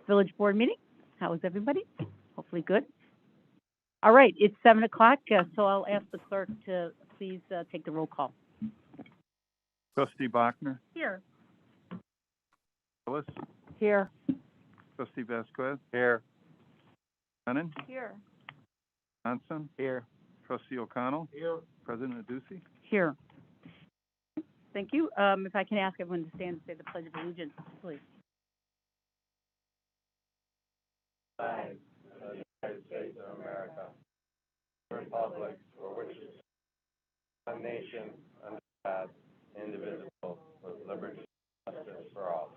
Village Board meeting. How is everybody? Hopefully good. All right, it's 7 o'clock, so I'll ask the clerk to please take the roll call. Trustee Bachner, Here. Ellis, Here. Trustee Vasquez, Here. Lennon, Here. Johnson, Here. Trustee O'Connell, Here. President Aducey. Here. Thank you. If I can ask everyone to stand and say the Pledge of Allegiance, please. Flag of the United States of America, the republic for which is one nation under God, indivisible, with liberty and justice for all.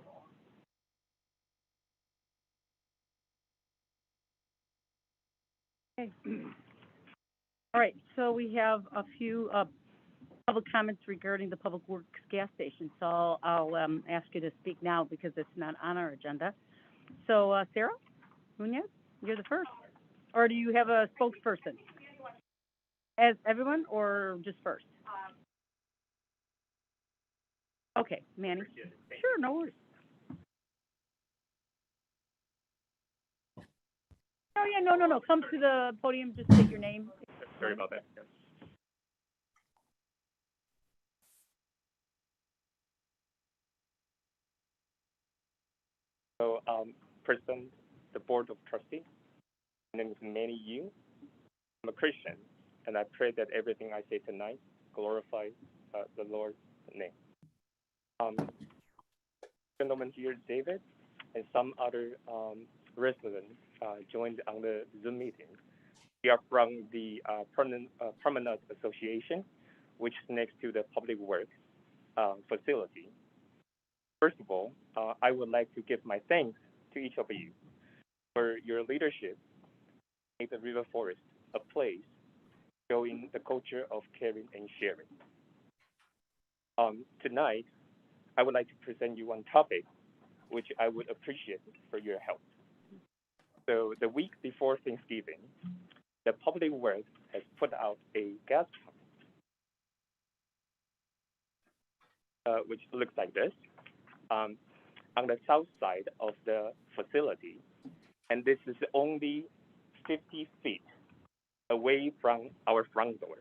Okay. All right, so we have a few public comments regarding the Public Works gas station. So I'll ask you to speak now because it's not on our agenda. So Sarah Munoz, you're the first. Or do you have a spokesperson? As everyone or just first? Okay, Manny. Sure, no worries. Oh, yeah, no. Come to the podium, just state your name. Sorry about that. So, President, the Board of Trustees, my name is Manny Yu. I'm a Christian, and I pray that everything I say tonight glorifies the Lord's name. Gentleman here, David, and some other residents joined on the Zoom meeting. We are from the Permanent Association, which is next to the Public Works facility. First of all, I would like to give my thanks to each of you for your leadership to make the River Forest a place showing the culture of caring and sharing. Tonight, I would like to present you one topic which I would appreciate for your help. So the week before Thanksgiving, the Public Works has put out a gas pump, which looks like this, on the south side of the facility, and this is only 50 feet away from our front door.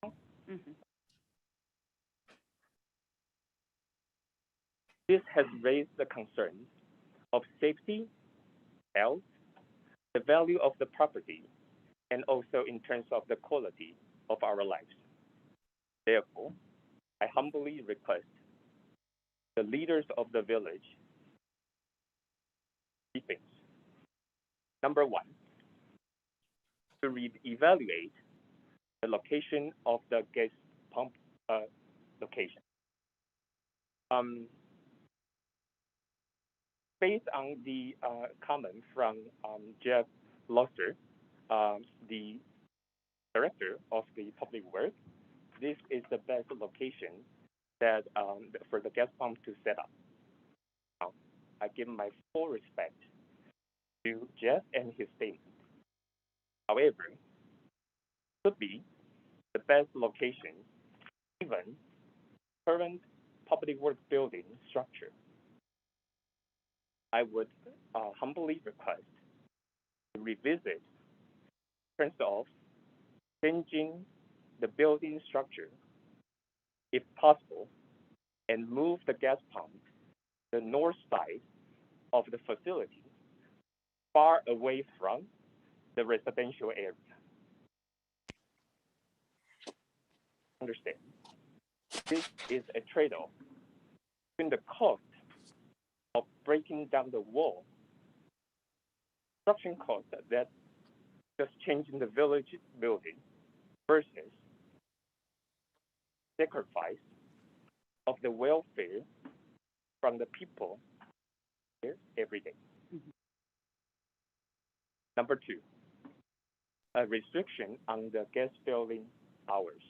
Mm-hmm. This has raised the concerns of safety, health, the value of the property, and also in terms of the quality of our lives. Therefore, I humbly request the leaders of the village three things. Number one, to evaluate the location of the gas pump location. Based on the comment from Jeff Loster, the director of the Public Works, this is the best location that for the gas pump to set up. Now, I give my full respect to Jeff and his statement. However, could be the best location given current public works building structure. I would humbly request to revisit in terms of changing the building structure, if possible, and move the gas pump to the north side of the facility, far away from the residential area. Understand, this is a trade-off between the cost of breaking down the wall, construction cost that just changing the village building versus sacrifice of the welfare from the people here every day. Mm-hmm. Number two, a restriction on the gas filling hours.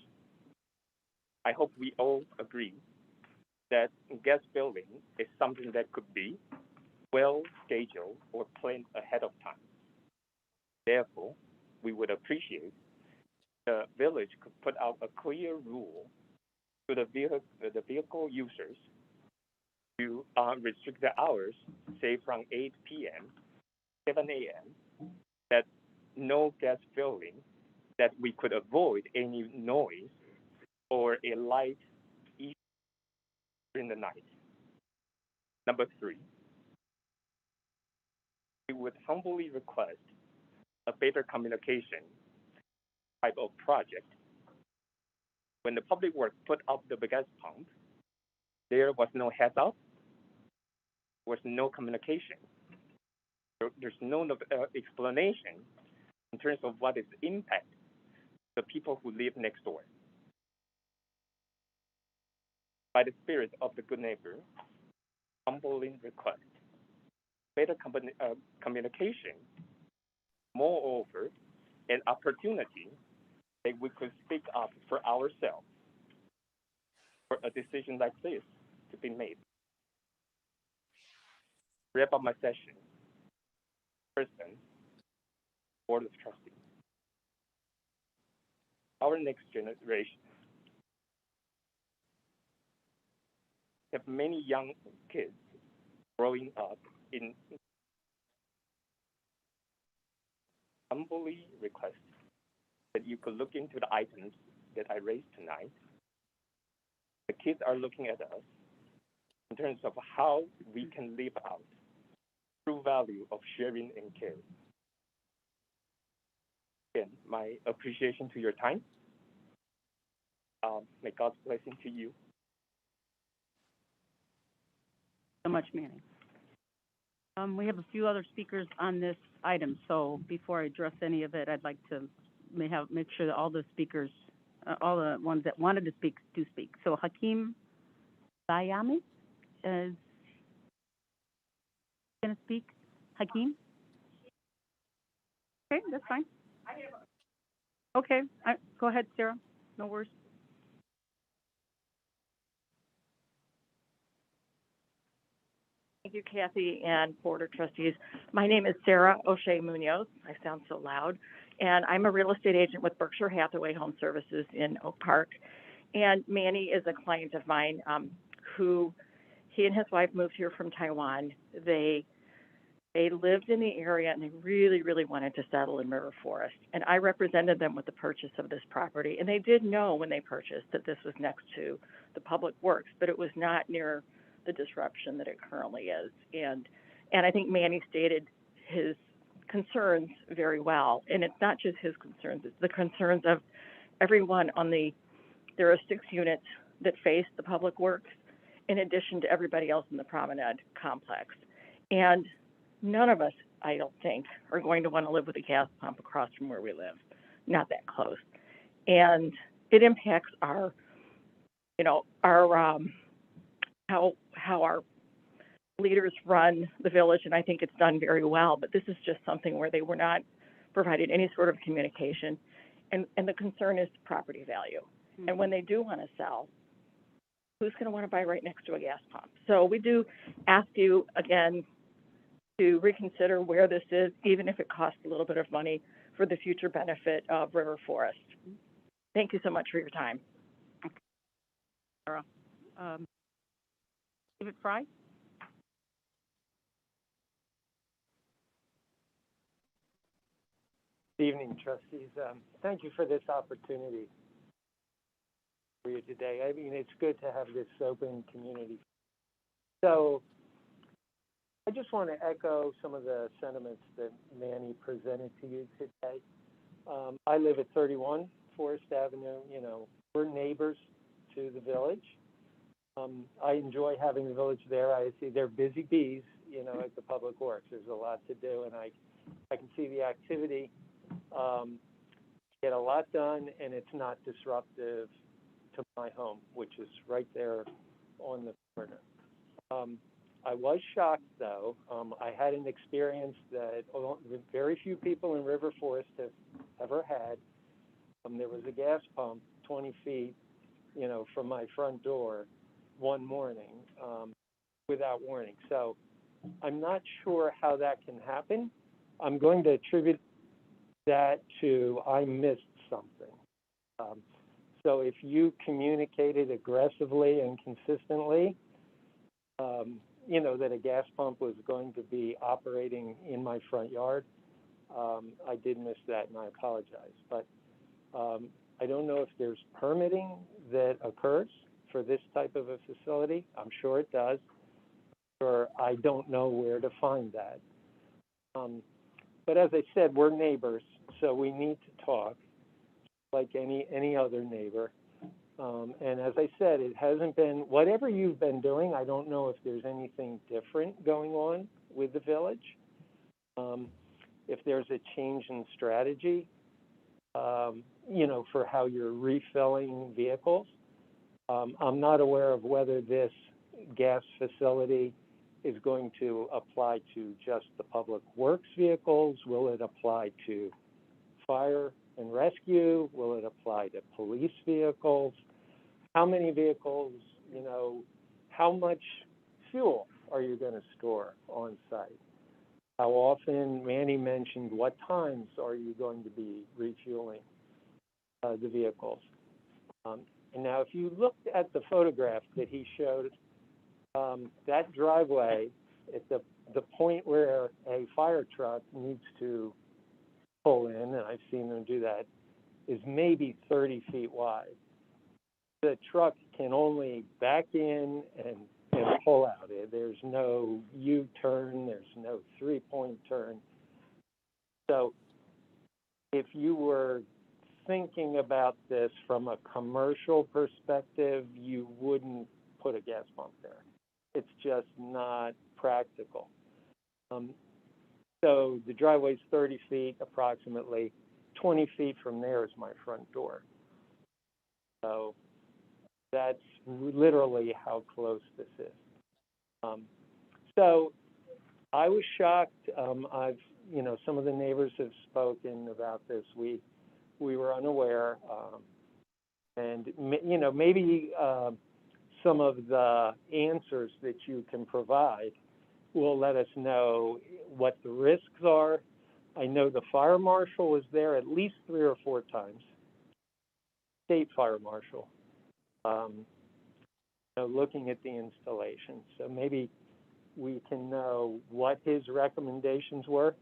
I hope we all agree that gas filling is something that could be well scheduled or planned ahead of time. Therefore, we would appreciate the village could put out a clear rule to the vehicle users to restrict the hours, say from 8 p.m., 7 a.m., that no gas filling, that we could avoid any noise or a light issue during the night. Number 3, we would humbly request a better communication type of project. When the public works put up the gas pump, there was no heads up, there was no communication. There's no explanation in terms of what is the impact to the people who live next door. By the spirit of the good neighbor, humbly request better communication, moreover, an opportunity that we could speak up for ourselves for a decision like this to be made. Wrap up my session. Person, Board of Trustees. Our next generation have many young kids growing up in humbly request that you could look into the items that I raised tonight. The kids are looking at us in terms of how we can live out true value of sharing and care. Again, my appreciation to your time. May God's blessing to you. So much, Manny. We have a few other speakers on this item, so before I address any of it, I'd like to make sure that all the speakers, all the ones that wanted to speak, do speak. So Hakeem Bayami is going to speak. Hakeem? Okay, that's fine. Okay, go ahead, Sarah. No worries. Thank you, Kathy and Board of Trustees. My name is Sarah O'Shea Munoz. I sound so loud. And I'm a real estate agent with Berkshire Hathaway Home Services in Oak Park. And Manny is a client of mine who, he and his wife moved here from Taiwan. They lived in the area and they really, really wanted to settle in River Forest. And I represented them with the purchase of this property. And they did know when they purchased that this was next to the public works, but it was not near the disruption that it currently is. And I think Manny stated his concerns very well. And it's not just his concerns, it's the concerns of everyone there are 6 units that face the public works in addition to everybody else in the promenade complex. And none of us, I don't think, are going to want to live with a gas pump across from where we live, not that close. And it impacts our how our leaders run the village, and I think it's done very well, but this is just something where they were not provided any sort of communication, and the concern is property value. Mm-hmm. And when they do want to sell, who's going to want to buy right next to a gas pump? So we do ask you, again, to reconsider where this is, even if it costs a little bit of money for the future benefit of River Forest. Thank you so much for your time. Sarah. David Fry? Good evening, trustees. Thank you for this opportunity for you today. I mean, it's good to have this open community. So I just want to echo some of the sentiments that Manny presented to you today. I live at 31 Forest Avenue. You know, we're neighbors to the village. I enjoy having the village there. I see they're busy bees, you know, at the public works. There's a lot to do, and I can see the activity. Get a lot done, and it's not disruptive to my home, which is right there on the corner. I was shocked, though. I had an experience that very few people in River Forest have ever had. There was a gas pump 20 feet, you know, from my front door one morning without warning. So I'm not sure how that can happen. I'm going to attribute that to I missed something. So if you communicated aggressively and consistently, you know, that a gas pump was going to be operating in my front yard. I did miss that, and I apologize. But I don't know if there's permitting that occurs for this type of a facility. I'm sure it does, or I don't know where to find that. But as I said, we're neighbors, so we need to talk like any other neighbor. And as I said, it hasn't been, whatever you've been doing, I don't know if there's anything different going on with the village. If there's a change in strategy, you know, for how you're refilling vehicles. I'm not aware of whether this gas facility is going to apply to just the public works vehicles. Will it apply to fire and rescue? Will it apply to police vehicles? How many vehicles, you know, how much fuel are you going to store on site? How often, Manny mentioned, what times are you going to be refueling the vehicles? And now if you looked at the photograph that he showed, that driveway at the point where a fire truck needs to pull in, and I've seen them do that, is maybe 30 feet wide. The truck can only back in and pull out. There's no U-turn, there's no three-point turn. So if you were thinking about this from a commercial perspective, you wouldn't put a gas pump there. It's just not practical. So the driveway's 30 feet approximately. 20 feet from there is my front door. So that's literally how close this is. So I was shocked. You know, some of the neighbors have spoken about this. We were unaware, and you know, maybe some of the answers that you can provide will let us know what the risks are. I know the fire marshal was there at least 3 or 4 times. State fire marshal, you know, looking at the installation. So maybe we can know what his recommendations were.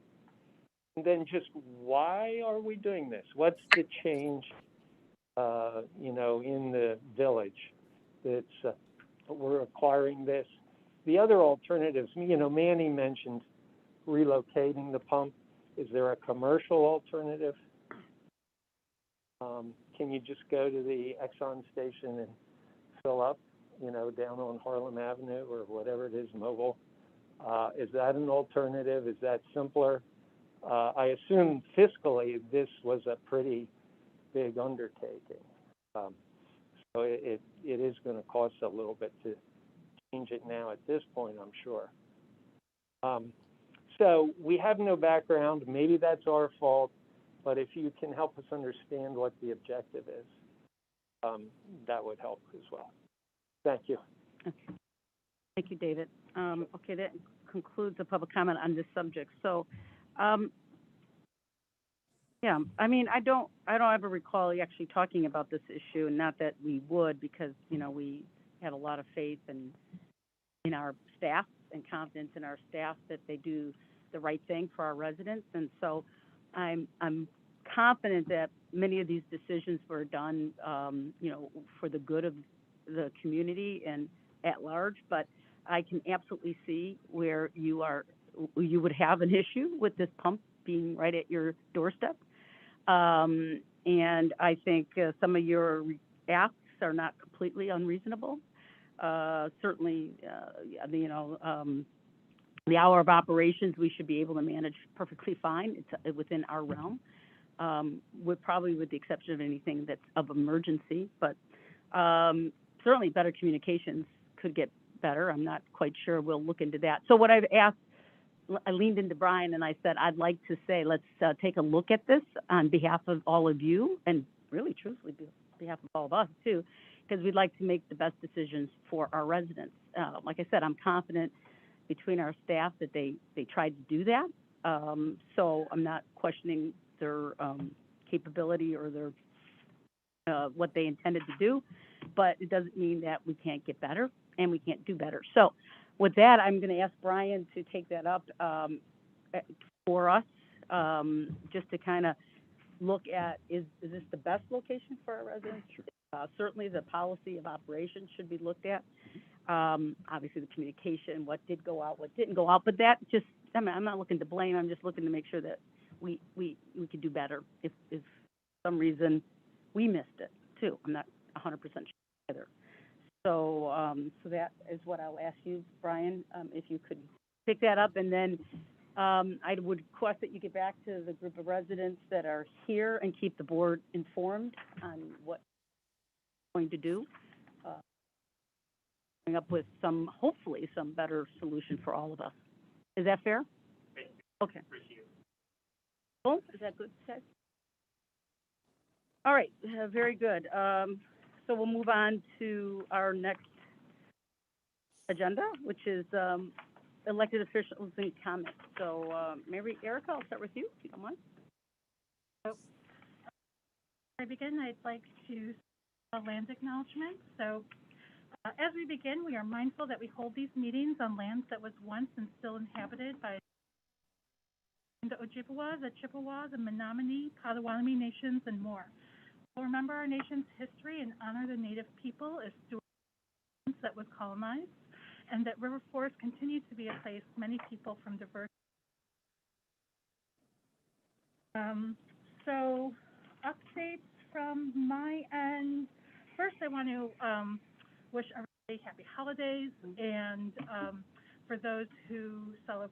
And then just why are we doing this? What's the change, you know, in the village that's we're acquiring this? The other alternatives, you know, Manny mentioned relocating the pump. Is there a commercial alternative? Can you just go to the Exxon station and fill up, you know, down on Harlem Avenue or whatever it is, Mobile? Is that an alternative? Is that simpler? I assume fiscally this was a pretty big undertaking. So it is going to cost a little bit to change it now at this point, I'm sure. So we have no background. Maybe that's our fault, but if you can help us understand what the objective is, that would help as well. Thank you. Okay. Thank you, David. Okay, that concludes the public comment on this subject. So, yeah, I mean, I don't ever recall actually talking about this issue, and not that we would, because, you know, we had a lot of faith in our staff and confidence in our staff that they do the right thing for our residents. And so I'm confident that many of these decisions were done, you know, for the good of the community and at large, but I can absolutely see where you would have an issue with this pump being right at your doorstep. And I think some of your asks are not completely unreasonable. Certainly, you know, the hour of operations we should be able to manage perfectly fine. It's within our realm, with the exception of anything that's of emergency. But certainly, better communications could get better. I'm not quite sure. We'll look into that. So what I've asked, I leaned into Brian and I said, I'd like to say, let's take a look at this on behalf of all of you, and really, truthfully, on behalf of all of us too, because we'd like to make the best decisions for our residents. Like I said, I'm confident between our staff that they tried to do that. So I'm not questioning their capability or their what they intended to do, but it doesn't mean that we can't get better and we can't do better. So with that, I'm going to ask Brian to take that up for us, just to kind of look at, is this the best location for our residents? Certainly the policy of operations should be looked at. Obviously the communication, what did go out, what didn't go out, but that just, I mean, I'm not looking to blame, I'm just looking to make sure that we could do better if for some reason we missed it too. I'm not 100% sure either. So, so that is what I'll ask you, Brian, if you could pick that up, and then I would request that you get back to the group of residents that are here and keep the board informed on what we're going to do. Coming up with some, hopefully, some better solution for all of us. Is that fair? Okay. Cool. Is that good, Ted? All right, very good. So we'll move on to our next agenda, which is elected officials and comments. So, Mary, Erica, I'll start with you, if you don't mind. Before I begin, I'd like to a land acknowledgement. So, as we begin, we are mindful that we hold these meetings on lands that was once and still inhabited by the Ojibwa, the Chippewa, the Menominee, Potawatomi nations, and more. We'll remember our nation's history and honor the Native people as stewards that was colonized, and that River Forest continues to be a place many people from diverse. So, updates from my end. First, I want to wish everybody happy holidays, and for those who celebrate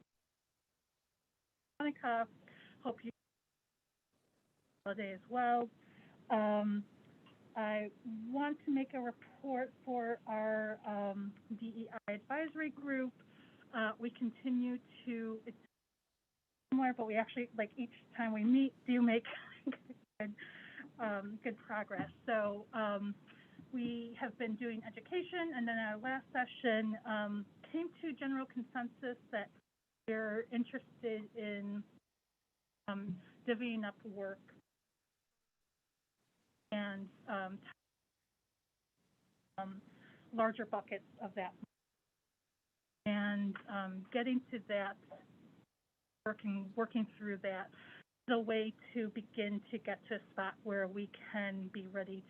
Hanukkah, hope you holiday as well. I want to make a report for our DEI advisory group. We continue to, it's similar, but we actually, like each time we meet, do make good progress. So we have been doing education, and then our last session came to general consensus that we're interested in divvying up work and larger buckets of that, and getting to that, working through that is a way to begin to get to a spot where we can be ready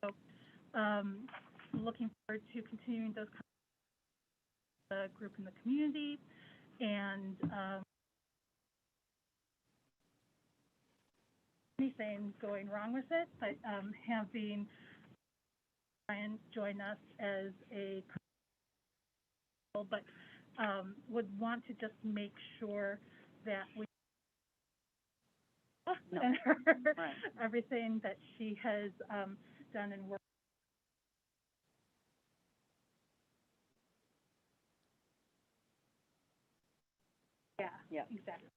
to. So, looking forward to continuing those group in the community, and anything going wrong with it, but having Brian join us as a but would want to just make sure that we and her, right, everything that she has done and worked. Yeah, exactly.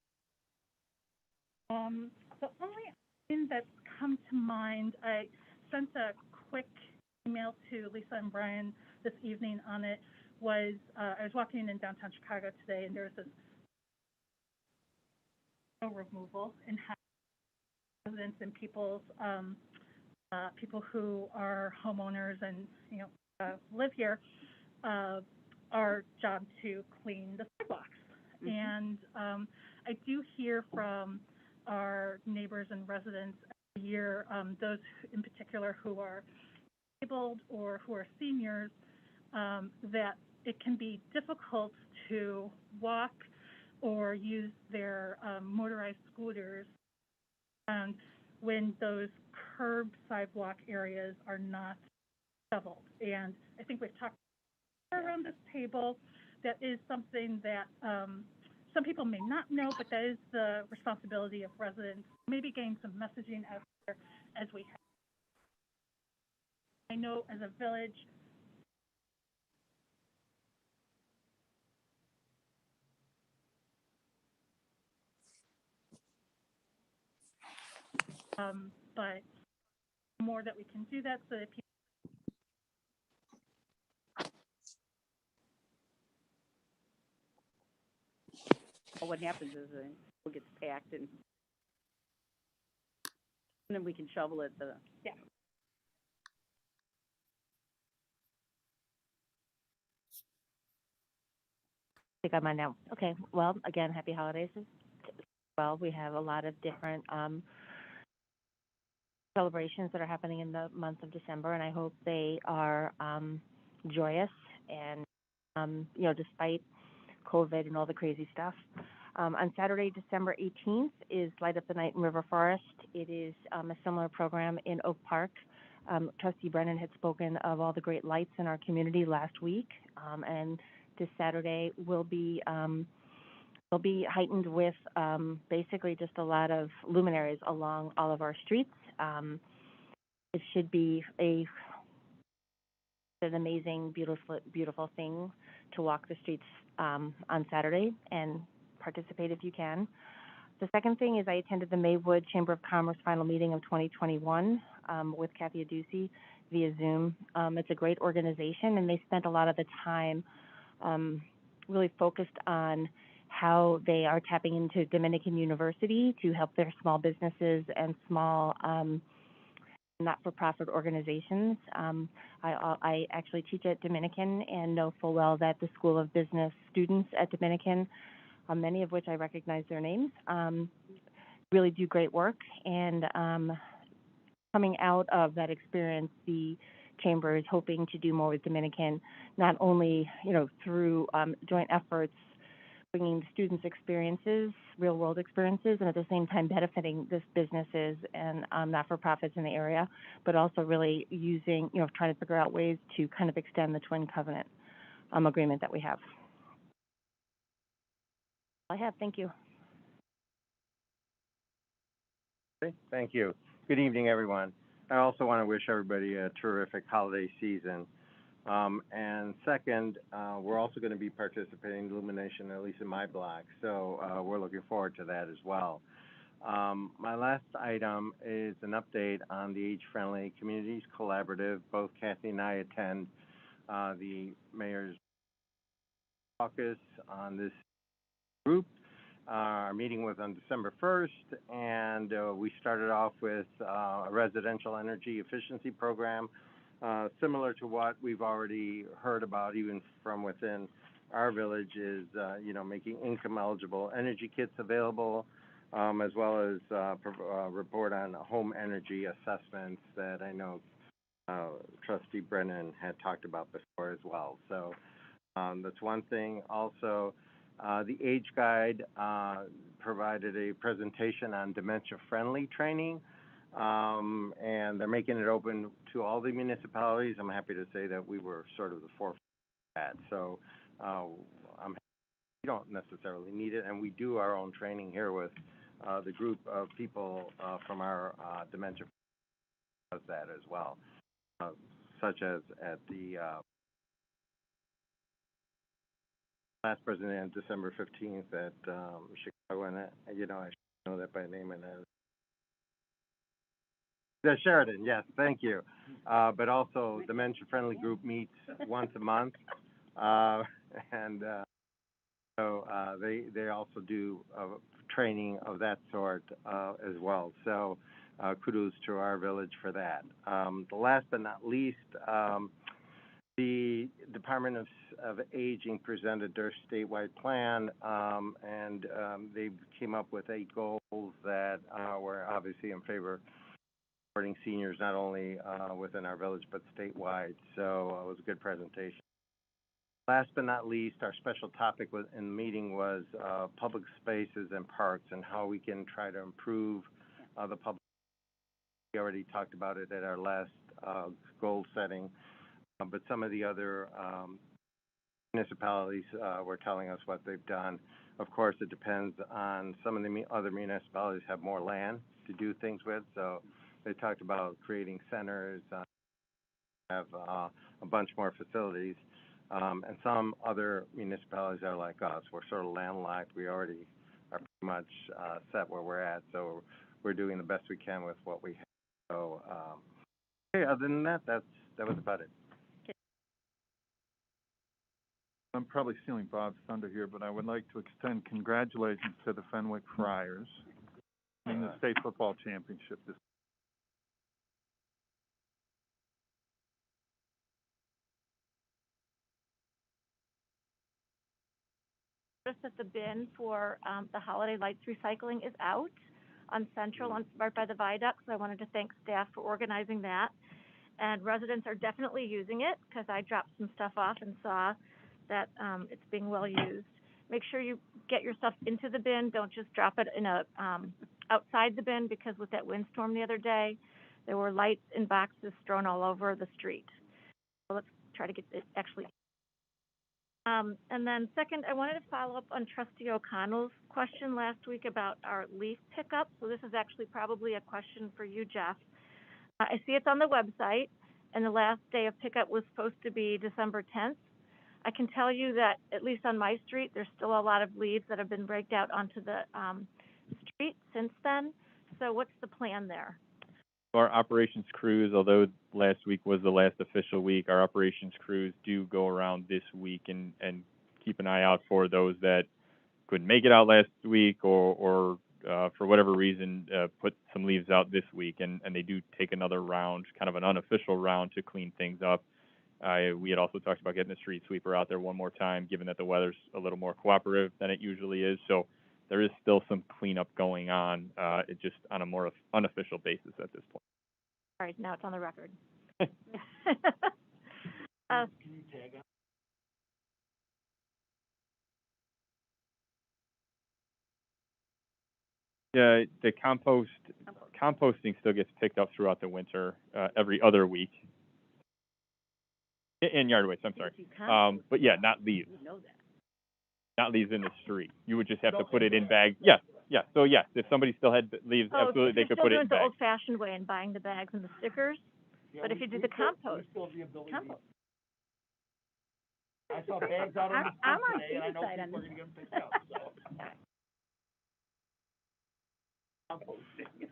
The only thing that's come to mind, I sent a quick email to Lisa and Brian this evening on it, was I was walking in downtown Chicago today, and there was this snow removal in residents and people's people who are homeowners and live here, our job to clean the sidewalks. Mm-hmm. And I do hear from our neighbors and residents every year, those in particular who are disabled or who are seniors, that it can be difficult to walk or use their motorized scooters when those curb sidewalk areas are not shoveled. And I think we've talked around this table, that is something that some people may not know, but that is the responsibility of residents. Maybe getting some messaging out there as we have. I know as a village, but more that we can do that so that people. What happens is it gets packed, and then we can shovel it. Yeah. think I'm on now. Okay. Well, again, happy holidays. Well, we have a lot of different celebrations that are happening in the month of December, and I hope they are joyous and despite COVID and all the crazy stuff. On Saturday, December 18th is Light Up the Night in River Forest. It is a similar program in Oak Park. Trustee Brennan had spoken of all the great lights in our community last week, and this Saturday will be heightened with basically just a lot of luminaries along all of our streets. It should be an amazing, beautiful thing to walk the streets on Saturday and participate if you can. The second thing is I attended the Maywood Chamber of Commerce final meeting of 2021 with Kathy Aducey via Zoom. It's a great organization, and they spent a lot of the time really focused on how they are tapping into Dominican University to help their small businesses and small not-for-profit organizations. I actually teach at Dominican and know full well that the School of Business students at Dominican, many of which I recognize their names, really do great work. And coming out of that experience, the Chamber is hoping to do more with Dominican, not only through joint efforts, bringing the students experiences, real-world experiences, and at the same time benefiting these businesses and not-for-profits in the area, but also really using, trying to figure out ways to kind of extend the Twin Covenant agreement that we have. I have. Thank you. Okay, thank you. Good evening, everyone. I also want to wish everybody a terrific holiday season. And second, we're also going to be participating in illumination, at least in my block, so we're looking forward to that as well. My last item is an update on the Age-Friendly Communities Collaborative. Both Kathy and I attend the Mayor's caucus on this group. Our meeting was on December 1st, and we started off with a residential energy efficiency program, similar to what we've already heard about even from within our village, is making income-eligible energy kits available, as well as report on home energy assessments that I know Trustee Brennan had talked about before as well. So that's one thing. Also, the Age Guide provided a presentation on dementia-friendly training, and they're making it open to all the municipalities. I'm happy to say that we were sort of the forefront of that. So we don't necessarily need it, and we do our own training here with the group of people from our dementia does that as well, such as at the last president on December 15th at Chicago, and I should know that by name, and Sheridan, yes, thank you. But also, the Dementia Friendly Group meets once a month, and so they also do training of that sort as well. So kudos to our village for that. The last but not least, the Department of Aging presented their statewide plan, and they came up with 8 goals that were obviously in favor of supporting seniors not only within our village but statewide. So it was a good presentation. Last but not least, our special topic in the meeting was public spaces and parks and how we can try to improve the public. We already talked about it at our last goal setting. But some of the other municipalities were telling us what they've done. Of course, it depends on some of the other municipalities have more land to do things with. So they talked about creating centers, have a bunch more facilities. And some other municipalities are like us. We're sort of landlocked. We already are pretty much set where we're at. So we're doing the best we can with what we have. So, okay, other than that, that was about it. I'm probably stealing Bob's thunder here, but I would like to extend congratulations to the Fenwick Friars in the state football championship this Notice that the bin for the holiday lights recycling is out on Central, right by the viaduct. So I wanted to thank staff for organizing that. And residents are definitely using it because I dropped some stuff off and saw that it's being well used. Make sure you get your stuff into the bin. Don't just drop it in a outside the bin, because with that windstorm the other day, there were lights in boxes thrown all over the street. So let's try to get it actually. And then second, I wanted to follow up on Trustee O'Connell's question last week about our leaf pickup. So this is actually probably a question for you, Jeff. I see it's on the website, and the last day of pickup was supposed to be December 10th. I can tell you that, at least on my street, there's still a lot of leaves that have been raked out onto the street since then. So what's the plan there? Our operations crews, although last week was the last official week, our operations crews do go around this week and keep an eye out for those that couldn't make it out last week or for whatever reason put some leaves out this week, and they do take another round, kind of an unofficial round, to clean things up. We had also talked about getting the street sweeper out there one more time, given that the weather's a little more cooperative than it usually is. So there is still some cleanup going on, it just on a more unofficial basis at this point. All right, now it's on the record. Can you tag on? Yeah, the composting still gets picked up throughout the winter, every other week. In yard waste, I'm sorry. But yeah, not leaves. You know that. Not leaves in the street. You would just have to put it in bags. Yes, yeah. So yes, if somebody still had leaves, absolutely, they could put it in the bags. old-fashioned way and buying the bags and the stickers. Yeah, but if you do the compost, compost. I saw bags out on the I'm street on today, and I know side on people are this. gonna get them picked up, so. Composting.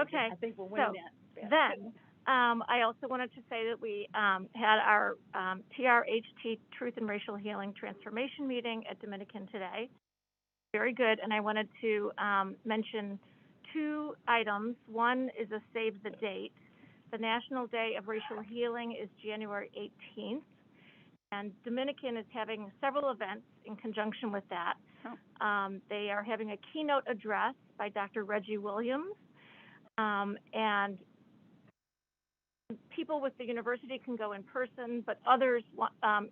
okay. I think we're winning that. Then, I also wanted to say that we had our TRHT, Truth and Racial Healing Transformation meeting at Dominican today. Very good, and I wanted to mention two items. One is a save the date. The National Day of Racial Healing is January 18th, and Dominican is having several events in conjunction with that. They are having a keynote address by Dr. Reggie Williams, and people with the university can go in person, but others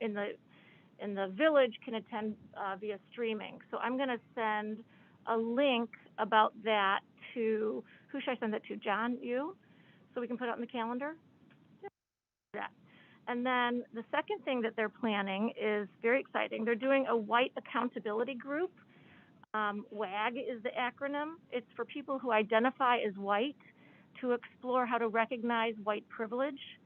in the village can attend via streaming. So I'm going to send a link about that to, who should I send that to? John, you? So we can put it on the calendar? Yeah. And then the second thing that they're planning is very exciting. They're doing a white accountability group. WAG is the acronym. It's for people who identify as white, to explore how to recognize white privilege,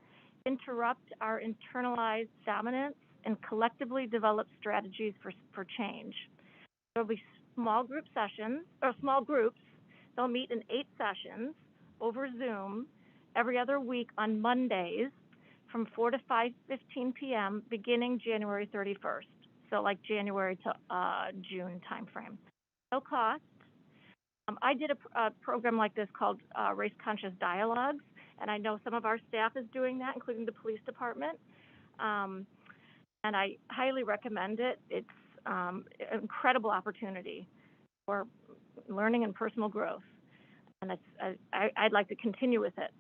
interrupt our internalized dominance, and collectively develop strategies for change. There will be small group sessions, or small groups. They'll meet in 8 sessions over Zoom every other week on Mondays from 4 to 5:15 p.m. beginning January 31st. So like January to June timeframe. No cost. I did a program like this called Race Conscious Dialogues, and I know some of our staff is doing that, including the police department. And I highly recommend it. It's an incredible opportunity for learning and personal growth, and I'd like to continue with it.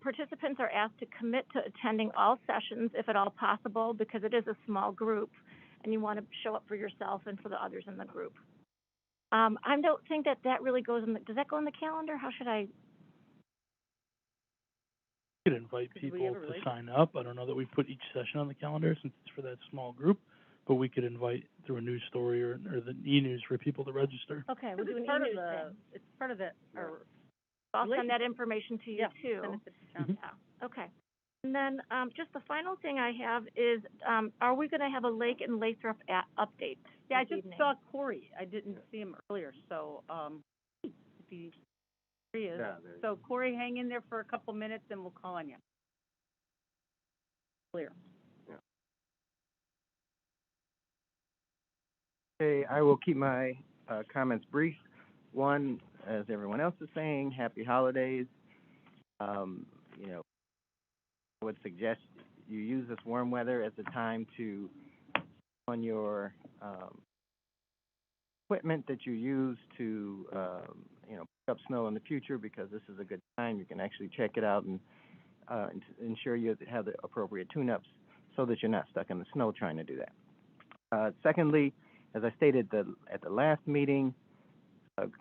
Participants are asked to commit to attending all sessions, if at all possible, because it is a small group, and you want to show up for yourself and for the others in the group. I don't think that really goes in does that go in the calendar? How should I? We could invite people to sign up. I don't know that we put each session on the calendar since it's for that small group, but we could invite through a news story or the e-news for people to register. Okay, we'll do an e-news thing. It's part of it. I'll send that information to you too. Send it to John. Yeah. Okay. And then just the final thing I have is, are we going to have a Lake and Lathrop update? Yeah, I just saw Corey. I didn't see him earlier, so if he is. Yeah, so Corey, hang in there for a couple minutes, and we'll call on you. Clear. Yeah. Okay, I will keep my comments brief. One, as everyone else is saying, happy holidays. You know, I would suggest you use this warm weather as a time to on your equipment that you use to, pick up snow in the future, because this is a good time. You can actually check it out and ensure you have the appropriate tune-ups so that you're not stuck in the snow trying to do that. Secondly, as I stated at the last meeting,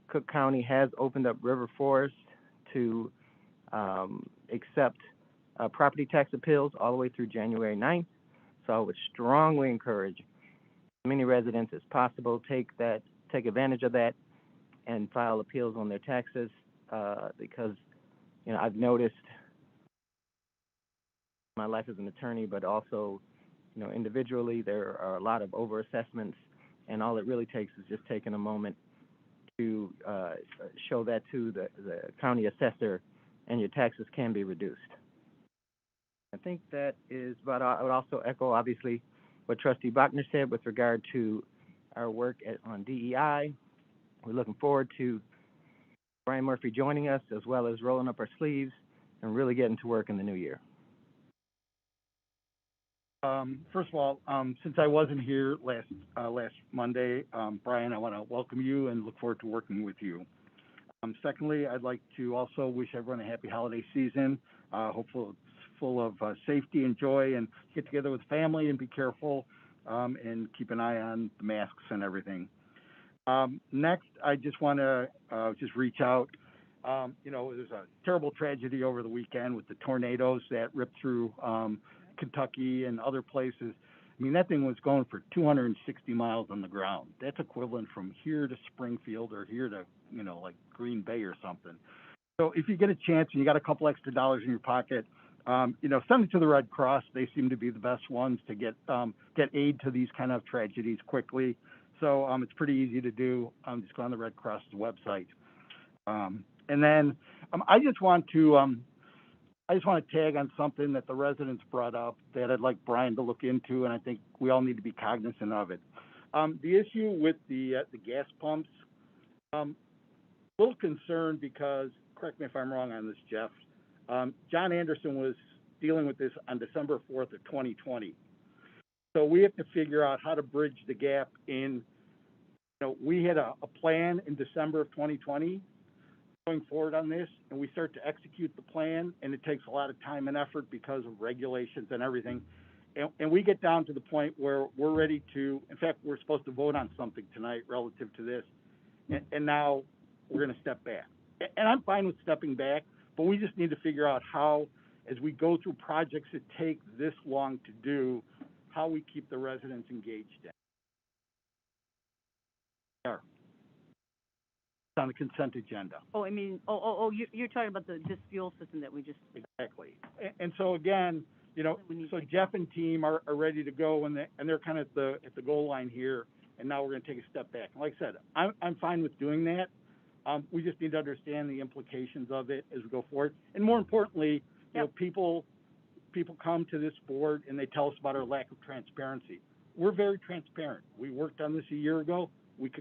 Cook County has opened up River Forest to accept property tax appeals all the way through January 9th. So I would strongly encourage as many residents as possible take advantage of that and file appeals on their taxes, because I've noticed my life as an attorney, but also individually there are a lot of overassessments, and all it really takes is just taking a moment to show that to the county assessor, and your taxes can be reduced. I think that is about all. I would also echo, obviously, what Trustee Bachner said with regard to our work on DEI. We're looking forward to Brian Murphy joining us, as well as rolling up our sleeves and really getting to work in the new year. First of all, since I wasn't here last Monday, Brian, I want to welcome you and look forward to working with you. Secondly, I'd like to also wish everyone a happy holiday season. Hopefully it's full of safety and joy, and get together with family and be careful, and keep an eye on the masks and everything. Next, I just want to just reach out. There's a terrible tragedy over the weekend with the tornadoes that ripped through Kentucky and other places. I mean, that thing was going for 260 miles on the ground. That's equivalent from here to Springfield or here to, like Green Bay or something. So if you get a chance and you got a couple extra dollars in your pocket, send it to the Red Cross. They seem to be the best ones to get aid to these kind of tragedies quickly. So it's pretty easy to do. Just go on the Red Cross's website. And then I just want to tag on something that the residents brought up that I'd like Brian to look into, and I think we all need to be cognizant of it. The issue with the gas pumps, a little concerned because, correct me if I'm wrong on this, Jeff, John Anderson was dealing with this on December 4th of 2020. So we have to figure out how to bridge the gap in, we had a plan in December of 2020 going forward on this, and we start to execute the plan, and it takes a lot of time and effort because of regulations and everything. And we get down to the point where we're ready to, in fact, we're supposed to vote on something tonight relative to this, and now we're going to step back. And I'm fine with stepping back, but we just need to figure out how, as we go through projects that take this long to do, how we keep the residents engaged in. There. It's on the consent agenda. Oh, I mean, you're talking about this fuel system that we just... Exactly. And so again, so Jeff and team are ready to go, and they're kind of at the goal line here, and now we're going to take a step back. And like I said, I'm fine with doing that. We just need to understand the implications of it as we go forward. And more importantly, people come to this board and they tell us about our lack of transparency. We're very transparent. We worked on this a year ago.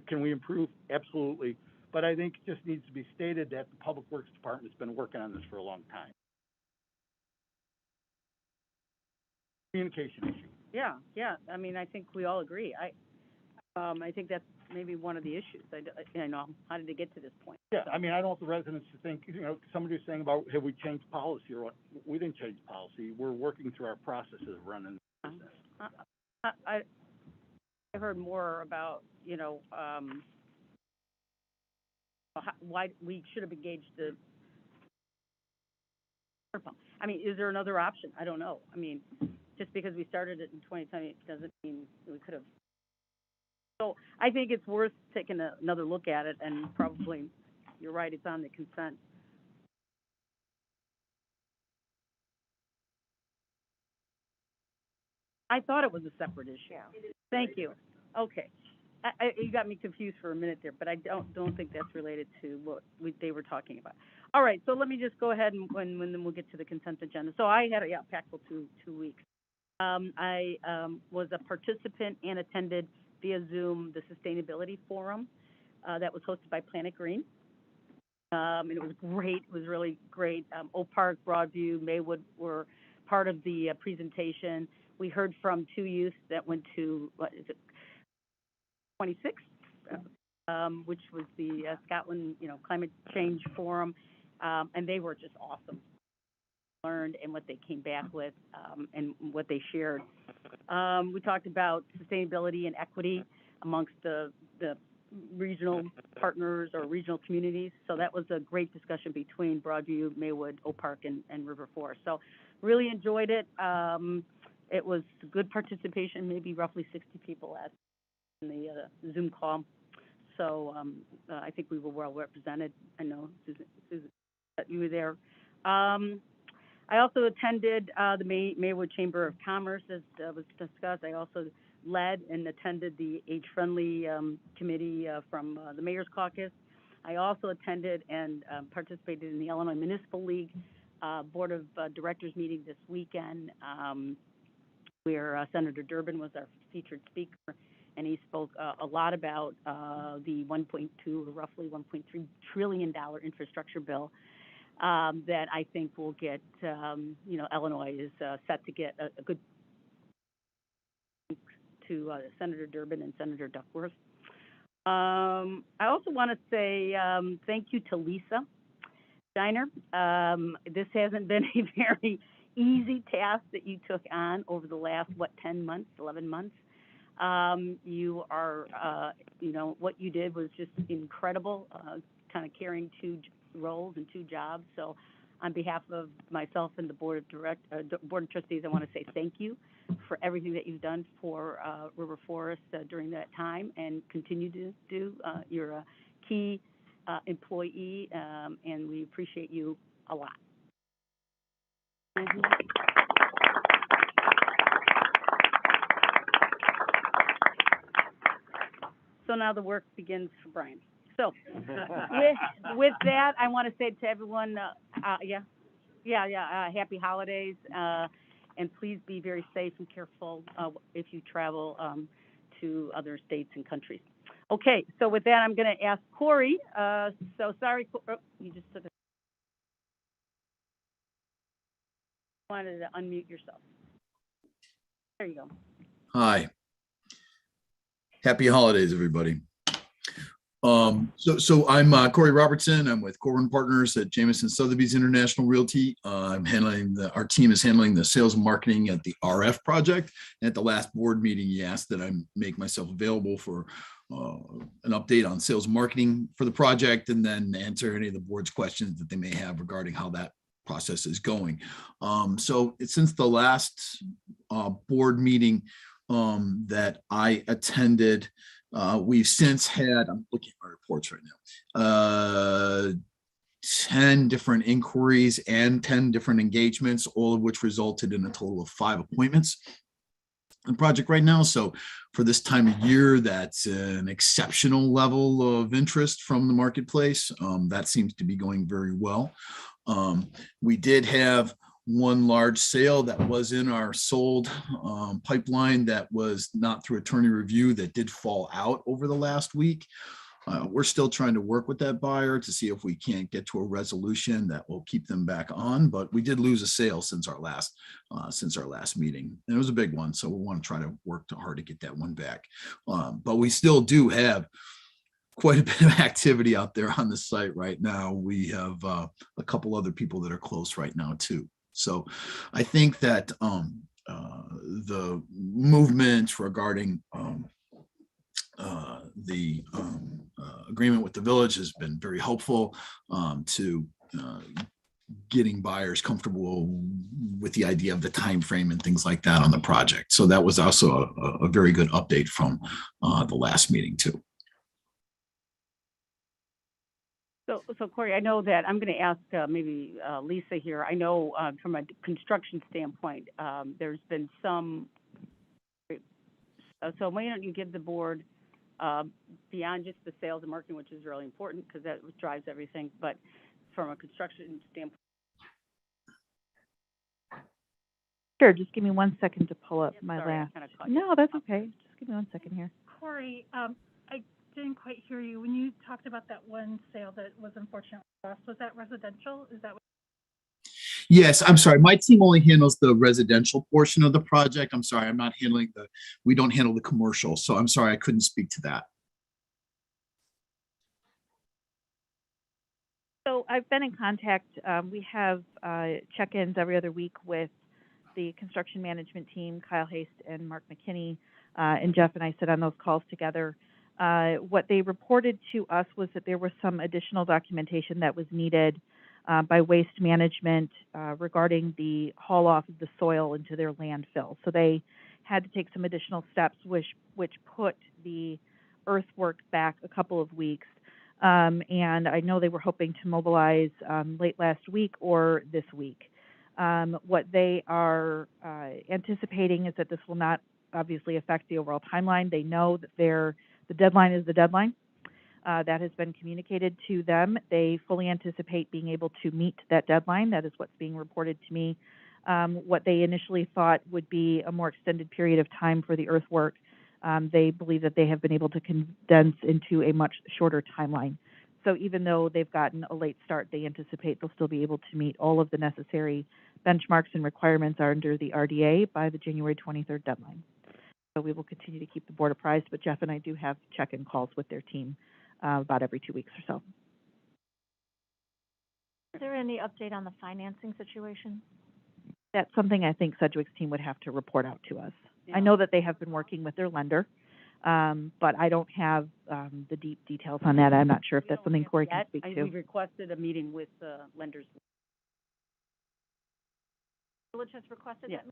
Can we improve? Absolutely. But I think it just needs to be stated that the Public Works Department's been working on this for a long time. Communication issue. Yeah. I mean, I think we all agree. I think that's maybe one of the issues. How did it get to this point? Yeah, I mean, I don't want the residents to think, somebody was saying about, have we changed policy or what? We didn't change policy. We're working through our processes of running the business. I heard more about, why we should have engaged the pump. I mean, is there another option? I don't know. I mean, just because we started it in 2020 doesn't mean we could have. So I think it's worth taking another look at it, and probably, you're right, it's on the consent. I thought it was a separate issue. Yeah. Thank you. Okay. You got me confused for a minute there, but I don't think that's related to what they were talking about. All right, so let me just go ahead and then we'll get to the consent agenda. So I had a packful 2 weeks. I was a participant and attended via Zoom the Sustainability Forum that was hosted by Planet Green. And it was great. It was really great. Oak Park, Broadview, Maywood were part of the presentation. We heard from 2 youth that went to, what is it, 26, which was the Scotland, Climate Change Forum, and they were just awesome. Learned and what they came back with, and what they shared. We talked about sustainability and equity amongst the regional partners or regional communities. So that was a great discussion between Broadview, Maywood, Oak Park, and River Forest. So really enjoyed it. It was good participation, maybe roughly 60 people in the Zoom call. So I think we were well represented. I know, Susan, that you were there. I also attended the Maywood Chamber of Commerce, as was discussed. I also led and attended the age-friendly committee from the Mayor's Caucus. I also attended and participated in the Illinois Municipal League Board of Directors meeting this weekend, where Senator Durbin was our featured speaker, and he spoke a lot about the 1.2 or roughly $1.3 trillion infrastructure bill that I think will get, Illinois is set to get a good to Senator Durbin and Senator Duckworth. I also want to say thank you to Lisa Steiner. This hasn't been a very easy task that you took on over the last, 10 months, 11 months. You are, what you did was just incredible, kind of carrying 2 roles and 2 jobs. So on behalf of myself and the Board of Trustees, I want to say thank you for everything that you've done for River Forest during that time, and continue to do. You're a key employee, and we appreciate you a lot. So now the work begins for Brian. So with that, I want to say to everyone, happy holidays, and please be very safe and careful if you travel to other states and countries. Okay, so with that, I'm going to ask Corey. So sorry, you just took a... wanted to unmute yourself. There you go. Hi. Happy holidays, everybody. So I'm Corey Robertson. I'm with Corwin Partners at Jameson Sotheby's International Realty. Our team is handling the sales and marketing at the RF project. At the last board meeting, you asked that I make myself available for an update on sales and marketing for the project, and then answer any of the board's questions that they may have regarding how that process is going. So since the last board meeting that I attended, we've since had, I'm looking at my reports right now, 10 different inquiries and 10 different engagements, all of which resulted in a total of 5 appointments on the project right now. So for this time of year, that's an exceptional level of interest from the marketplace. That seems to be going very well. We did have one large sale that was in our sold pipeline that was not through attorney review, that did fall out over the last week. We're still trying to work with that buyer to see if we can't get to a resolution that will keep them back on. But we did lose a sale since our last meeting, and it was a big one. So we want to try to work hard to get that one back. But we still do have quite a bit of activity out there on the site right now. We have a couple other people that are close right now too. So I think that the movement regarding the agreement with the village has been very helpful to getting buyers comfortable with the idea of the time frame and things like that on the project. So that was also a very good update from the last meeting too. So Corey, I know that I'm going to ask maybe Lisa here. I know from a construction standpoint, there's been some. So why don't you give the board beyond just the sales and marketing, which is really important because that drives everything, but from a construction standpoint. Sure. Just give me 1 second to pull up my Sorry, last. No, that's okay. Just give me 1 second here. Corey, I didn't quite hear you. When you talked about that one sale that was unfortunately lost, was that residential? Is that what? Yes, I'm sorry. My team only handles the residential portion of the project. I'm sorry, I'm not handling we don't handle the commercial. So I'm sorry, I couldn't speak to that. So I've been in contact, we have check-ins every other week with the construction management team, Kyle Haste and Mark McKinney, and Jeff and I sit on those calls together. What they reported to us was that there was some additional documentation that was needed by Waste Management regarding the haul off of the soil into their landfill. So they had to take some additional steps, which put the earthwork back a couple of weeks. And I know they were hoping to mobilize late last week or this week. What they are anticipating is that this will not obviously affect the overall timeline. They know that the deadline is the deadline. That has been communicated to them. They fully anticipate being able to meet that deadline. That is what's being reported to me. What they initially thought would be a more extended period of time for the earthwork, they believe that they have been able to condense into a much shorter timeline. So even though they've gotten a late start, they anticipate they'll still be able to meet all of the necessary benchmarks and requirements under the RDA by the January 23rd deadline. So we will continue to keep the board apprised, but Jeff and I do have check-in calls with their team about every 2 weeks or so. Is there any update on the financing situation? That's something I think Sedgwick's team would have to report out to us. Yeah. I know that they have been working with their lender, but I don't have the deep details on that. I'm not sure if that's something Corey can speak to. We requested a meeting with lenders. Village has requested Yeah. that.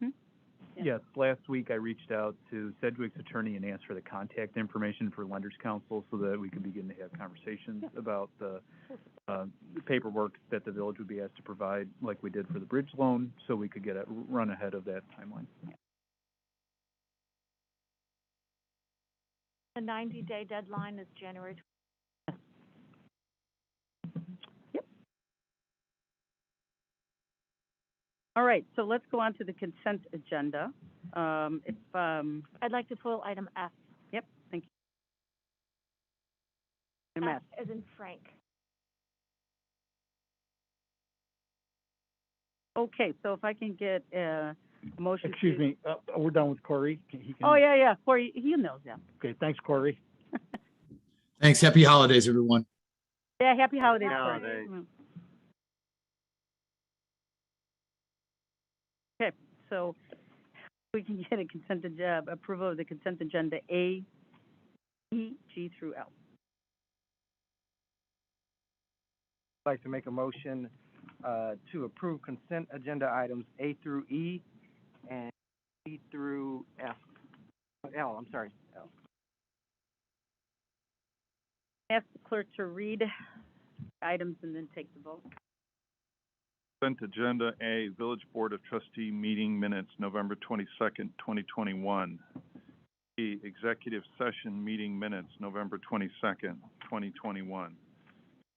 Mm-hmm. Yes, last week I reached out to Sedgwick's attorney and asked for the contact information for Lenders Council so that we could begin to have conversations about the paperwork that the village would be asked to provide, like we did for the bridge loan, so we could run ahead of that timeline. The 90-day deadline is January 20th. All right, so let's go on to the consent agenda. I'd like to pull item F. Yep, thank you. F as in Frank. Okay, so if I can get a motion. Excuse me, we're done with Corey. Oh, yeah, Corey, he knows that. Okay, thanks, Corey. Thanks. Happy holidays, everyone. Yeah, happy holidays, Happy Corey. holidays. Okay, so we can get a approval of the consent agenda A, E, G through L. I'd like to make a motion to approve consent agenda items A through E and E through L. Ask the clerk to read items and then take the vote. Consent agenda A, Village Board of Trustee meeting minutes, November 22nd, 2021. B, executive session meeting minutes, November 22nd, 2021.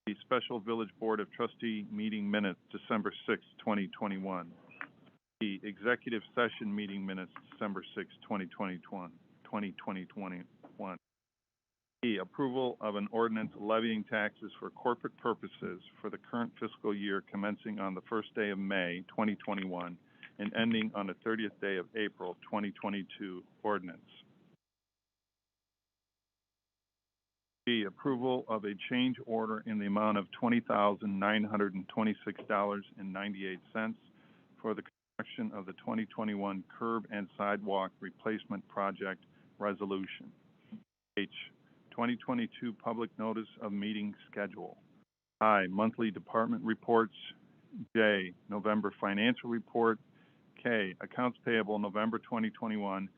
B, special Village Board of Trustee meeting minutes, December 6th, 2021. B, executive session meeting minutes, December 6th, 2021. E, approval of an ordinance levying taxes for corporate purposes for the current fiscal year commencing on the first day of May, 2021, and ending on the 30th day of April, 2022, ordinance. G, approval of a change order in the amount of $20,926.98 for the construction of the 2021 curb and sidewalk replacement project resolution. H, 2022 public notice of meeting schedule. I, monthly department reports. J, November financial report. K, accounts payable November 2021,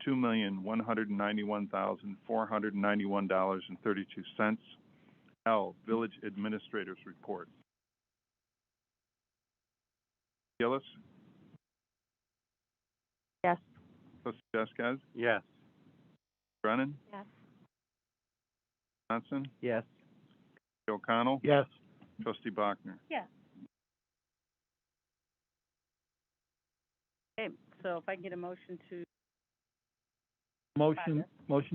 $2,191,491.32. L, village administrator's report. Gillis? Yes. Trustee Vasquez? Yes. Brennan? Yes. Johnson? Yes. O'Connell? Yes. Trustee Bachner? Yeah. Okay, so if I can get a motion to. Motion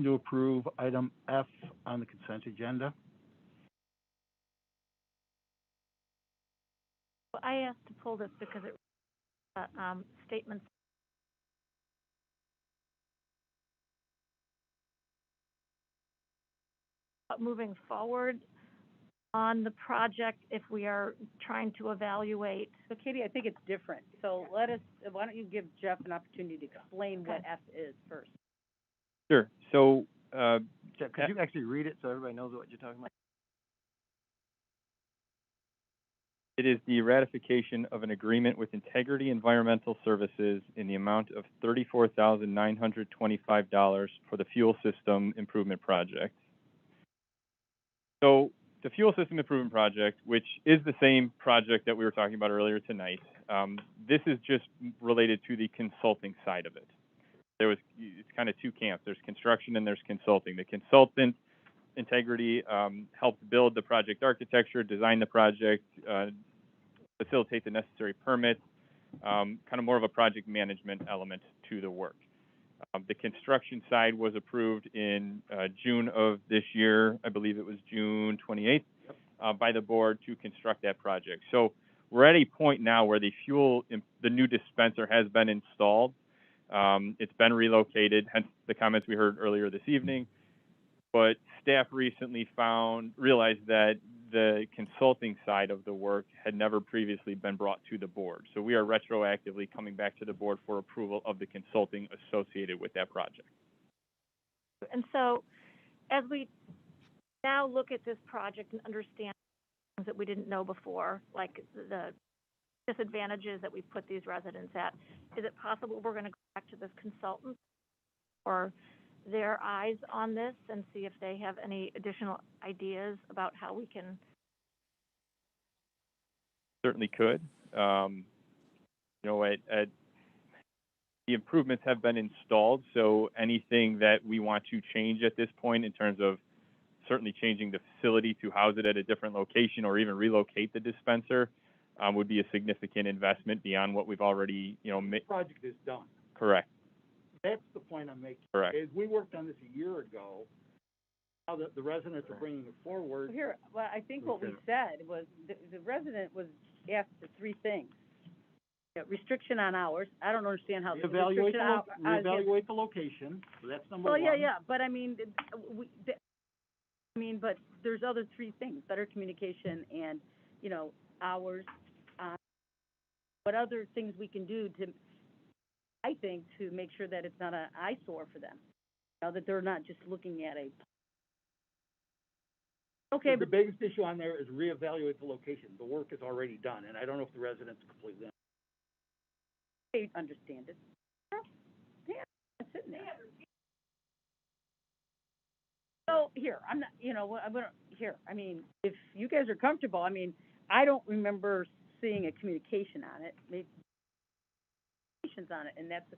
to approve item F on the consent agenda. I asked to pull this because it, statements. Moving forward on the project, if we are trying to evaluate. So Katie, I think it's different. So why don't you give Jeff an opportunity to explain what F is first? Sure. So, Jeff, could you actually read it so everybody knows what you're talking about? it is the ratification of an agreement with Integrity Environmental Services in the amount of $34,925 for the fuel system improvement project. So the fuel system improvement project, which is the same project that we were talking about earlier tonight, this is just related to the consulting side of it. It's kind of two camps. There's construction and there's consulting. The consultant, Integrity, helped build the project architecture, design the project, facilitate the necessary permits, kind of more of a project management element to the work. The construction side was approved in June of this year. I believe it was June 28th, by the board to construct that project. So we're at a point now where the new dispenser has been installed. It's been relocated, hence the comments we heard earlier this evening. But staff recently realized that the consulting side of the work had never previously been brought to the board. So we are retroactively coming back to the board for approval of the consulting associated with that project. And so as we now look at this project and understand things that we didn't know before, like the disadvantages that we put these residents at, is it possible we're going to go back to this consultant or their eyes on this and see if they have any additional ideas about how we can? Certainly could. The improvements have been installed, so anything that we want to change at this point in terms of certainly changing the facility to house it at a different location or even relocate the dispenser would be a significant investment beyond what we've already, The project is done. Correct. That's the point I'm making. Correct. Is we worked on this a year ago. Now that the residents are bringing it forward. Well, I think what we said was the resident was asked for three things. Restriction on hours. I don't understand how. Reevaluate the location. So that's number one. Well, yeah, but I mean, but there's other three things: better communication and, hours. What other things we can do to, I think, to make sure that it's not an eyesore for them, that they're not just looking at a. Okay. The biggest issue on there is reevaluate the location. The work is already done, and I don't know if the residents completely. They understand it. Yeah, it's sitting there. So here, I'm not, I mean, if you guys are comfortable, I mean, I don't remember seeing a communication on it, maybe on it, and that's the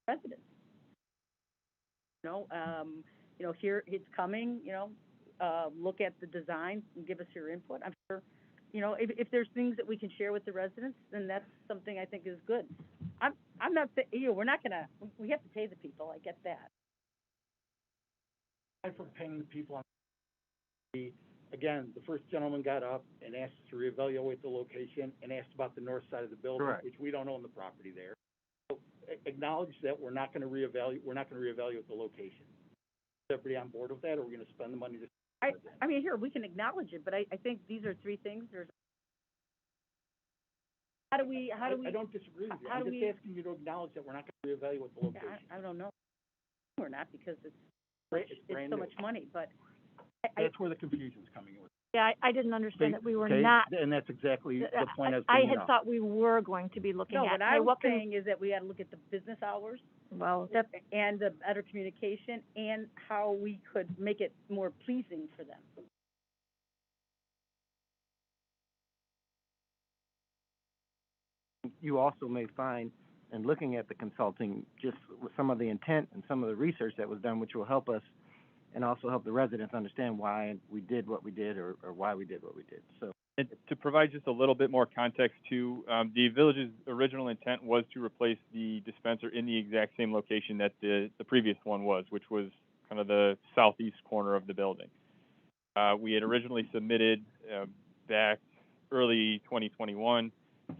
residents. Here it's coming, look at the design and give us your input. I'm sure, if there's things that we can share with the residents, then that's something I think is good. I'm not saying, we're not gonna, we have to pay the people, I get that. For paying the people on again, the first gentleman got up and asked to reevaluate the location and asked about the north side of the building, Correct. Which we don't own the property there. So acknowledge that we're not going to reevaluate the location. Is everybody on board with that, or are we going to spend the money to? I mean, here, we can acknowledge it, but I think these are three things. How do we? I don't disagree with you. I'm just asking you to acknowledge that we're not going to reevaluate the location. I don't know. We're not, because it's brand so new. much money, but. That's where the confusion's coming in. Yeah, I didn't understand that we were not. And that's exactly the point I had thought we were going to be looking at. No, what I was saying is that we got to look at the business hours. Well, and the better communication and how we could make it more pleasing for them. You also may find, in looking at the consulting, just with some of the intent and some of the research that was done, which will help us and also help the residents understand why we did what we did or why we did what we did. So, and to provide just a little bit more context too, the village's original intent was to replace the dispenser in the exact same location that the previous one was, which was kind of the southeast corner of the building. We had originally submitted back early 2021.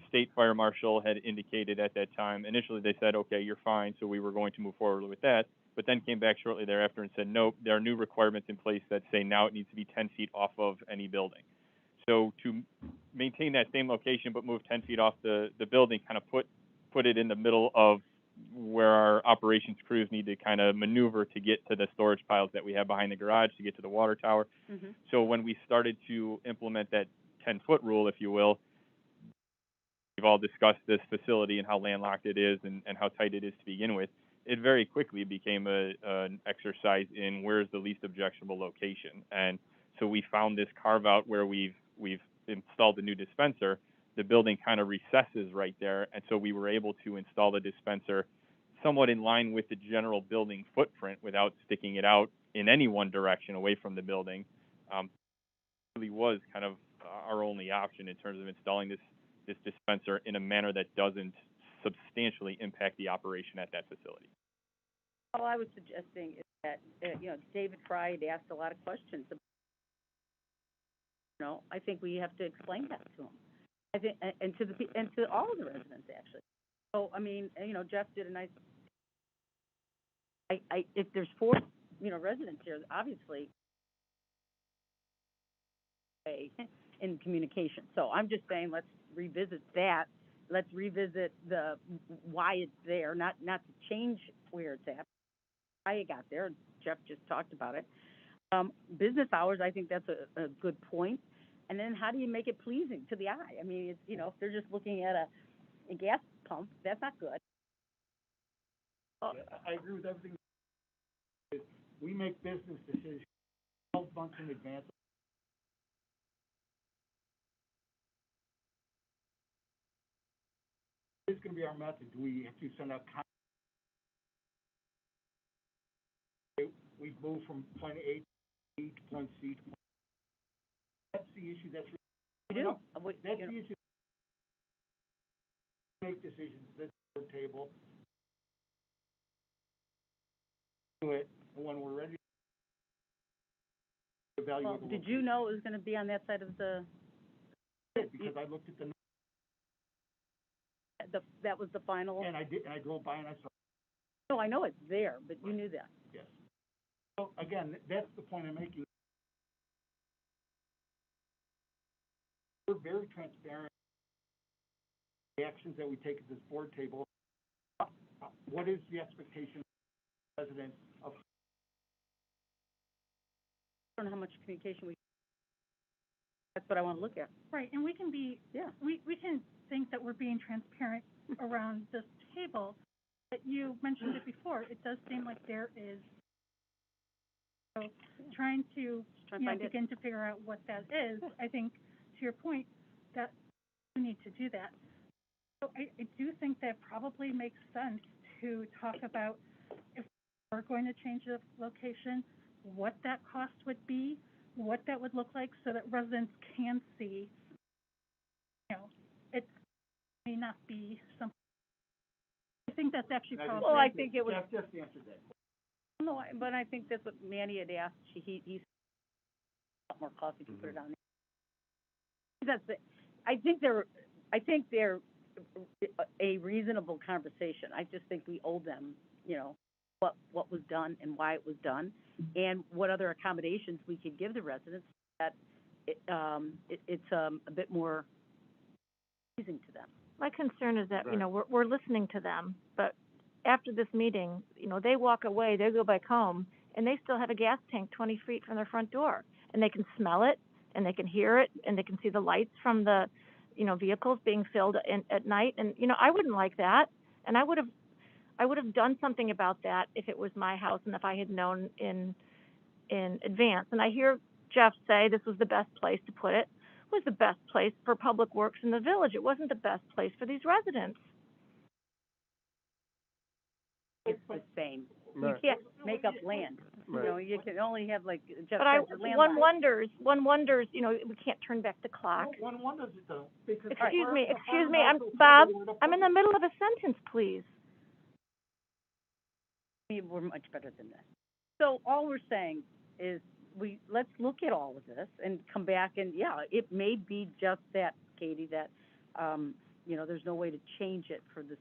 State Fire Marshal had indicated at that time, initially they said, okay, you're fine, so we were going to move forward with that, but then came back shortly thereafter and said, nope, there are new requirements in place that say now it needs to be 10 feet off of any building. So to maintain that same location but move 10 feet off the building kind of put it in the middle of where our operations crews need to kind of maneuver to get to the storage piles that we have behind the garage to get to the water tower. Mm-hmm. So when we started to implement that 10-foot rule, if you will, we've all discussed this facility and how landlocked it is and how tight it is to begin with. It very quickly became an exercise in where's the least objectionable location. And so we found this carve out where we've installed the new dispenser. The building kind of recesses right there, and so we were able to install the dispenser somewhat in line with the general building footprint without sticking it out in any one direction away from the building. Really was kind of our only option in terms of installing this dispenser in a manner that doesn't substantially impact the operation at that facility. All I was suggesting is that, David Fry had asked a lot of questions. I think we have to explain that to him. I think, and to all of the residents, actually. So, I mean, Jeff did a nice, if there's 4, residents here, obviously, in communication. So I'm just saying, let's revisit that. Let's revisit the why it's there, not to change where it's at. Why it got there. Jeff just talked about it. Business hours, I think that's a good point. And then how do you make it pleasing to the eye? I mean, it's, if they're just looking at a gas pump, that's not good. Yeah, I agree with everything. We make business decisions 12 months in advance. This is going to be our method. Do we have to send out we move from point A to B to point C to point. That's the issue. That's we do. That's the issue. Make decisions at the table. Do it when we're ready. Evaluate. Well, did you know it was going to be on that side of the? Because I looked at that was the final. And I did. And I drove by and I saw. No, I know it's there, but you knew that. Yes. So again, that's the point I'm making. We're very transparent. The actions that we take at this board table. What is the expectation of residents of? I don't know how much communication we. That's what I want to look at. Right, and we can be. Yeah. We can think that we're being transparent around this table, but you mentioned it before. It does seem like there is. So trying to begin to figure out what that is, I think, to your point, that you need to do that. So I do think that probably makes sense to talk about if we're going to change the location, what that cost would be, what that would look like so that residents can see, it may not be something. I think that's actually probably. Well, I think it was. Jeff just answered that. No, but I think that's what Manny had asked. He's a lot more coffee if you put it on there. That's it. I think they're a reasonable conversation. I just think we owe them, what was done and why it was done, and what other accommodations we could give the residents that it's a bit more pleasing to them. My concern is that, Right. we're listening to them, but after this meeting, they walk away, they go back home, and they still have a gas tank 20 feet from their front door. And they can smell it, and they can hear it, and they can see the lights from the, vehicles being filled at night. And, I wouldn't like that. And I would have done something about that if it was my house and if I had known in advance. And I hear Jeff say this was the best place to put it. It was the best place for public works in the village. It wasn't the best place for these residents. It's the same. Right. You can't make up land. Right. You can only have, like Jeff But said, your one landline. wonders, we can't turn back the clock. One wonders it though, because. Excuse me, Bob, I'm in the middle of a sentence, please. We're much better than that. So all we're saying is let's look at all of this and come back and, yeah, it may be just that, Katie, that, there's no way to change it for the,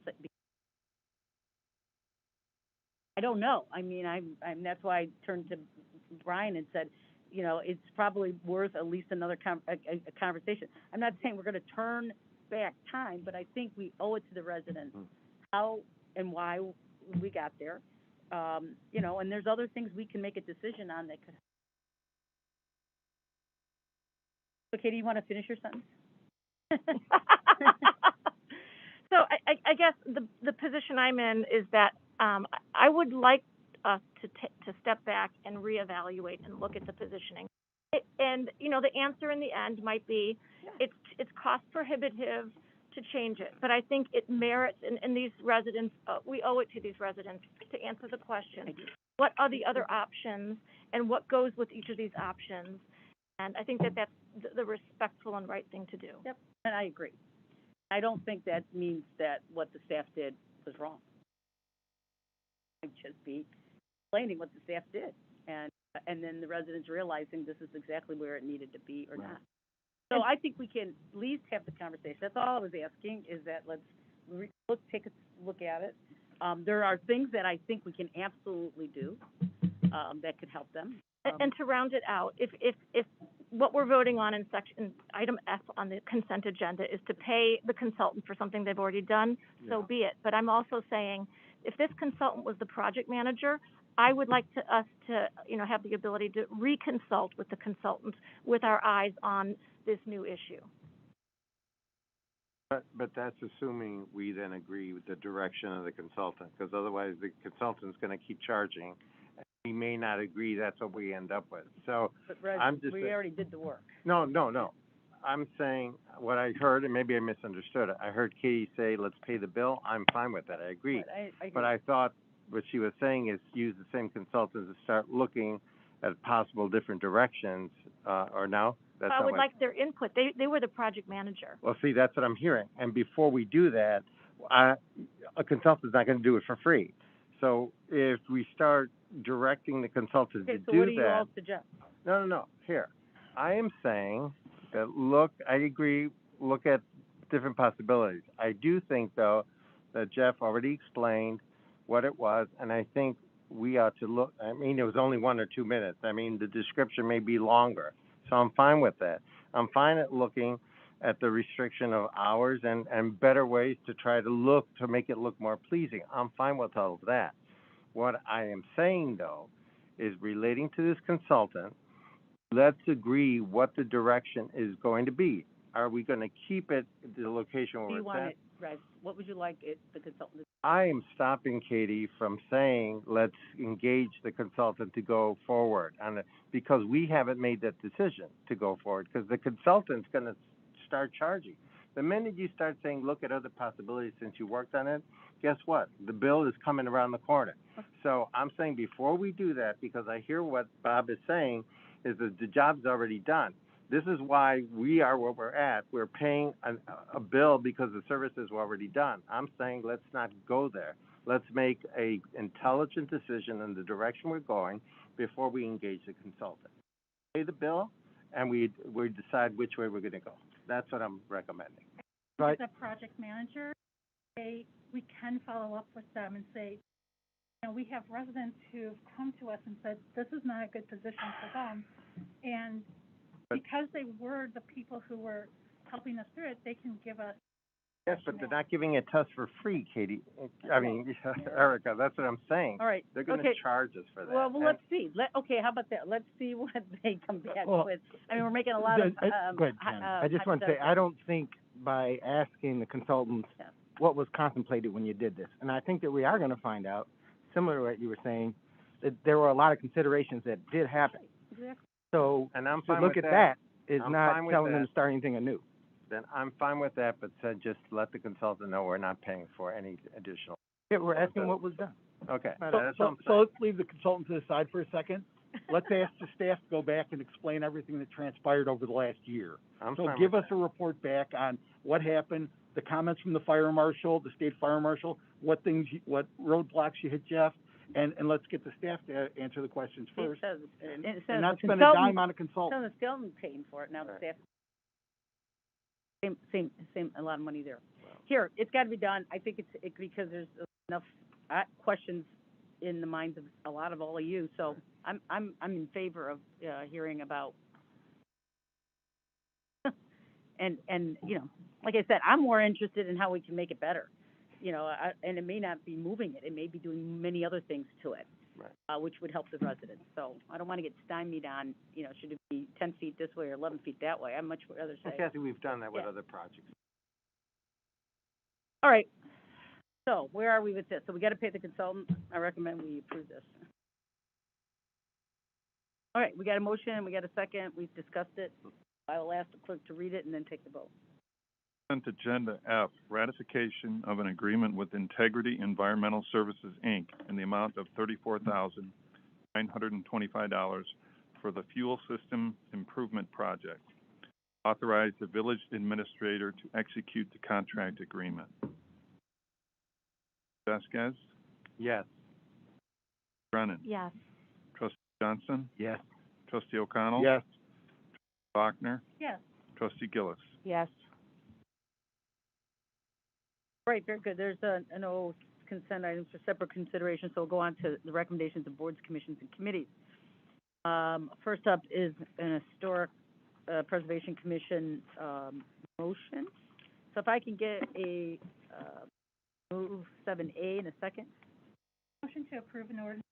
I don't know. I mean, that's why I turned to Brian and said, it's probably worth at least another a conversation. I'm not saying we're going to turn back time, but I think we owe it to the residents how and why we got there. And there's other things we can make a decision on that could. So, Katie, you want to finish your sentence? So I guess the position I'm in is that I would like us to step back and reevaluate and look at the positioning. And the answer in the end might be it's cost prohibitive to change it, but I think it merits, and these residents, we owe it to these residents to answer the question, what are the other options and what goes with each of these options? And I think that's the respectful and right thing to do. Yep, and I agree. I don't think that means that what the staff did was wrong. I'd just be explaining what the staff did, and then the residents realizing this is exactly where it needed to be or not. So I think we can at least have the conversation. That's all I was asking, is that let's take a look at it. There are things that I think we can absolutely do that could help them. And to round it out, if what we're voting on in item F on the consent agenda is to pay the consultant for something they've already done, so be it. But I'm also saying, if this consultant was the project manager, I would like us to have the ability to reconsult with the consultant with our eyes on this new issue. But that's assuming we then agree with the direction of the consultant, because otherwise the consultant's going to keep charging. We may not agree. That's what we end up with. So we already did the work. No. I'm saying what I heard, and maybe I misunderstood it. I heard Katie say, let's pay the bill. I'm fine with that. I agree. But I thought what she was saying is use the same consultants to start looking at possible different directions, or no? That's I would like their input. They were the project manager. Well, see, that's what I'm hearing. And before we do that, a consultant's not going to do it for free. So if we start directing the consultant to do that. So what do you all suggest? No. Here, I am saying that I agree, look at different possibilities. I do think, though, that Jeff already explained what it was, and I think we ought to look. I mean, it was only 1 or 2 minutes. I mean, the description may be longer, so I'm fine with that. I'm fine at looking at the restriction of hours and better ways to try to make it look more pleasing. I'm fine with all of that. What I am saying, though, is relating to this consultant, let's agree what the direction is going to be. Are we going to keep it at the location where it's at? Right. What would you like the consultant to do? I am stopping Katie from saying let's engage the consultant to go forward on it, because we haven't made that decision to go forward, because the consultant's going to start charging. The minute you start saying, look at other possibilities since you worked on it, guess what? The bill is coming around the corner. So I'm saying before we do that, because I hear what Bob is saying, is that the job's already done. This is why we are where we're at. We're paying a bill because the services were already done. I'm saying let's not go there. Let's make a intelligent decision in the direction we're going before we engage the consultant. Pay the bill, and we decide which way we're going to go. That's what I'm recommending. As a project manager, we can follow up with them and say, we have residents who've come to us and said, this is not a good position for them. And because they were the people who were helping us through it, they can give us. Yes, but they're not giving it to us for free, Katie. I mean, Erica, that's what I'm saying. All right. They're going to charge us for that. Well, let's see. How about that? Let's see what they come back with. I mean, we're making a lot of. Go ahead, Ken. I just want to say, I don't think by asking the consultants what was contemplated when you did this, and I think that we are going to find out, similar to what you were saying, that there were a lot of considerations that did happen. Exactly. So and I'm to fine look with at that is I'm not fine with telling them that. to start anything anew. Then I'm fine with that, but just let the consultant know we're not paying for any additional. Yeah, we're asking what was done. Okay. So let's leave the consultant to the side for a second. Let's ask the staff to go back and explain everything that transpired over the last year. So give us a report back on what happened, the comments from the fire marshal, the state fire marshal, what roadblocks you hit, Jeff, and let's get the staff to answer the questions first. It says And not the spend a consultant- dime on a consultant. So the consultant paying for it, now the staff. Same, a lot of money there. Here, it's gotta be done, I think because there's enough, questions in the minds of a lot of all of you, so I'm in favor of, hearing about. And, you know, like I said, I'm more interested in how we can make it better. You know, and it may not be moving it, it may be doing many other things to it. Right. Which would help the residents. So I don't want to get stymied on, you know, should it be 10 feet this way or 11 feet that way? I'd much rather say. And Kathy, we've done that with Yeah. other projects. All right. So where are we with this? So we got to pay the consultant. I recommend we approve this. All right, we got a motion and we got a second. We've discussed it. I will ask the clerk to read it and then take the vote. Consent agenda F, ratification of an agreement with Integrity Environmental Services, Inc. in the amount of $34,925 for the fuel system improvement project. Authorize the village administrator to execute the contract agreement. Vasquez? Yes. Brennan? Yes. Trustee Johnson? Yes. Trustee O'Connell? Yes. Bachner? Yes. Trustee Gillis? Yes. Right, very good. There's no consent items for separate consideration, so we'll go on to the recommendations of boards, commissions, and committees. First up is an Historic Preservation Commission motion. So if I can get a move 7A in a second. Motion to approve an ordinance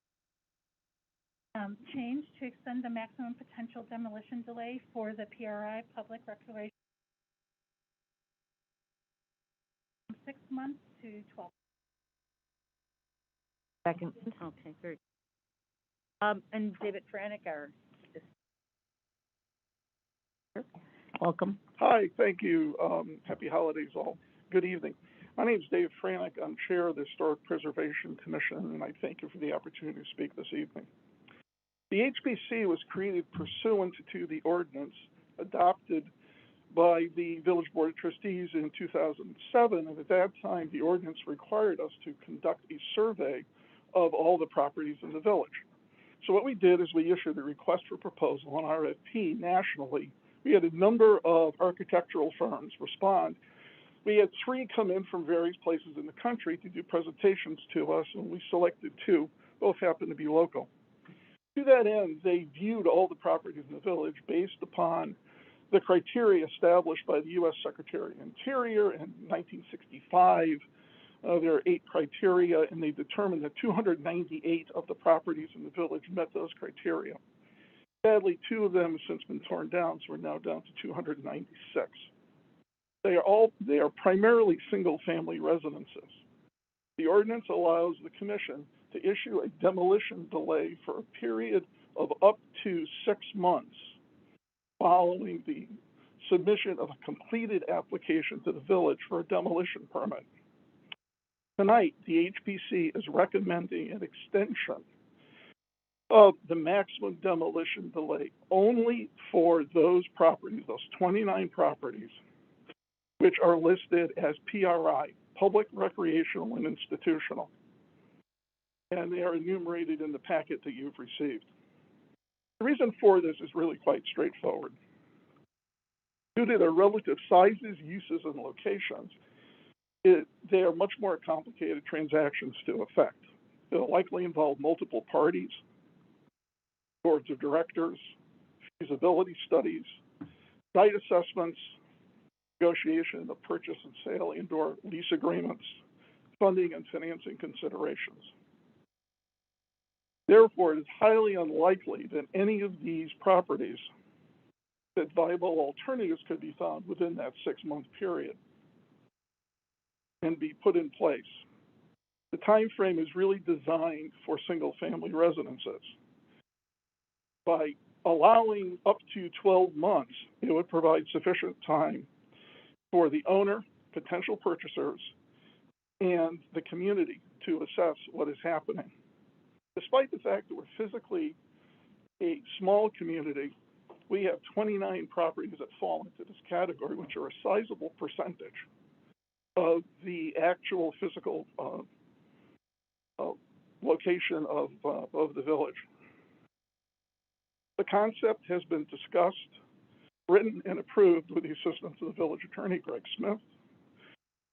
change to extend the maximum potential demolition delay for the PRI public recreation from 6 months to 12. Second. Okay, very good. And David Franek, our welcome. Hi, thank you. Happy holidays all. Good evening. My name is Dave Franek. I'm chair of the Historic Preservation Commission, and I thank you for the opportunity to speak this evening. The HPC was created pursuant to the ordinance adopted by the Village Board of Trustees in 2007, and at that time, the ordinance required us to conduct a survey of all the properties in the village. So what we did is we issued a request for proposal, an RFP, nationally. We had a number of architectural firms respond. We had 3 come in from various places in the country to do presentations to us, and we selected 2. Both happened to be local. To that end, they viewed all the properties in the village based upon the criteria established by the U.S. Secretary of Interior in 1965. There are 8 criteria, and they determined that 298 of the properties in the village met those criteria. Sadly, 2 of them have since been torn down, so we're now down to 296. They are primarily single-family residences. The ordinance allows the commission to issue a demolition delay for a period of up to 6 months following the submission of a completed application to the village for a demolition permit. Tonight, the HPC is recommending an extension of the maximum demolition delay only for those properties, those 29 properties, which are listed as PRI, public, recreational, and institutional. And they are enumerated in the packet that you've received. The reason for this is really quite straightforward. Due to their relative sizes, uses, and locations, they are much more complicated transactions to effect. They'll likely involve multiple parties, boards of directors, feasibility studies, site assessments, negotiation of purchase and sale and/or lease agreements, funding and financing considerations. Therefore, it is highly unlikely that any of these properties that viable alternatives could be found within that 6-month period and be put in place. The time frame is really designed for single-family residences. By allowing up to 12 months, it would provide sufficient time for the owner, potential purchasers, and the community to assess what is happening. Despite the fact that we're physically a small community, we have 29 properties that fall into this category, which are a sizable percentage of the actual physical location of the village. The concept has been discussed, written, and approved with the assistance of the village attorney, Greg Smith.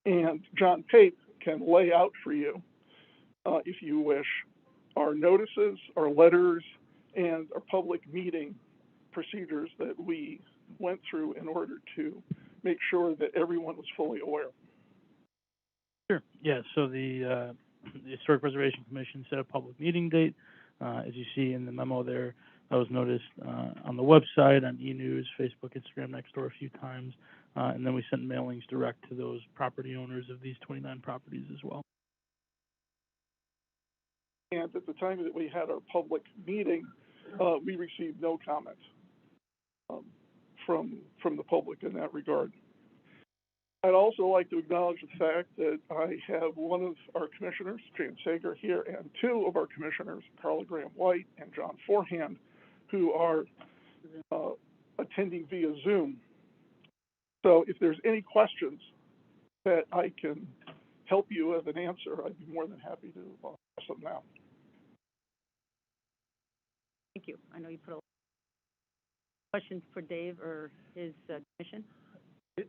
And John Pape can lay out for you, if you wish, our notices, our letters, and our public meeting procedures that we went through in order to make sure that everyone was fully aware. Sure. Yeah, so the Historic Preservation Commission set a public meeting date. As you see in the memo there, that was noticed on the website, on e-news, Facebook, Instagram, Nextdoor a few times. And then we sent mailings direct to those property owners of these 29 properties as well. And at the time that we had our public meeting, we received no comment from the public in that regard. I'd also like to acknowledge the fact that I have one of our commissioners, James Sager, here, and two of our commissioners, Carla Graham White and John Forehand, who are attending via Zoom. So if there's any questions that I can help you with an answer, I'd be more than happy to ask them now. Thank you. I know you put a questions for Dave or his commission.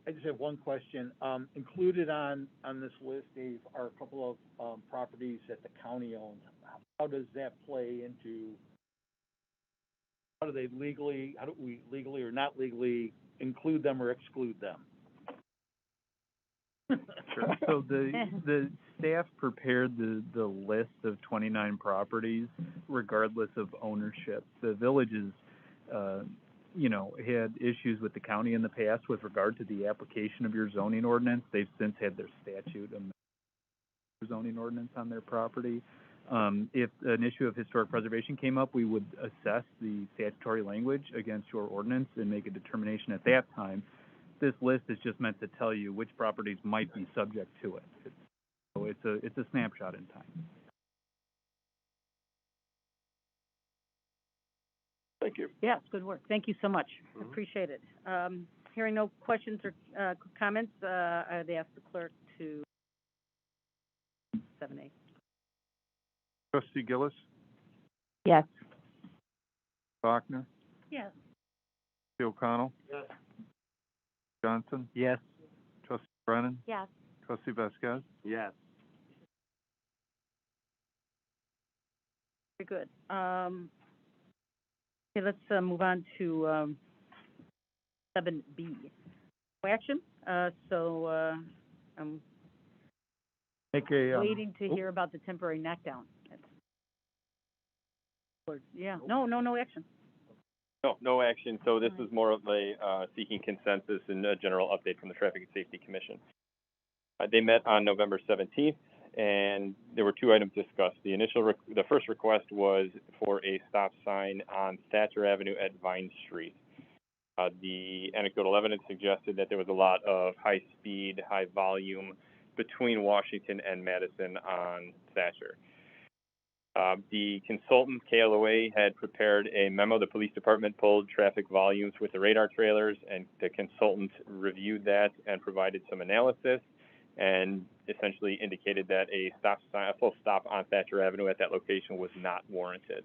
I just have one question. Included on this list, Dave, are a couple of properties that the county owns. How does that play into, how do we legally or not legally include them or exclude them? Sure. So the staff prepared the list of 29 properties regardless of ownership. The villages, had issues with the county in the past with regard to the application of your zoning ordinance. They've since had their statute and zoning ordinance on their property. If an issue of historic preservation came up, we would assess the statutory language against your ordinance and make a determination at that time. This list is just meant to tell you which properties might be subject to it. So it's a snapshot in time. Thank you. Yes, good work. Thank you so much. Appreciate it. Hearing no questions or comments, I'd ask the clerk to 7A. Trustee Gillis, Yes. Bachner, Yes. Trustee O'Connell, Yes. Johnson, Yes. Trustee Brennan, Yes. Trustee Vasquez. Yes. Very good. Okay, let's move on to 7B. No action. I'm waiting to hear about the temporary knockdown. No action. No action. So this is more of a seeking consensus and a general update from the Traffic and Safety Commission. They met on November 17th, and there were two items discussed. The first request was for a stop sign on Thatcher Avenue at Vine Street. The anecdotal evidence suggested that there was a lot of high speed, high volume between Washington and Madison on Thatcher. The consultant, KLOA, had prepared a memo. The police department pulled traffic volumes with the radar trailers, and the consultant reviewed that and provided some analysis and essentially indicated that a full stop on Thatcher Avenue at that location was not warranted.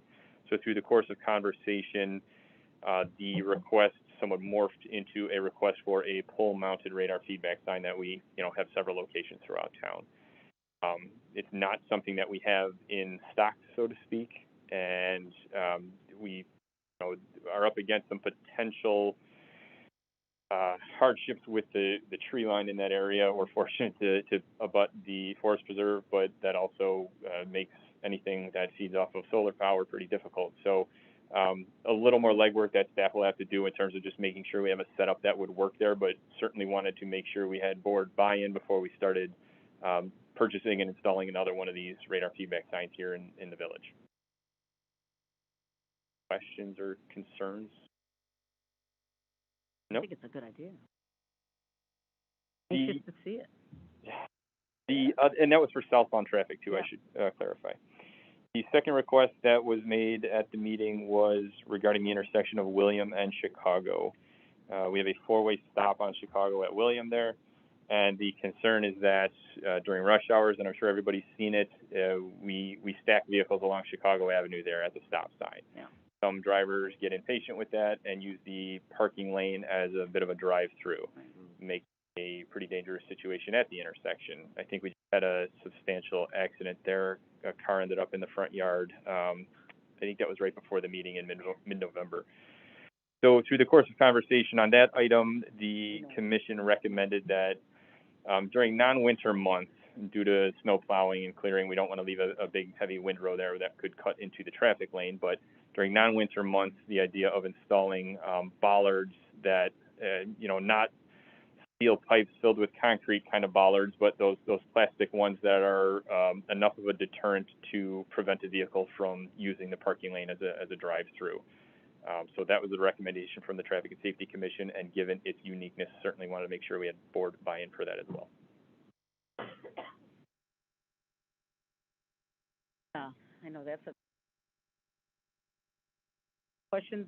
So through the course of conversation, the request somewhat morphed into a request for a pole-mounted radar feedback sign that we, have several locations throughout town. It's not something that we have in stock, so to speak, and we are up against some potential hardships with the tree line in that area. We're fortunate to abut the forest preserve, but that also makes anything that feeds off of solar power pretty difficult. So a little more legwork that staff will have to do in terms of just making sure we have a setup that would work there, but certainly wanted to make sure we had board buy-in before we started purchasing and installing another one of these radar feedback signs here in the village. Questions or concerns? I think it's a good idea. Anxious to see it. And that was for southbound traffic too, Yeah. I should clarify. The second request that was made at the meeting was regarding the intersection of William and Chicago. We have a four-way stop on Chicago at William there. And the concern is that during rush hours, and I'm sure everybody's seen it, we stack vehicles along Chicago Avenue there at the stop sign. Yeah. Some drivers get impatient with that and use the parking lane as a bit of a drive-through, make a pretty dangerous situation at the intersection. I think we just had a substantial accident there. A car ended up in the front yard. I think that was right before the meeting in mid-November. So through the course of conversation on that item, the commission recommended that during non-winter months, due to snow plowing and clearing, we don't want to leave a big heavy windrow there that could cut into the traffic lane. But during non-winter months, the idea of installing bollards that, not steel pipes filled with concrete kind of bollards, but those plastic ones that are enough of a deterrent to prevent a vehicle from using the parking lane as a drive-through. So that was the recommendation from the Traffic and Safety Commission, and given its uniqueness, certainly wanted to make sure we had board buy-in for that as well. Yeah, I know that's a questions.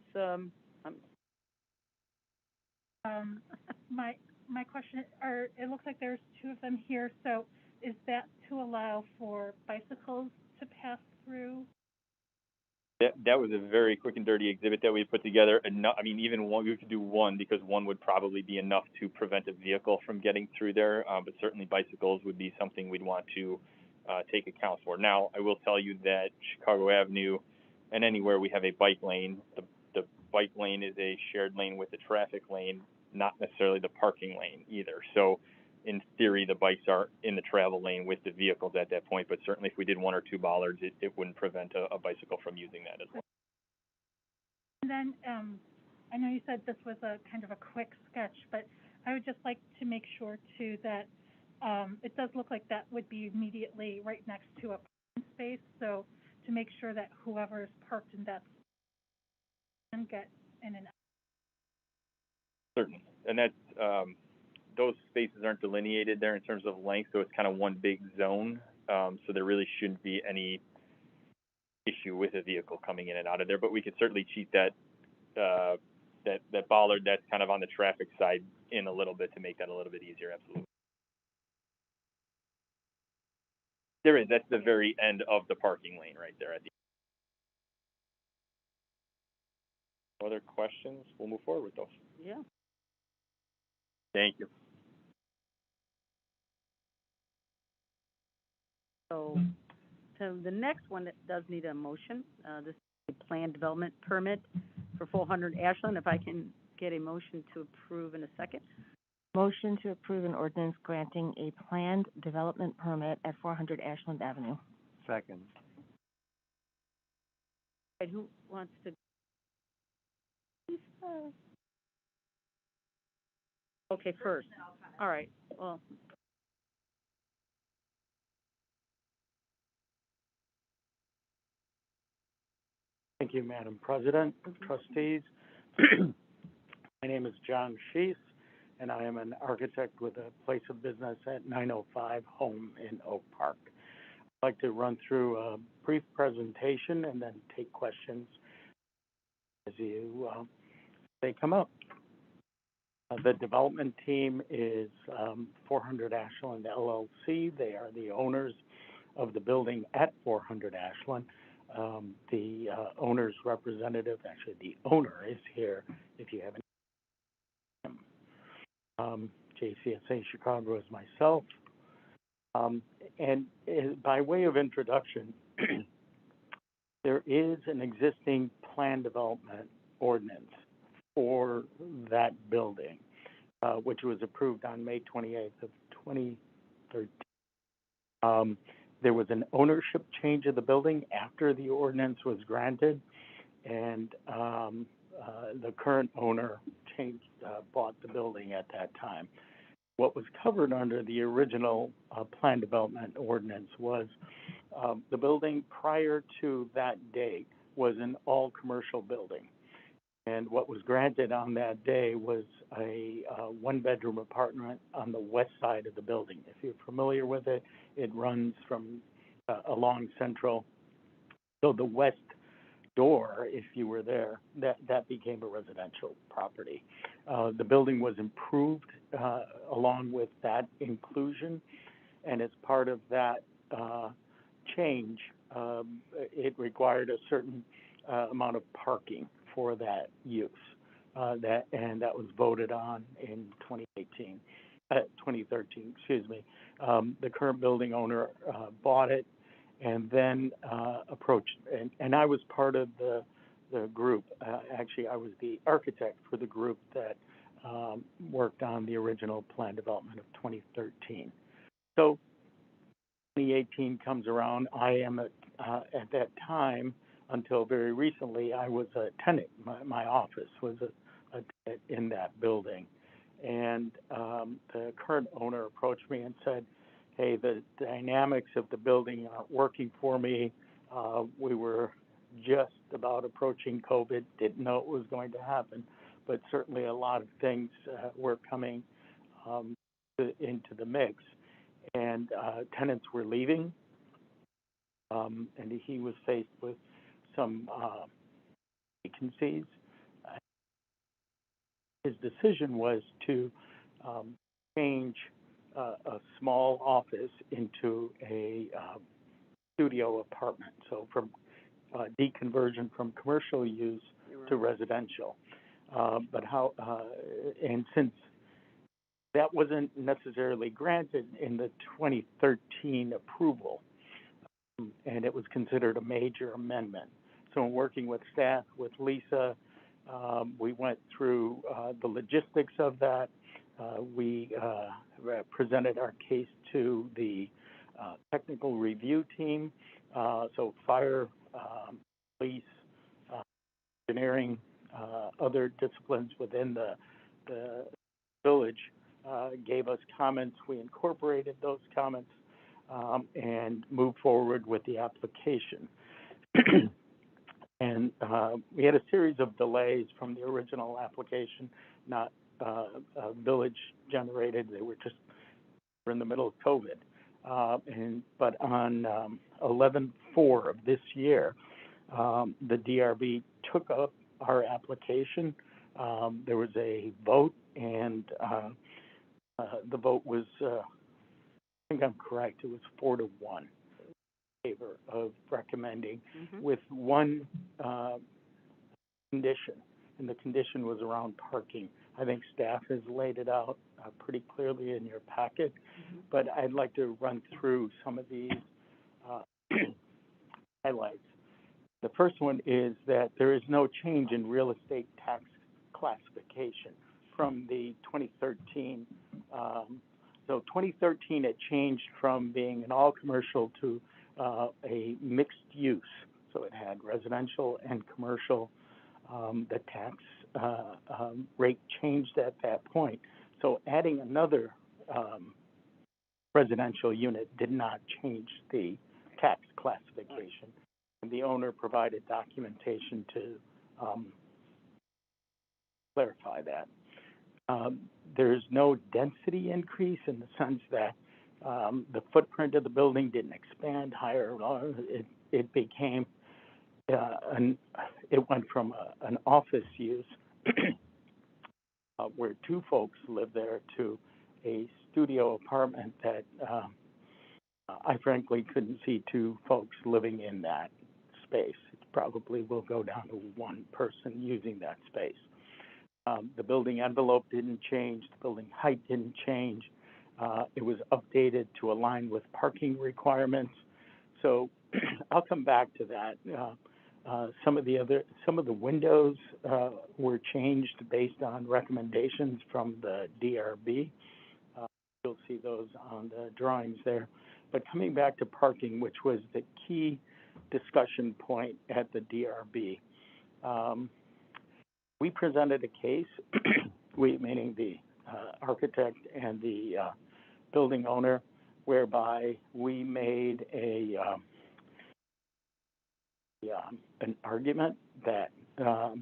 My question are, it looks like there's two of them here, so is that to allow for bicycles to pass through? That was a very quick and dirty exhibit that we put together. Even one, we could do one because one would probably be enough to prevent a vehicle from getting through there. But certainly bicycles would be something we'd want to take account for. Now, I will tell you that Chicago Avenue and anywhere we have a bike lane, the bike lane is a shared lane with the traffic lane, not necessarily the parking lane either. So in theory, the bikes are in the travel lane with the vehicles at that point, but certainly if we did one or two bollards, it wouldn't prevent a bicycle from using that as well. And then, I know you said this was a kind of a quick sketch, but I would just like to make sure too that it does look like that would be immediately right next to a parking space, so to make sure that whoever is parked in that can get in and out. Certainly, and that's, those spaces aren't delineated there in terms of length, so it's kind of one big zone. So there really shouldn't be any issue with a vehicle coming in and out of there. But we could certainly cheat that bollard that's kind of on the traffic side in a little bit to make that a little bit easier. Absolutely. There is. That's the very end of the parking lane right there at the. Other questions? We'll move forward with those. Yeah. Thank you. So the next one that does need a motion, this is a planned development permit for 400 Ashland. If I can get a motion to approve in a second. Motion to approve an ordinance granting a planned development permit at 400 Ashland Avenue. Second. Right, who wants to? Okay, first. All right, well. Thank you, Madam President, Trustees. My name is John Sheese, and I am an architect with a place of business at 905 Home in Oak Park. I'd like to run through a brief presentation and then take questions as they come up. The development team is 400 Ashland LLC. They are the owners of the building at 400 Ashland. The owner's representative, actually the owner, is here if you have any. JCSA Chicago is myself. And by way of introduction, there is an existing plan development ordinance for that building, which was approved on May 28th of 2013. There was an ownership change of the building after the ordinance was granted, and the current owner bought the building at that time. What was covered under the original plan development ordinance was the building prior to that date was an all-commercial building. And what was granted on that day was a one-bedroom apartment on the west side of the building. If you're familiar with it, it runs from along Central. So the west door, if you were there, that became a residential property. The building was improved along with that inclusion, and as part of that change, it required a certain amount of parking for that use. That was voted on in 2013, excuse me. The current building owner bought it and then approached, and I was part of the group. Actually, I was the architect for the group that worked on the original plan development of 2013. So 2018 comes around. I am at that time, until very recently, I was a tenant. My office was a tenant in that building. And the current owner approached me and said, hey, the dynamics of the building aren't working for me. We were just about approaching COVID, didn't know it was going to happen, but certainly a lot of things were coming into the mix. And tenants were leaving, and he was faced with some vacancies. His decision was to change a small office into a studio apartment, so from deconversion from commercial use to residential. And since that wasn't necessarily granted in the 2013 approval, and it was considered a major amendment. So in working with staff, with Lisa, we went through the logistics of that. We presented our case to the technical review team, so fire, police, engineering, other disciplines within the village gave us comments. We incorporated those comments and moved forward with the application. And we had a series of delays from the original application, not village generated. They were just in the middle of COVID. But on 11/4 of this year, the DRB took up our application. There was a vote, and the vote was, I think I'm correct, it was 4-1 in favor of recommending, with one condition, and the condition was around parking. I think staff has laid it out pretty clearly in your packet, but I'd like to run through some of these highlights. The first one is that there is no change in real estate tax classification from the 2013. So 2013, it changed from being an all commercial to a mixed use. So it had residential and commercial. The tax rate changed at that point. So adding another residential unit did not change the tax classification. And the owner provided documentation to clarify that. There's no density increase in the sense that the footprint of the building didn't expand higher. It became, it went from an office use where two folks live there to a studio apartment that I frankly couldn't see two folks living in that space. It probably will go down to one person using that space. The building envelope didn't change. The building height didn't change. It was updated to align with parking requirements. So I'll come back to that. Some of the windows were changed based on recommendations from the DRB. You'll see those on the drawings there. But coming back to parking, which was the key discussion point at the DRB, we presented a case, we meaning the architect and the building owner, whereby we made an argument that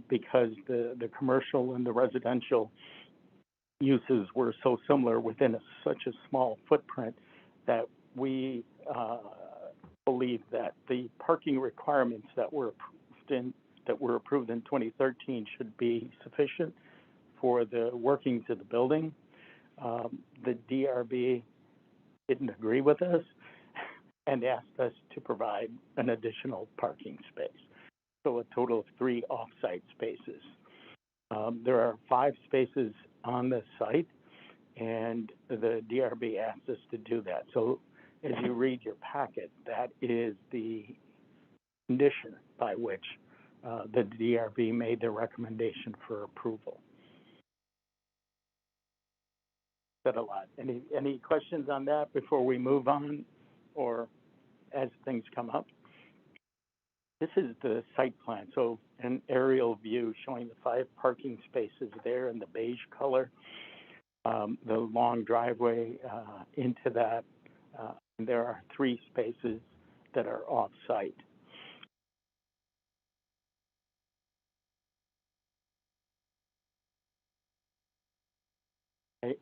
because the commercial and the residential uses were so similar within such a small footprint, that we believe that the parking requirements that were approved in 2013 should be sufficient for the workings of the building. The DRB didn't agree with us and asked us to provide an additional parking space. So a total of 3 off-site spaces. There are 5 spaces on the site, and the DRB asked us to do that. So as you read your packet, that is the condition by which the DRB made their recommendation for approval. Said a lot. Any questions on that before we move on, or as things come up? This is the site plan, so an aerial view showing the 5 parking spaces there in the beige color, the long driveway into that. And there are 3 spaces that are off-site.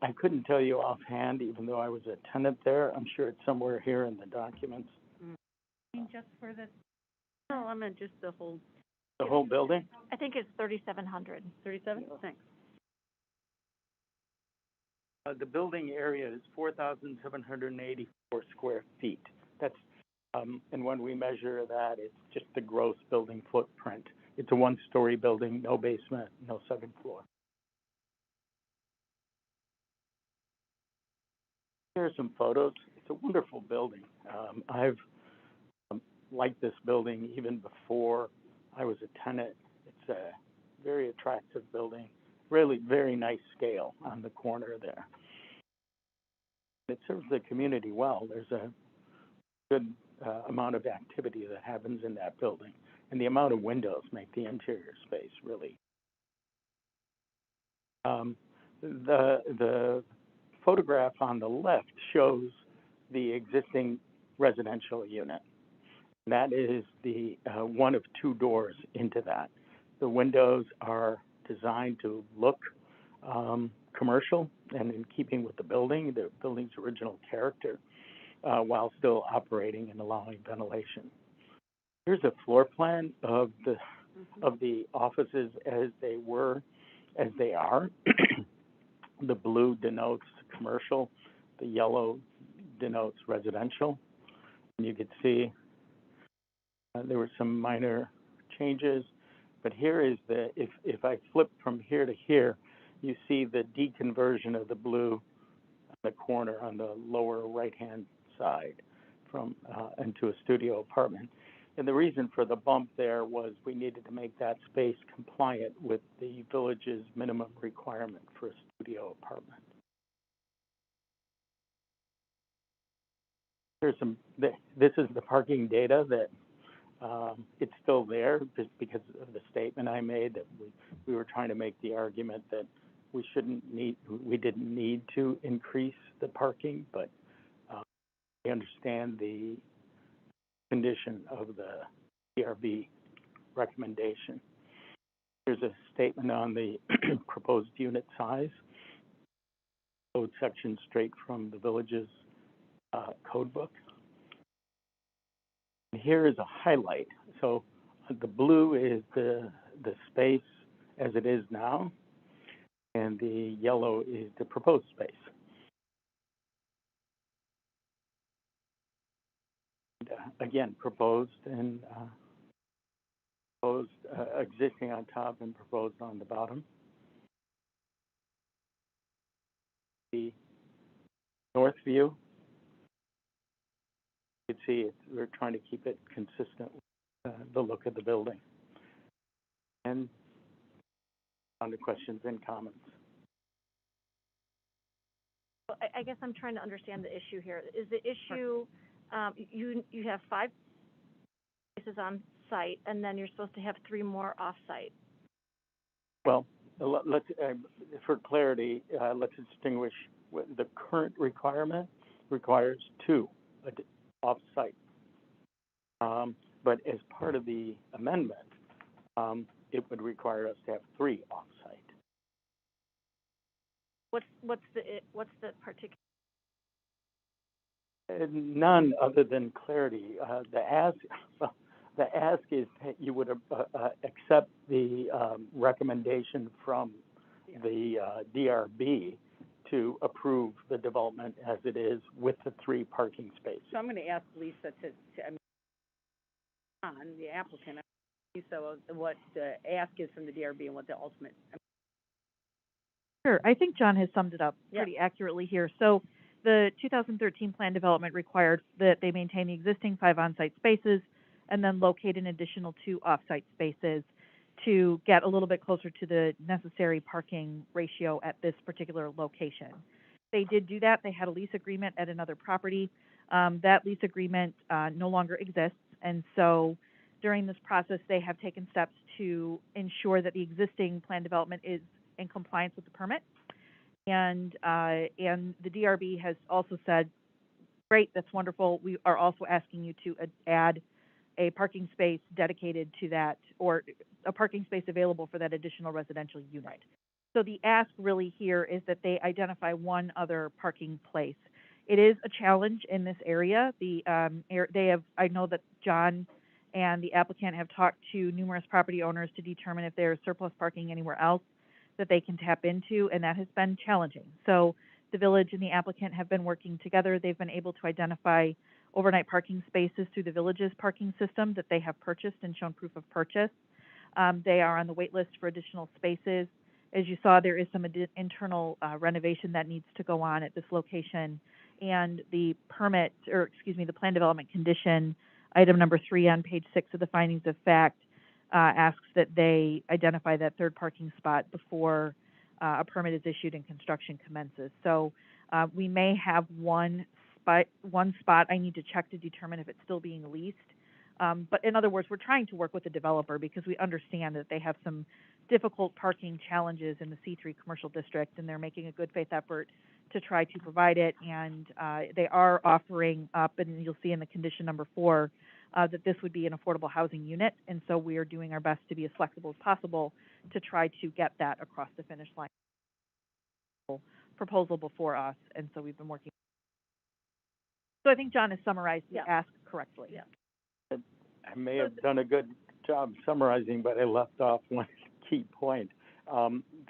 I couldn't tell you offhand, even though I was a tenant there. I'm sure it's somewhere here in the documents. Just for the, No, I meant just the whole. The whole building? I think it's 3,700. 37? Thanks. The building area is 4,784 square feet. That's, and when we measure that, it's just the gross building footprint. It's a 1-story building, no basement, no second floor. Here are some photos. It's a wonderful building. I've liked this building even before I was a tenant. It's a very attractive building, really very nice scale on the corner there. It serves the community well. There's a good amount of activity that happens in that building, and the amount of windows make the interior space really. The photograph on the left shows the existing residential unit. That is the one of 2 doors into that. The windows are designed to look commercial and in keeping with the building's original character, while still operating and allowing ventilation. Here's a floor plan of the offices as they are. The blue denotes commercial, the yellow denotes residential. And you can see there were some minor changes, but here is if I flip from here to here, you see the deconversion of the blue on the corner on the lower right-hand side from into a studio apartment. And the reason for the bump there was we needed to make that space compliant with the village's minimum requirement for a studio apartment. This is the parking data that it's still there just because of the statement I made that we were trying to make the argument that we didn't need to increase the parking, but we understand the condition of the DRB recommendation. Here's a statement on the proposed unit size, code section straight from the village's code book. And here is a highlight. So the blue is the space as it is now, and the yellow is the proposed space. And, again, proposed and existing on top and proposed on the bottom. The north view, you can see we're trying to keep it consistent with the look of the building. And on to questions and comments. I guess I'm trying to understand the issue here. Is the issue, you have 5 spaces on site, and then you're supposed to have 3 more off site? Well, let's, for clarity, let's distinguish. The current requirement requires 2 off-site. But as part of the amendment, it would require us to have 3 off-site. What's the particular? None other than clarity. The ask is that you would accept the recommendation from the DRB to approve the development as it is with the 3 parking spaces. So I'm going to ask Lisa I mean, on the applicant, so what the ask is from the DRB and what the ultimate. Sure. I think John has summed it up Yeah. pretty accurately here. So the 2013 plan development required that they maintain the existing 5 on-site spaces and then locate an additional 2 off-site spaces to get a little bit closer to the necessary parking ratio at this particular location. They did do that. They had a lease agreement at another property. That lease agreement no longer exists, and so during this process, they have taken steps to ensure that the existing plan development is in compliance with the permit. And the DRB has also said, great, that's wonderful. We are also asking you to add a parking space dedicated to that, or a parking space available for that additional residential unit. So the ask really here is that they identify one other parking place. It is a challenge in this area. I know that John and the applicant have talked to numerous property owners to determine if there's surplus parking anywhere else that they can tap into, and that has been challenging. So the village and the applicant have been working together. They've been able to identify overnight parking spaces through the village's parking system that they have purchased and shown proof of purchase. They are on the wait list for additional spaces. As you saw, there is some internal renovation that needs to go on at this location, and the the plan development condition, item number 3 on page 6 of the findings of fact, asks that they identify that third parking spot before a permit is issued and construction commences. So we may have one spot I need to check to determine if it's still being leased. But in other words, we're trying to work with the developer because we understand that they have some difficult parking challenges in the C3 commercial district, and they're making a good faith effort to try to provide it. And they are offering up, and you'll see in the condition number 4, that this would be an affordable housing unit. And so we are doing our best to be as flexible as possible to try to get that across the finish line. Proposal before us, and so we've been working. So I think John has summarized the ask correctly. Yeah. I may have done a good job summarizing, but I left off one key point.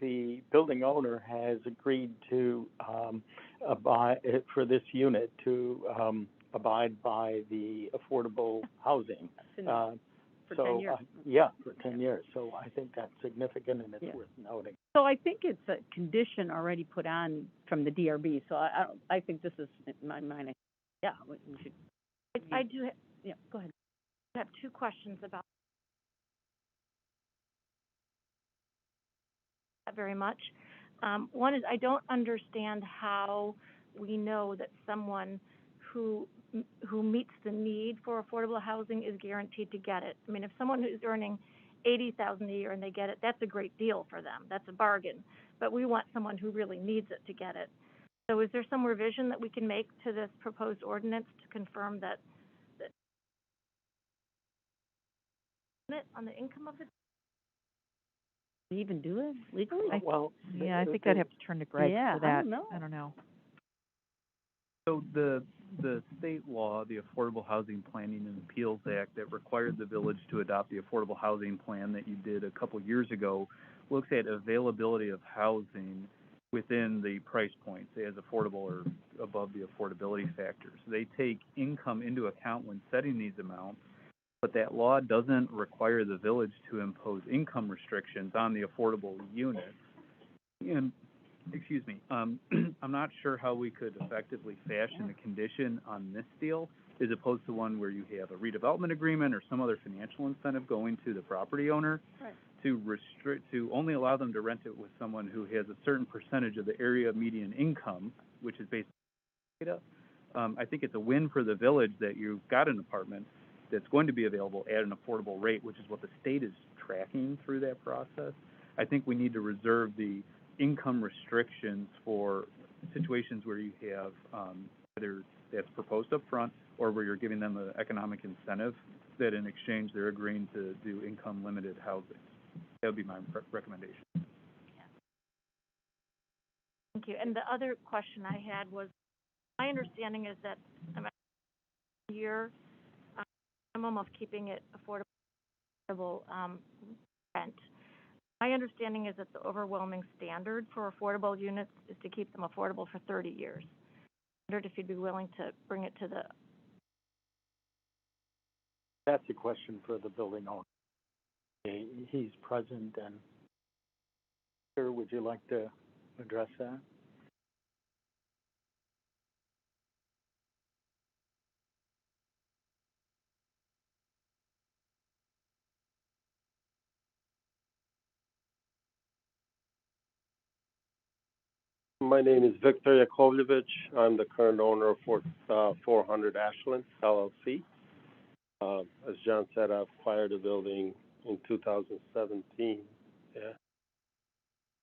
The building owner has agreed to abide for this unit to abide by the affordable housing. For 10 years. Yeah, for 10 years. So I think that's significant, and it's worth noting. So I think it's a condition already put on from the DRB. So I think this is, in my mind, we should. I do. Yeah, go ahead. I have 2 questions about that very much. One is I don't understand how we know that someone who meets the need for affordable housing is guaranteed to get it. I mean, if someone who's earning $80,000 a year and they get it, that's a great deal for them. That's a bargain. But we want someone who really needs it to get it. So is there some revision that we can make to this proposed ordinance to confirm that on the income of the? Can you even do it legally? I think I'd have to turn to Greg for that. I don't know. So the state law, the Affordable Housing Planning and Appeals Act, that required the village to adopt the affordable housing plan that you did a couple years ago, looks at availability of housing within the price points as affordable or above the affordability factors. They take income into account when setting these amounts, but that law doesn't require the village to impose income restrictions on the affordable units. And I'm not sure how we could effectively fashion a condition on this deal as opposed to one where you have a redevelopment agreement or some other financial incentive going to the property owner to only allow them to rent it with someone who has a certain percentage of the area median income, which is based on data. I think it's a win for the village that you've got an apartment that's going to be available at an affordable rate, which is what the state is tracking through that process. I think we need to reserve the income restrictions for situations where you have either that's proposed up front or where you're giving them an economic incentive that in exchange they're agreeing to do income limited housing. That would be my recommendation. Thank you. And the other question I had was, my understanding is that year minimum of keeping it affordable rent. My understanding is that the overwhelming standard for affordable units is to keep them affordable for 30 years. I wondered if you'd be willing to bring it to the. That's a question for the building owner. He's present, and sir, would you like to address that? My name is Victor Yakovlevich. I'm the current owner of 400 Ashland LLC. As John said, I acquired the building in 2017. Yeah.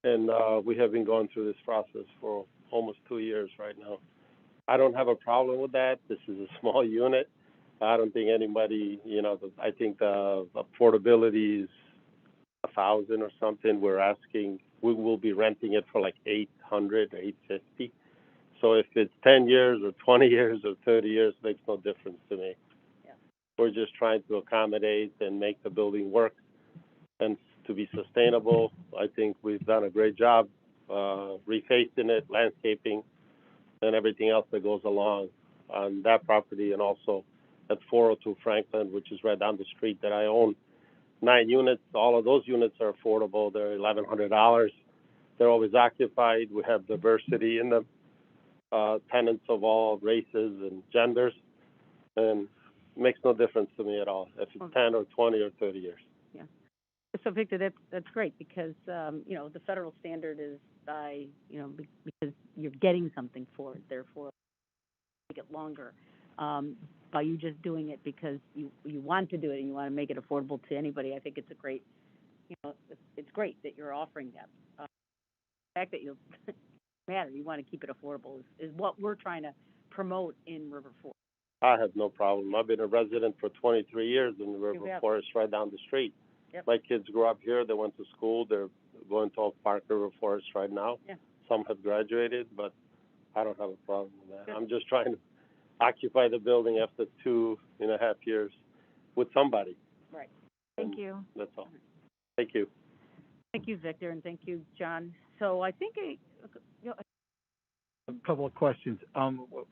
And we have been going through this process for almost 2 years right now. I don't have a problem with that. This is a small unit. I don't think anybody, I think the affordability is 1,000 or something. We will be renting it for like 800, 850. So if it's 10 years or 20 years or 30 years, makes no difference to me. Yeah. We're just trying to accommodate and make the building work and to be sustainable. I think we've done a great job refacing it, landscaping, and everything else that goes along on that property, and also at 402 Franklin, which is right down the street that I own. 9 units. All of those units are affordable. They're $1,100. They're always occupied. We have diversity in them, tenants of all races and genders, and it makes no difference to me at all if it's 10 or 20 or 30 years. Yeah. So Victor, that's great because, the federal standard is by, because you're getting something for it, therefore make it longer. By you just doing it because you want to do it and you want to make it affordable to anybody, I think it's a great, it's great that you're offering that. The fact that you want to keep it affordable is what we're trying to promote in River Forest. I have no problem. I've been a resident for 23 years in the River Forest, right down the street. Yep. My kids grew up here. They went to school. They're going to Oak Park River Forest right now. Yeah. Some have graduated, but I don't have a problem with that. Good. I'm just trying to occupy the building after 2.5 years with somebody. Right. Thank you. That's all. Thank you. Thank you, Victor, and thank you, John. So I think A couple of questions.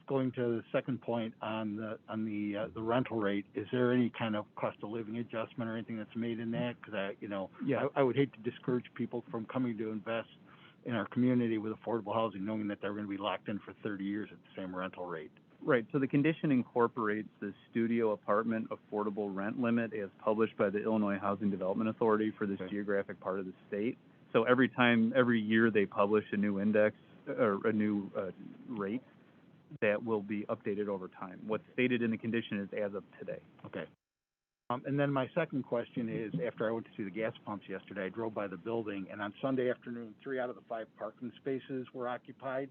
Going to the second point on the rental rate, is there any kind of cost of living adjustment or anything that's made in that? Because I would hate to discourage people from coming to invest in our community with affordable housing, knowing that they're going to be locked in for 30 years at the same rental rate. Right, so the condition incorporates the studio apartment affordable rent limit as published by the Illinois Housing Development Authority for this geographic part of the state. So every year they publish a new index or a new rate that will be updated over time. What's stated in the condition is as of today. Okay. And then my second question is, after I went to see the gas pumps yesterday, I drove by the building, and on Sunday afternoon, 3 out of the 5 parking spaces were occupied.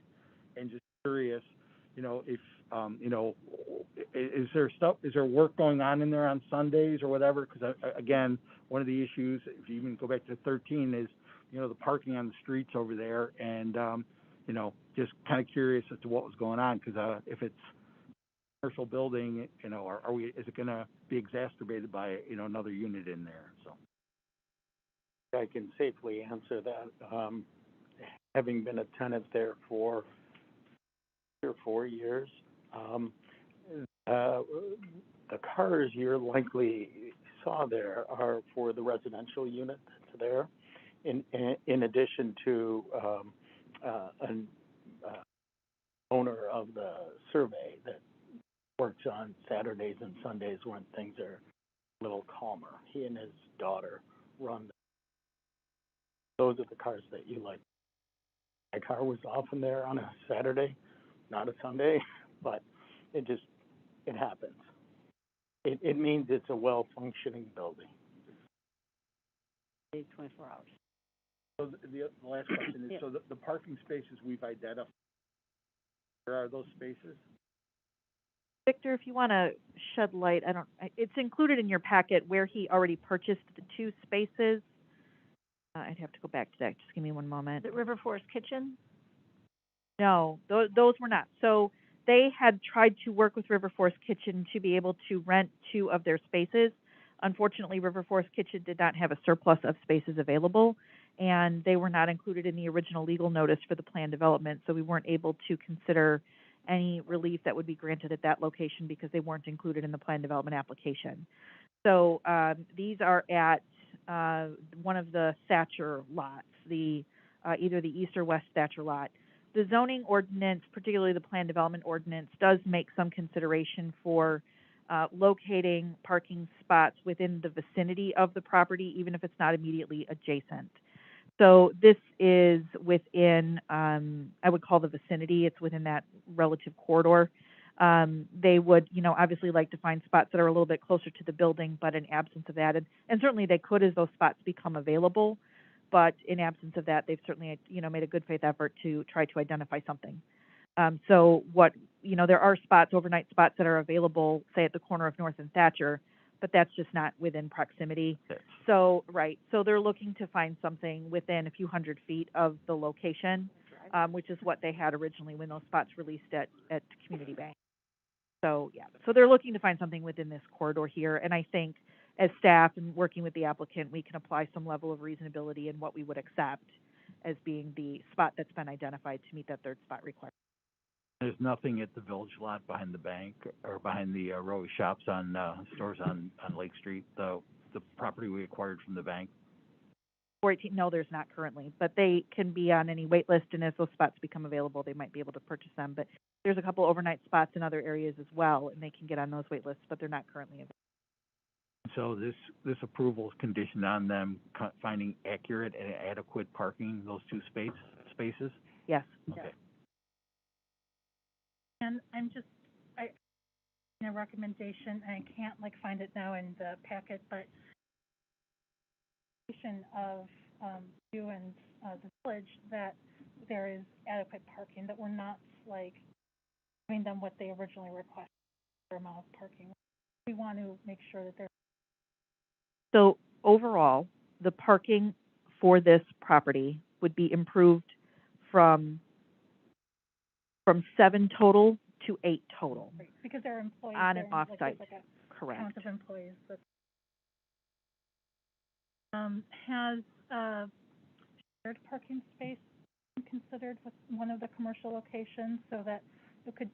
And just curious, if is there work going on in there on Sundays or whatever? Because again, one of the issues, if you even go back to 13, is the parking on the streets over there, and just kind of curious as to what was going on. Because if it's a commercial building, is it going to be exacerbated by another unit in there? So I can safely answer that. Having been a tenant there for 3 or 4 years, the cars you're likely saw there are for the residential unit that's there, in addition to an owner of the survey that works on Saturdays and Sundays when things are a little calmer. He and his daughter run. Those are the cars that you like. My car was often there on a Saturday, not a Sunday, but it happens. It means it's a well-functioning building. 24 hours. So the last question is, so the parking spaces we've identified, where are those spaces? Victor, if you want to shed light, it's included in your packet where he already purchased the 2 spaces. I'd have to go back to that. Just give me one moment. Is it River Forest Kitchen? No, those were not. So they had tried to work with River Forest Kitchen to be able to rent 2 of their spaces. Unfortunately, River Forest Kitchen did not have a surplus of spaces available, and they were not included in the original legal notice for the plan development, so we weren't able to consider any relief that would be granted at that location because they weren't included in the plan development application. So these are at one of the Thatcher lots, either the east or west Thatcher lot. The zoning ordinance, particularly the plan development ordinance, does make some consideration for locating parking spots within the vicinity of the property, even if it's not immediately adjacent. So this is within, I would call the vicinity, it's within that relative corridor. They would, obviously like to find spots that are a little bit closer to the building, but in absence of that, and certainly they could as those spots become available, but in absence of that, they've certainly, made a good faith effort to try to identify something. So there are spots, overnight spots that are available, say at the corner of North and Thatcher, but that's just not within proximity. So, right, so they're looking to find something within a few hundred feet of the location, which is what they had originally when those spots released at Community Bank. So, yeah, so they're looking to find something within this corridor here, and I think as staff and working with the applicant, we can apply some level of reasonability in what we would accept as being the spot that's been identified to meet that third spot requirement. There's nothing at the village lot behind the bank or behind the row of shops on stores on Lake Street, the property we acquired from the bank. 418, no, there's not currently, but they can be on any wait list, and as those spots become available, they might be able to purchase them. But there's a couple overnight spots in other areas as well, and they can get on those wait lists, but they're not currently available. So this approval is conditioned on them finding accurate and adequate parking, those two spaces? Yes. Okay. And a recommendation, and I can't find it now in the packet, but of you and the village that there is adequate parking, that we're not giving them what they originally requested for amount of parking. We want to make sure that there's. So overall, the parking for this property would be improved from 7 total to 8 total. Right, because there are employees on there and off site. Correct. Count of employees. But, has shared parking space been considered with one of the commercial locations so that it could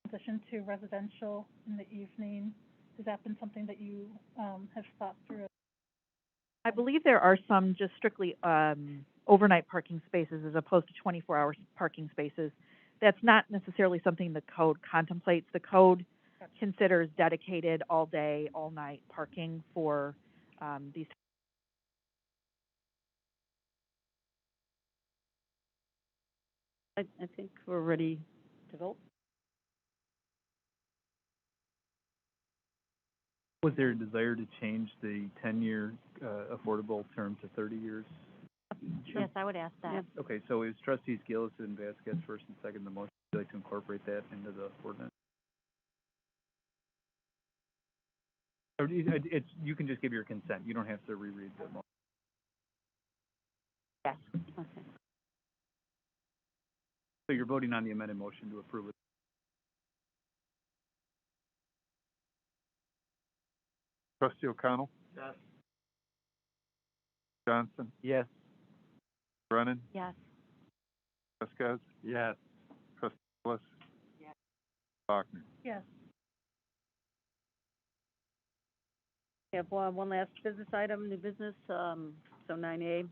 transition to residential in the evening? Has that been something that you have thought through? I believe there are some just strictly overnight parking spaces as opposed to 24-hour parking spaces. That's not necessarily something the code contemplates. The code considers dedicated all day, all night parking for these. I think we're ready to vote. Was there a desire to change the 10-year affordable term to 30 years? Sure. Yes, I would ask that. Yeah. Okay, so it was Trustees Gillis and Vasquez first and second the motion. Would you like to incorporate that into the ordinance? Or you can just give your consent. You don't have to reread the motion. Yes. Okay. So you're voting on the amended motion to approve it. Trustee O'Connell? Yes. Johnson? Yes. Brennan? Yes. Vasquez? Yes. Trustee Ellis? Yes. Bachner? Yes. We have one last business item, new business. So 9A,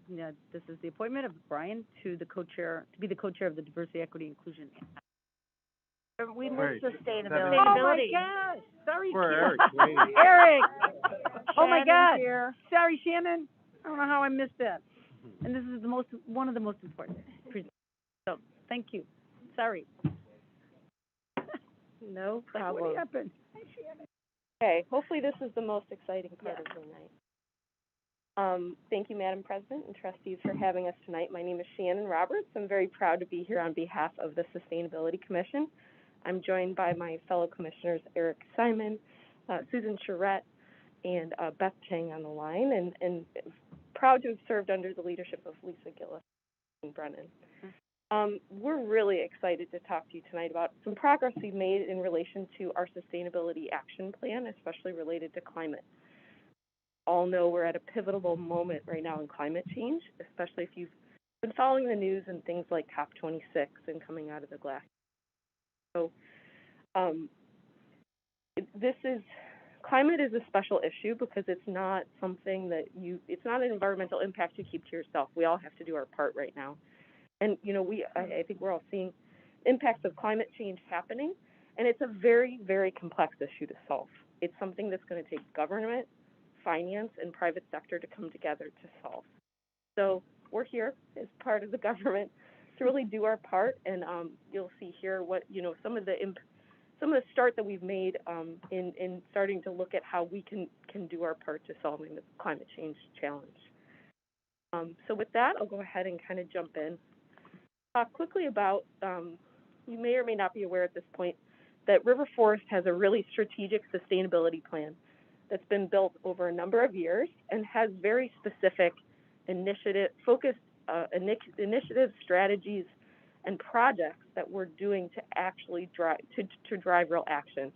this is the appointment of Brian to be the co-chair of the Diversity, Equity, Inclusion. We Right. missed sustainability. Oh my gosh! Sorry, Where Eric. Eric? Eric! Oh my Shannon's God! here. Sorry, Shannon. I don't know how I missed that. And this is one of the most important. So thank you. Sorry. No problem. What happened? Hi, Shannon. Okay, hopefully this is the most exciting part of the night. Thank you, Madam President and trustees, for having us tonight. My name is Shannon Roberts. I'm very proud to be here on behalf of the Sustainability Commission. I'm joined by my fellow commissioners, Eric Simon, Susan Charette, and Beth Chang on the line, and proud to have served under the leadership of Lisa Gillis and Brennan. We're really excited to talk to you tonight about some progress we've made in relation to our Sustainability Action Plan, especially related to climate. all know we're at a pivotal moment right now in climate change, especially if you've been following the news and things like COP26 and coming out of the glass. So climate is a special issue because it's not something that it's not an environmental impact you keep to yourself. We all have to do our part right now. And, I think we're all seeing impacts of climate change happening, and it's a very, very complex issue to solve. It's something that's going to take government, finance, and private sector to come together to solve. So we're here as part of the government to really do our part, and you'll see here what, some of the start that we've made in starting to look at how we can do our part to solving the climate change challenge. So with that, I'll go ahead and kind of jump in. Talk quickly about, you may or may not be aware at this point, that River Forest has a really strategic sustainability plan that's been built over a number of years and has very specific focused initiatives, strategies, and projects that we're doing to actually drive real action.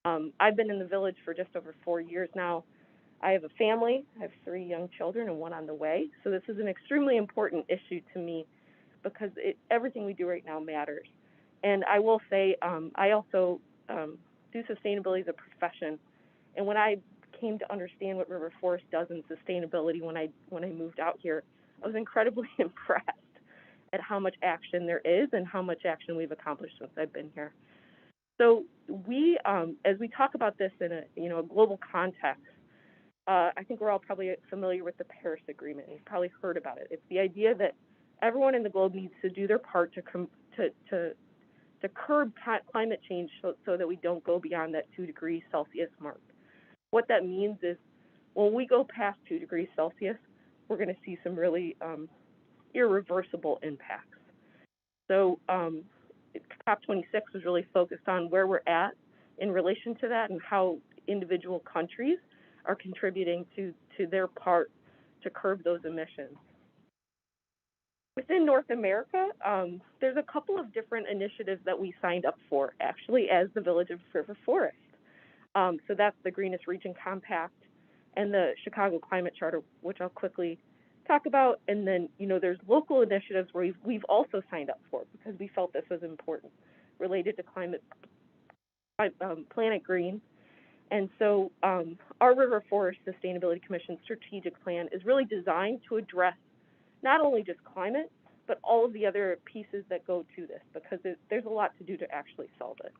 I've been in the village for just over 4 years now. I have a family. I have 3 young children and 1 on the way. So this is an extremely important issue to me because everything we do right now matters. And I will say, I also do sustainability as a profession. And when I came to understand what River Forest does in sustainability when I moved out here, I was incredibly impressed at how much action there is and how much action we've accomplished since I've been here. So we, as we talk about this in a global context, I think we're all probably familiar with the Paris Agreement. You've probably heard about it. It's the idea that everyone in the globe needs to do their part to curb climate change so that we don't go beyond that 2 degrees Celsius mark. What that means is when we go past 2 degrees Celsius, we're going to see some really irreversible impacts. So COP26 was really focused on where we're at in relation to that and how individual countries are contributing to their part to curb those emissions. Within North America, there's a couple of different initiatives that we signed up for, actually, as the Village of River Forest. So that's the Greenest Region Compact and the Chicago Climate Charter, which I'll quickly talk about. And then, there's local initiatives where we've also signed up for because we felt this was important, related to Planet Green. And so our River Forest Sustainability Commission strategic plan is really designed to address not only just climate, but all of the other pieces that go to this, because there's a lot to do to actually solve it.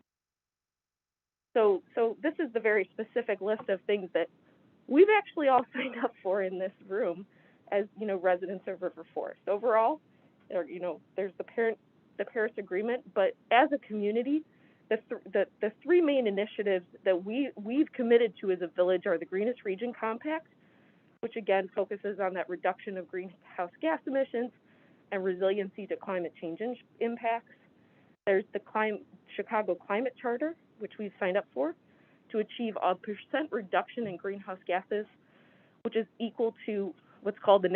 So this is the very specific list of things that we've actually all signed up for in this room as, residents of River Forest. Overall, there's the Paris Agreement, but as a community, the 3 main initiatives that we've committed to as a village are the Greenest Region Compact, which again focuses on that reduction of greenhouse gas emissions and resiliency to climate change impacts. There's the Chicago Climate Charter, which we've signed up for, to achieve a % reduction in greenhouse gases, which is equal to what's called the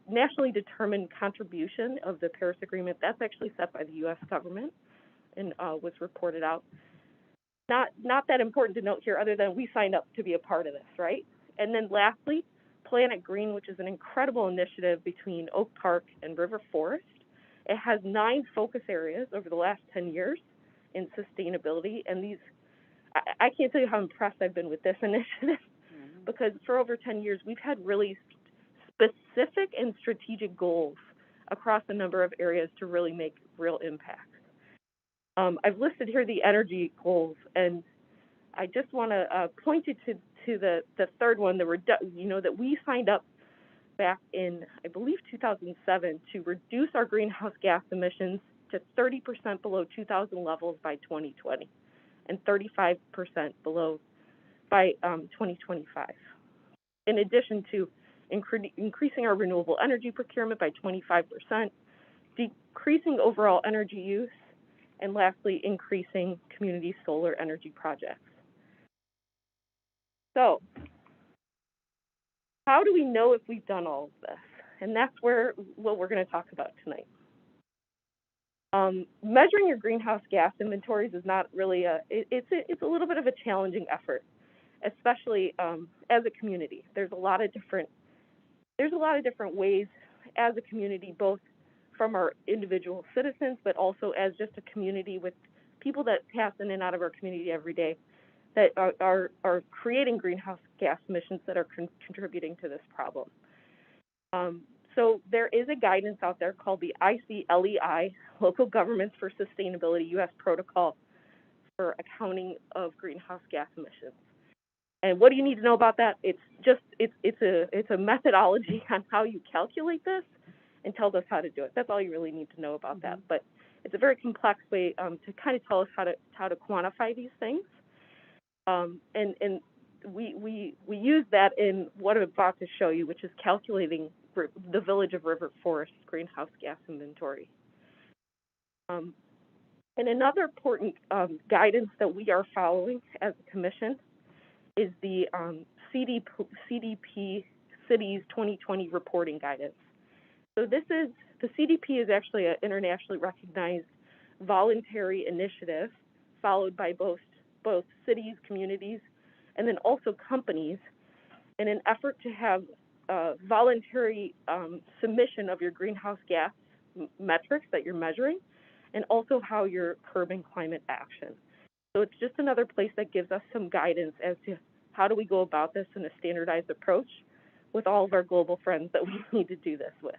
nationally determined contribution of the Paris Agreement. That's actually set by the U.S. government and was reported out. Not that important to note here, other than we signed up to be a part of this, right? And then lastly, Planet Green, which is an incredible initiative between Oak Park and River Forest. It has 9 focus areas over the last 10 years in sustainability, and I can't tell you how impressed I've been with this initiative, because for over 10 years we've had really specific and strategic goals across a number of areas to really make real impacts. I've listed here the energy goals, and I just want to point you to the third one, that we signed up back in, I believe, 2007 to reduce our greenhouse gas emissions to 30% below 2000 levels by 2020 and 35% below by 2025. In addition to increasing our renewable energy procurement by 25%, decreasing overall energy use, and lastly, increasing community solar energy projects. So, how do we know if we've done all of this? And that's what we're going to talk about tonight. Measuring your greenhouse gas inventories is not really it's a little bit of a challenging effort. especially as a community. There's a lot of different ways as a community, both from our individual citizens, but also as just a community with people that pass in and out of our community every day that are creating greenhouse gas emissions that are contributing to this problem. So there is a guidance out there called the ICLEI, Local Governments for Sustainability U.S. Protocol for Accounting of Greenhouse Gas Emissions. And what do you need to know about that? It's a methodology on how you calculate this and tells us how to do it. That's all you really need to know about that. But it's a very complex way to kind of tell us how to quantify these things. And we use that in what I'm about to show you, which is calculating the Village of River Forest greenhouse gas inventory. And another important guidance that we are following as a commission is the CDP Cities 2020 reporting guidance. So the CDP is actually an internationally recognized voluntary initiative followed by both cities, communities, and then also companies in an effort to have voluntary submission of your greenhouse gas metrics that you're measuring, and also how you're curbing climate action. So it's just another place that gives us some guidance as to how do we go about this in a standardized approach with all of our global friends that we need to do this with.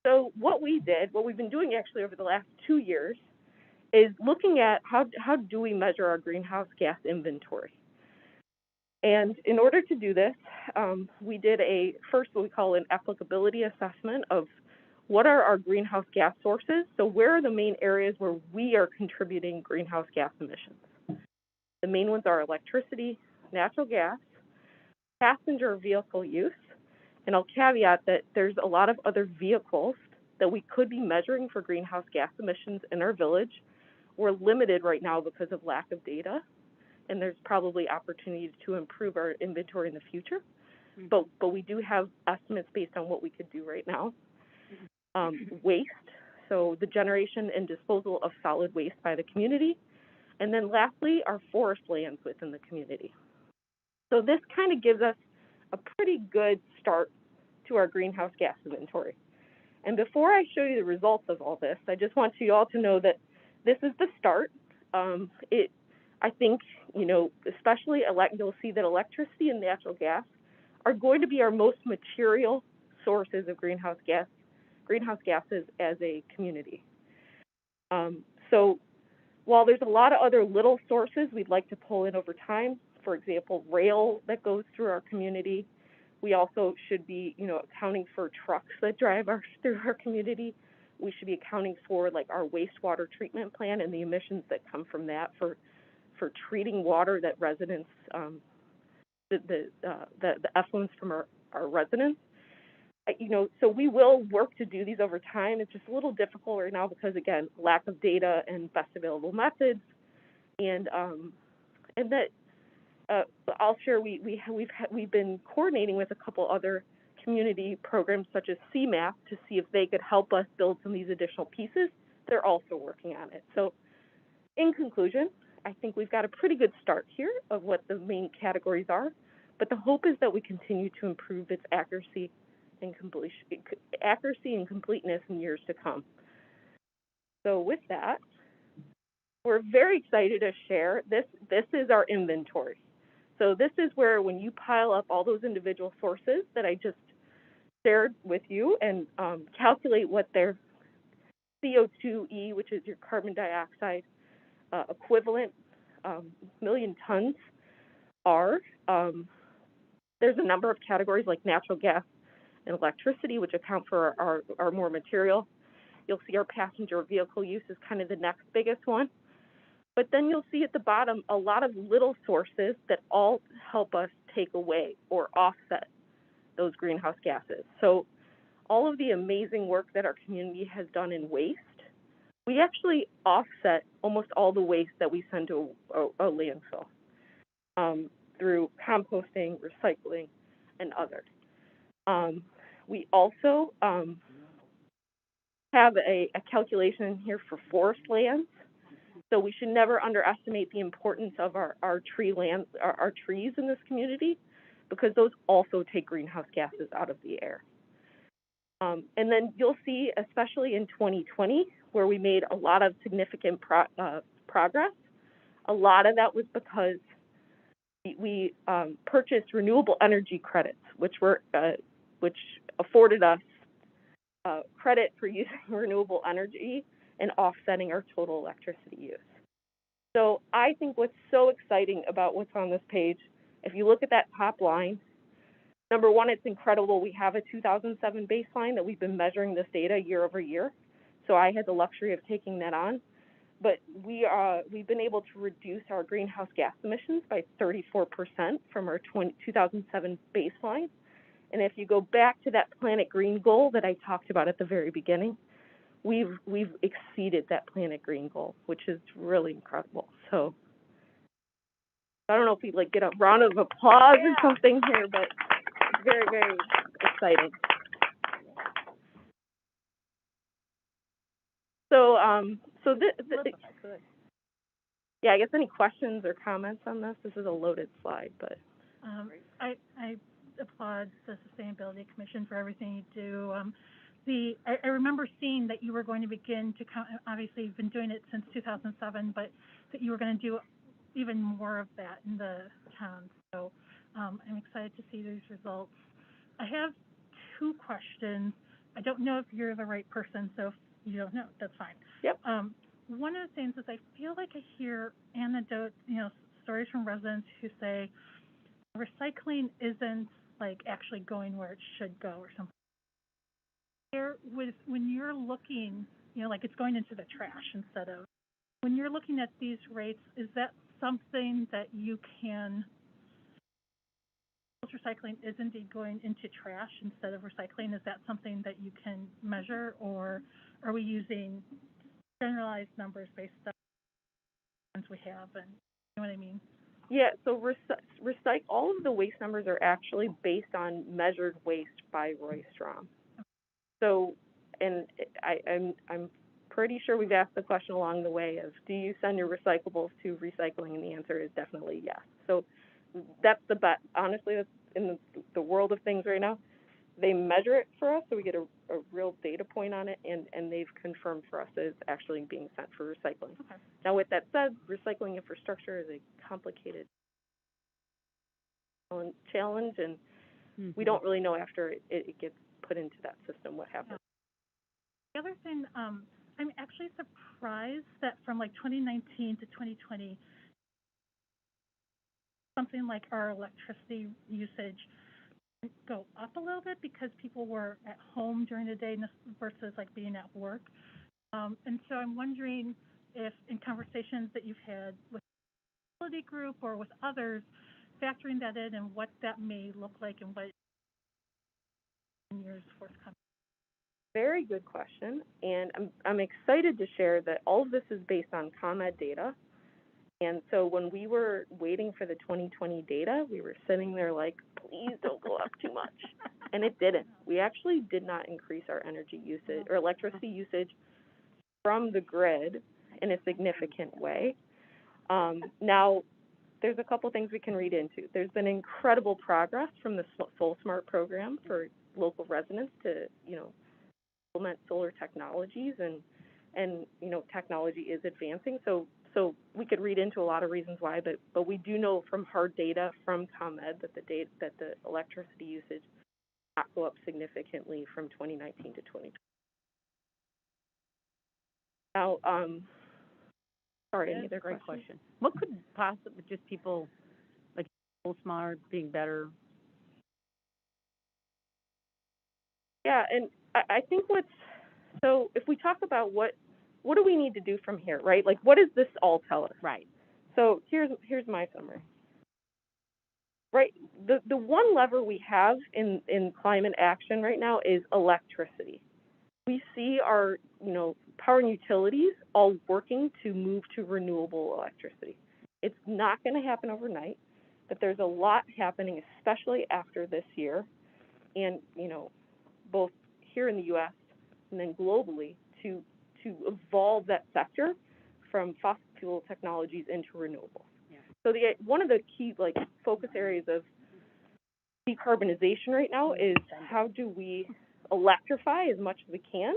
So what we've been doing actually over the last 2 years is looking at how do we measure our greenhouse gas inventory. And in order to do this, we did what we call an applicability assessment of what are our greenhouse gas sources. So where are the main areas where we are contributing greenhouse gas emissions? The main ones are electricity, natural gas, passenger vehicle use, and I'll caveat that there's a lot of other vehicles that we could be measuring for greenhouse gas emissions in our village. We're limited right now because of lack of data, and there's probably opportunities to improve our inventory in the future. But we do have estimates based on what we could do right now. Waste, so the generation and disposal of solid waste by the community. And then lastly, our forest lands within the community. So this kind of gives us a pretty good start to our greenhouse gas inventory. And before I show you the results of all this, I just want you all to know that this is the start. I think, especially you'll see that electricity and natural gas are going to be our most material sources of greenhouse gases as a community. So while there's a lot of other little sources we'd like to pull in over time, for example, rail that goes through our community, we also should be, accounting for trucks that drive through our community. We should be accounting for our wastewater treatment plant and the emissions that come from that for treating water that residents, the effluents from our residents. So we will work to do these over time. It's just a little difficult right now because, again, lack of data and best available methods. And that I'll share. We've been coordinating with a couple other community programs such as CMAP to see if they could help us build some of these additional pieces. They're also working on it. So, in conclusion, I think we've got a pretty good start here of what the main categories are. But the hope is that we continue to improve its accuracy and completeness in years to come. So with that, we're very excited to share this is our inventory. So this is where when you pile up all those individual sources that I just shared with you and calculate what their CO2e, which is your carbon dioxide equivalent million tons are, there's a number of categories like natural gas and electricity, which account for our more material. You'll see our passenger vehicle use is kind of the next biggest one. But then you'll see at the bottom a lot of little sources that all help us take away or offset those greenhouse gases. So all of the amazing work that our community has done in waste, we actually offset almost all the waste that we send to a landfill through composting, recycling, and others. We also have a calculation here for forest lands. So we should never underestimate the importance of our trees in this community, because those also take greenhouse gases out of the air. And then you'll see, especially in 2020, where we made a lot of significant progress. A lot of that was because we purchased renewable energy credits, which afforded us credit for using renewable energy and offsetting our total electricity use. So I think what's so exciting about what's on this page, if you look at that top line, number one, it's incredible. We have a 2007 baseline that we've been measuring this data year over year. So I had the luxury of taking that on. But we've been able to reduce our greenhouse gas emissions by 34% from our 2007 baseline. And if you go back to that Planet Green goal that I talked about at the very beginning, we've exceeded that Planet Green goal, which is really incredible. So I don't know if we'd get a round of applause or something here, but it's very, very exciting. So, yeah, I guess any questions or comments on this? This is a loaded slide, but. I applaud the Sustainability Commission for everything you do. I remember seeing that you were going to begin to obviously you've been doing it since 2007, but that you were going to do even more of that in the town. So I'm excited to see these results. I have two questions. I don't know if you're the right person, so if you don't know, that's fine. Yep. One of the things is I feel like I hear anecdotes, stories from residents who say recycling isn't actually going where it should go or something. When you're looking, it's going into the trash instead of, when you're looking at these rates, is that something that you can, recycling is indeed going into trash instead of recycling? Is that something that you can measure, or are we using generalized numbers based on the ones we have, and you know what I mean? Yeah, so all of the waste numbers are actually based on measured waste by Roy Strom. So, and I'm pretty sure we've asked the question along the way of, do you send your recyclables to recycling? And the answer is definitely yes. So that's the bet. Honestly, that's in the world of things right now. They measure it for us, so we get a real data point on it, and they've confirmed for us that it's actually being sent for recycling. Okay. Now, with that said, recycling infrastructure is a complicated challenge, and we don't really know after it gets put into that system what happens. The other thing, I'm actually surprised that from 2019 to 2020, something like our electricity usage go up a little bit because people were at home during the day versus being at work. And so I'm wondering if in conversations that you've had with the utility group or with others, factoring that in and what that may look like and what in years forthcoming. Very good question, and I'm excited to share that all of this is based on ComEd data. And so when we were waiting for the 2020 data, we were sitting there please don't go up too much. And it didn't. We actually did not increase our energy usage or electricity usage from the grid in a significant way. Now, there's a couple things we can read into. There's been incredible progress from the Soul Smart program for local residents to, implement solar technologies, and technology is advancing. So we could read into a lot of reasons why, but we do know from hard data from ComEd that the electricity usage did not go up significantly from 2019 to 2020. Now, sorry, any other great questions? question. What could possibly just people smart being better? Yeah, and I think so if we talk about what do we need to do from here, right? What does this all tell us? Right. So here's my summary. Right, the one lever we have in climate action right now is electricity. We see our, power and utilities all working to move to renewable electricity. It's not going to happen overnight, but there's a lot happening, especially after this year, and, both here in the U.S. and then globally to evolve that sector from fuel technologies into renewables. Yeah. So one of the key focus areas of decarbonization right now is how do we electrify as much as we can,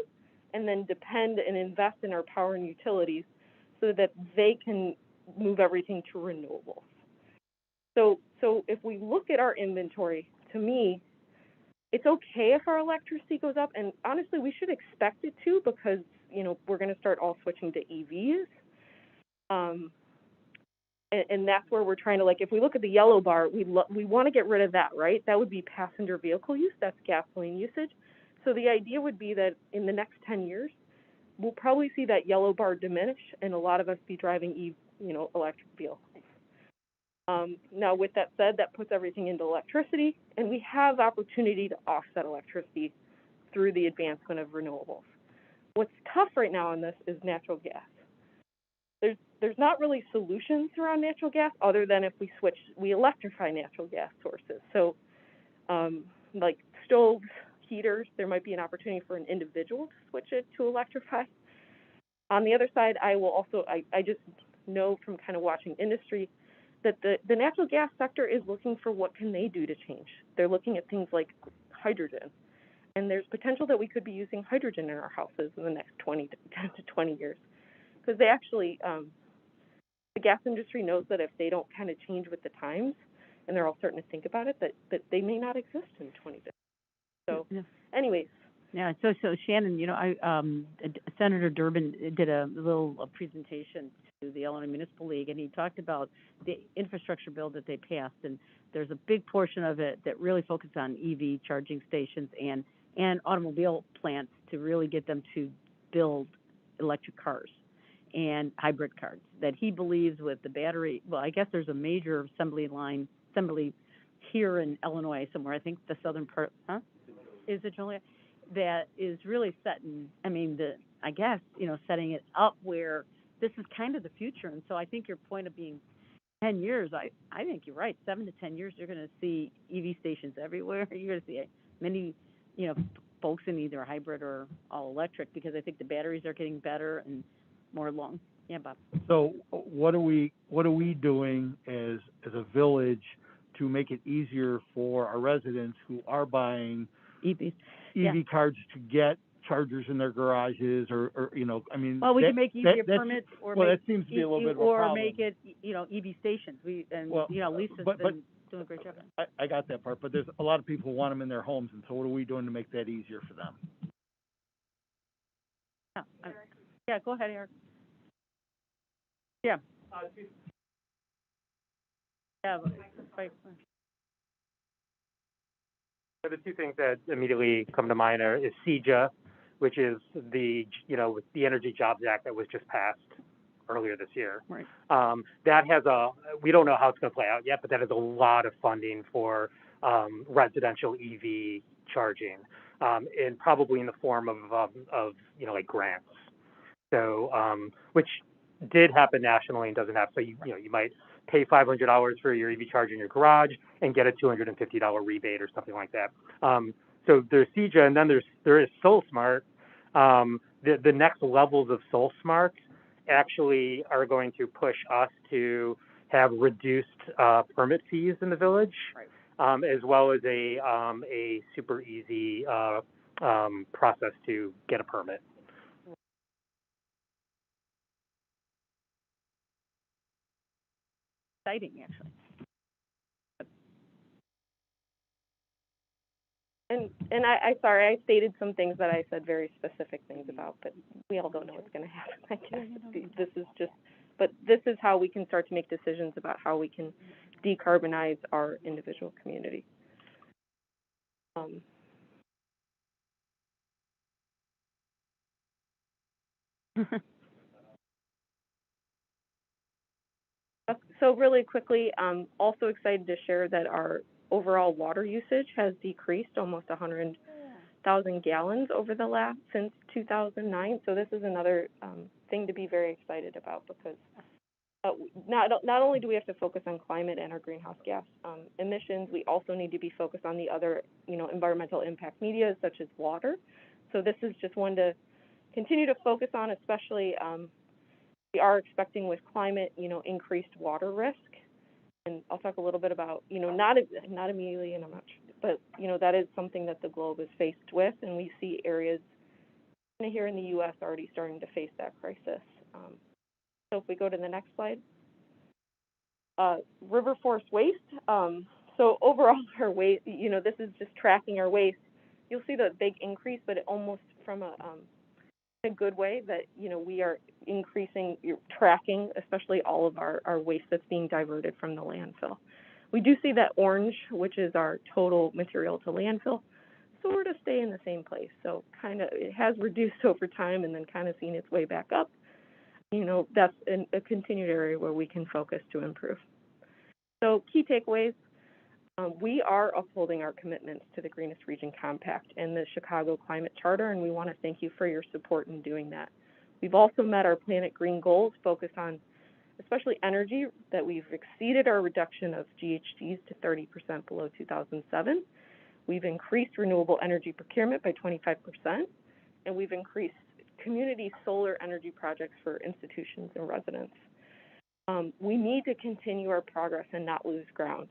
and then depend and invest in our power and utilities so that they can move everything to renewables. So if we look at our inventory, to me, it's okay if our electricity goes up, and honestly, we should expect it to, because we're going to start all switching to EVs. And that's where we're trying to, if we look at the yellow bar, we want to get rid of that, right? That would be passenger vehicle use, that's gasoline usage. So the idea would be that in the next 10 years, we'll probably see that yellow bar diminish, and a lot of us be driving electric vehicles. Now, with that said, that puts everything into electricity, and we have opportunity to offset electricity through the advancement of renewables. What's tough right now in this is natural gas. There's not really solutions around natural gas other than if we electrify natural gas sources. So, like stoves, heaters, there might be an opportunity for an individual to switch it to electrify. On the other side, I just know from kind of watching industry that the natural gas sector is looking for what can they do to change. They're looking at things like hydrogen. And there's potential that we could be using hydrogen in our houses in the next 10 to 20 years. Because they actually, the gas industry knows that if they don't kind of change with the times, and they're all starting to think about it, that they may not exist in 20 years. So, anyways. Yeah, so Shannon, Senator Durbin did a little presentation to the Illinois Municipal League, and he talked about the infrastructure bill that they passed, and there's a big portion of it that really focused on EV charging stations and automobile plants to really get them to build electric cars and hybrid cars. That he believes with the battery, well, I guess there's a major assembly here in Illinois somewhere, I think the southern part, is it, Julia? That is really setting it up where this is kind of the future. And so I think your point of being 10 years, I think you're right. 7 to 10 years, you're going to see EV stations everywhere. You're going to see many, folks in either hybrid or all electric, because I think the batteries are getting better and more long. Yeah, Bob. So what are we doing as a village to make it easier for our residents who are buying EV cards to get chargers in their garages, or well, we can make easier permits, or that seems to be a little bit of a problem. Or make it, EV stations. Lisa's been doing a great job. I got that part, but there's a lot of people who want them in their homes, and so what are we doing to make that easier for them? Yeah, go ahead, Eric. Yeah. The two things that immediately come to mind is CEJA, which is the Energy Jobs Act that was just passed earlier this year. Right. That has we don't know how it's going to play out yet, but that has a lot of funding for residential EV charging, and probably in the form of like grants. So, which did happen nationally and doesn't happen. So you might pay $500 for your EV charger in your garage and get a $250 rebate or something like that. So there's CEJA, and then there is SolSmart. The next levels of SolSmart actually are going to push us to have reduced permit fees in the village, right. As well as a super easy process to get a permit. Exciting, actually. And sorry, I stated some things that I said very specific things about, but we all don't know what's going to happen. I guess this is how we can start to make decisions about how we can decarbonize our individual community. So really quickly, also excited to share that our overall water usage has decreased almost 100,000 gallons since 2009. So this is another thing to be very excited about, because not only do we have to focus on climate and our greenhouse gas emissions, we also need to be focused on the other environmental impact media, such as water. So this is just one to continue to focus on, especially We are expecting with climate, increased water risk. And I'll talk a little bit about, not immediately, and I'm not sure, but, that is something that the globe is faced with, and we see areas here in the U.S. already starting to face that crisis. So if we go to the next slide. River forest waste. So overall, our waste, this is just tracking our waste. You'll see the big increase, but it almost from a good way that, we are increasing, tracking, especially all of our waste that's being diverted from the landfill. We do see that orange, which is our total material to landfill, sort of stay in the same place. So kind of, it has reduced over time and then kind of seen its way back up. That's a continued area where we can focus to improve. So key takeaways, we are upholding our commitments to the Greenest Region Compact and the Chicago Climate Charter, and we want to thank you for your support in doing that. We've also met our Planet Green goals focused on especially energy, that we've exceeded our reduction of GHGs to 30% below 2007. We've increased renewable energy procurement by 25%, and we've increased community solar energy projects for institutions and residents. We need to continue our progress and not lose ground.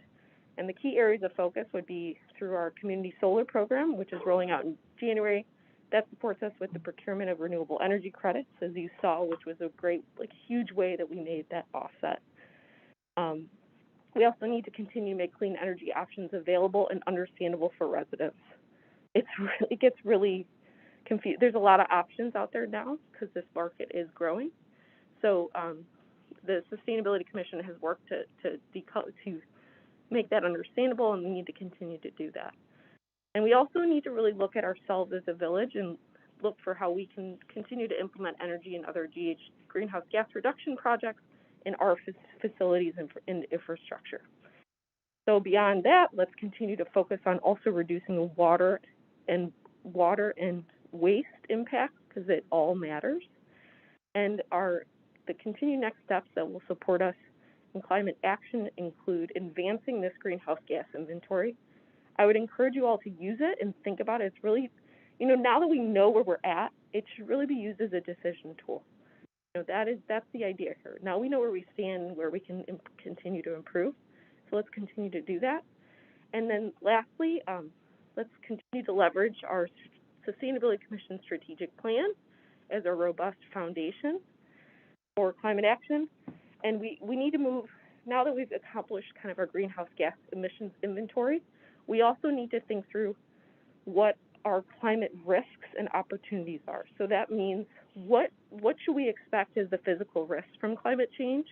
And the key areas of focus would be through our community solar program, which is rolling out in January. That supports us with the procurement of renewable energy credits, as you saw, which was a great, huge way that we made that offset. We also need to continue to make clean energy options available and understandable for residents. It gets really confused. There's a lot of options out there now because this market is growing. So the Sustainability Commission has worked to make that understandable, and we need to continue to do that. And we also need to really look at ourselves as a village and look for how we can continue to implement energy and other greenhouse gas reduction projects in our facilities and infrastructure. So beyond that, let's continue to focus on also reducing water and waste impacts, because it all matters. And the continued next steps that will support us in climate action include advancing this greenhouse gas inventory. I would encourage you all to use it and think about it. It's really, now that we know where we're at, it should really be used as a decision tool. That's the idea here. Now we know where we stand and where we can continue to improve. So let's continue to do that. And then lastly, let's continue to leverage our Sustainability Commission strategic plan as a robust foundation for climate action. And we need to move, now that we've accomplished kind of our greenhouse gas emissions inventory, we also need to think through what our climate risks and opportunities are. So that means what should we expect as the physical risks from climate change,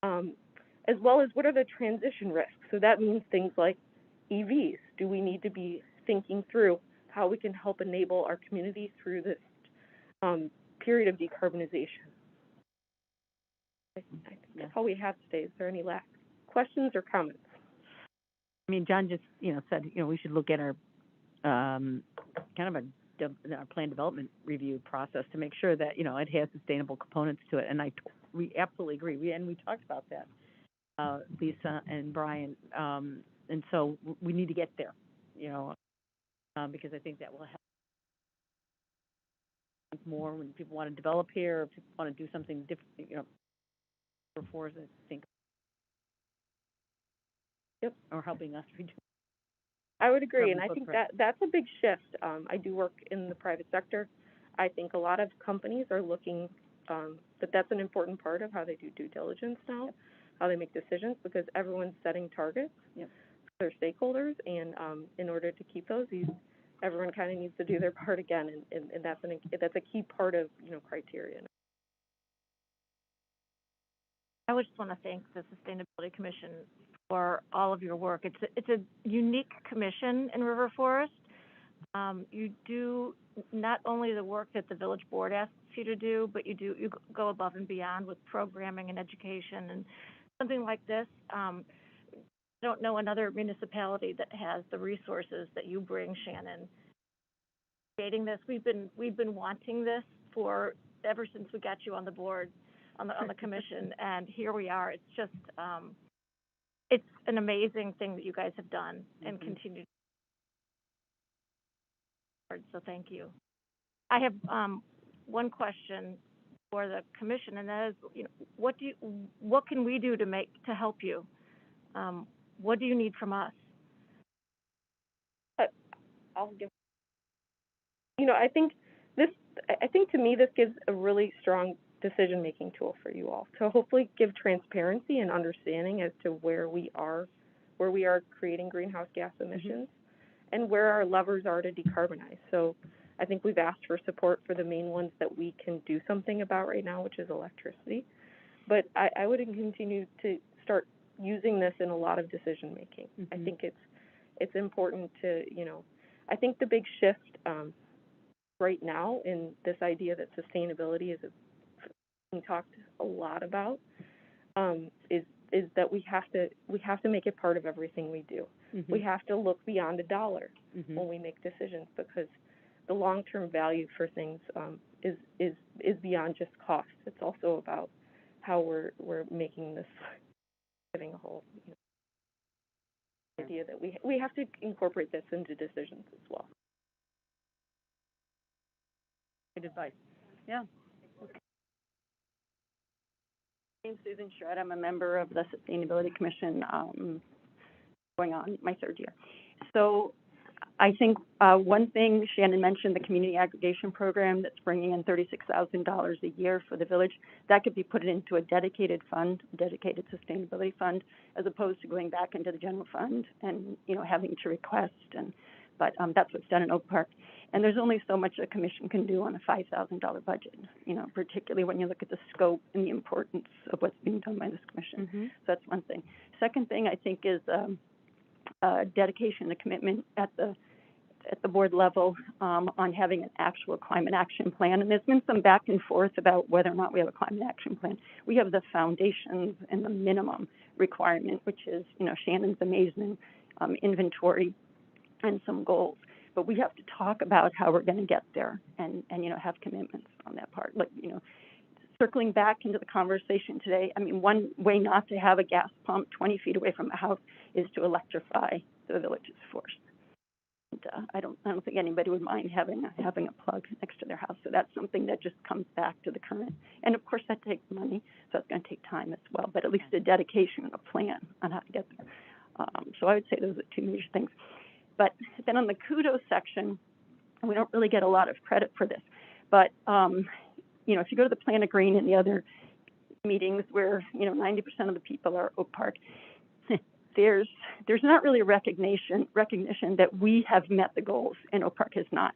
as well as what are the transition risks. So that means things like EVs. Do we need to be thinking through how we can help enable our community through this period of decarbonization? I think that's all we have today. Is there any last questions or comments? I mean, John just, said, we should look at our kind of our plan development review process to make sure that, it has sustainable components to it. And we absolutely agree. We talked about that, Lisa and Brian. And so we need to get there, because I think that will help more when people want to develop here, or people want to do something different, for us, I think. Yep, or helping us reduce. I would agree, and I think that's a big shift. I do work in the private sector. I think a lot of companies are looking that's an important part of how they do due diligence now, how they make decisions, because everyone's setting targets for their stakeholders, and in order to keep those, everyone kind of needs to do their part again, and that's a key part of criteria. I would just want to thank the Sustainability Commission for all of your work. It's a unique commission in River Forest. You do not only the work that the village board asks you to do, but you go above and beyond with programming and education and something like this. I don't know another municipality that has the resources that you bring, Shannon. Creating this, we've been wanting this for ever since we got you on the board, on the commission, and here we are. It's just it's an amazing thing that you guys have done and continue. So thank you. I have one question for the commission, and that is, what can we do to help you? What do you need from us? I'll give. I think to me this gives a really strong decision-making tool for you all to hopefully give transparency and understanding as to where we are creating greenhouse gas emissions and where our levers are to decarbonize. So I think we've asked for support for the main ones that we can do something about right now, which is electricity. But I would continue to start using this in a lot of decision-making. I think it's important to, I think the big shift right now in this idea that sustainability is being talked a lot about is that we have to make it part of everything we do. We have to look beyond a dollar when we make decisions, because the long-term value for things is beyond just cost. It's also about how we're making this, giving a whole idea that we have to incorporate this into decisions as well. Good advice. Yeah. Okay. My name's Susan Shred. I'm a member of the Sustainability Commission, going on my third year. So I think one thing Shannon mentioned, the community aggregation program that's bringing in $36,000 a year for the village, that could be put into a dedicated fund, dedicated sustainability fund, as opposed to going back into the general fund and having to request. But that's what's done in Oak Park. And there's only so much a commission can do on a $5,000 budget, particularly when you look at the scope and the importance of what's being done by this commission. So that's one thing. Second thing I think is dedication, a commitment at the board level on having an actual climate action plan. And there's been some back and forth about whether or not we have a climate action plan. We have the foundations and the minimum requirement, which is, Shannon's amazing inventory and some goals. But we have to talk about how we're going to get there and have commitments on that part. Like, circling back into the conversation today, I mean, one way not to have a gas pump 20 feet away from a house is to electrify the village's force. And, I don't think anybody would mind having a plug next to their house. So that's something that just comes back to the current. And of course, that takes money, so it's going to take time as well. But at least a dedication and a plan on how to get there. So I would say those are two major things. But then on the kudos section, we don't really get a lot of credit for this. But if you go to the Plan of Green and the other meetings where 90% of the people are Oak Park, there's not really a recognition that we have met the goals and Oak Park has not.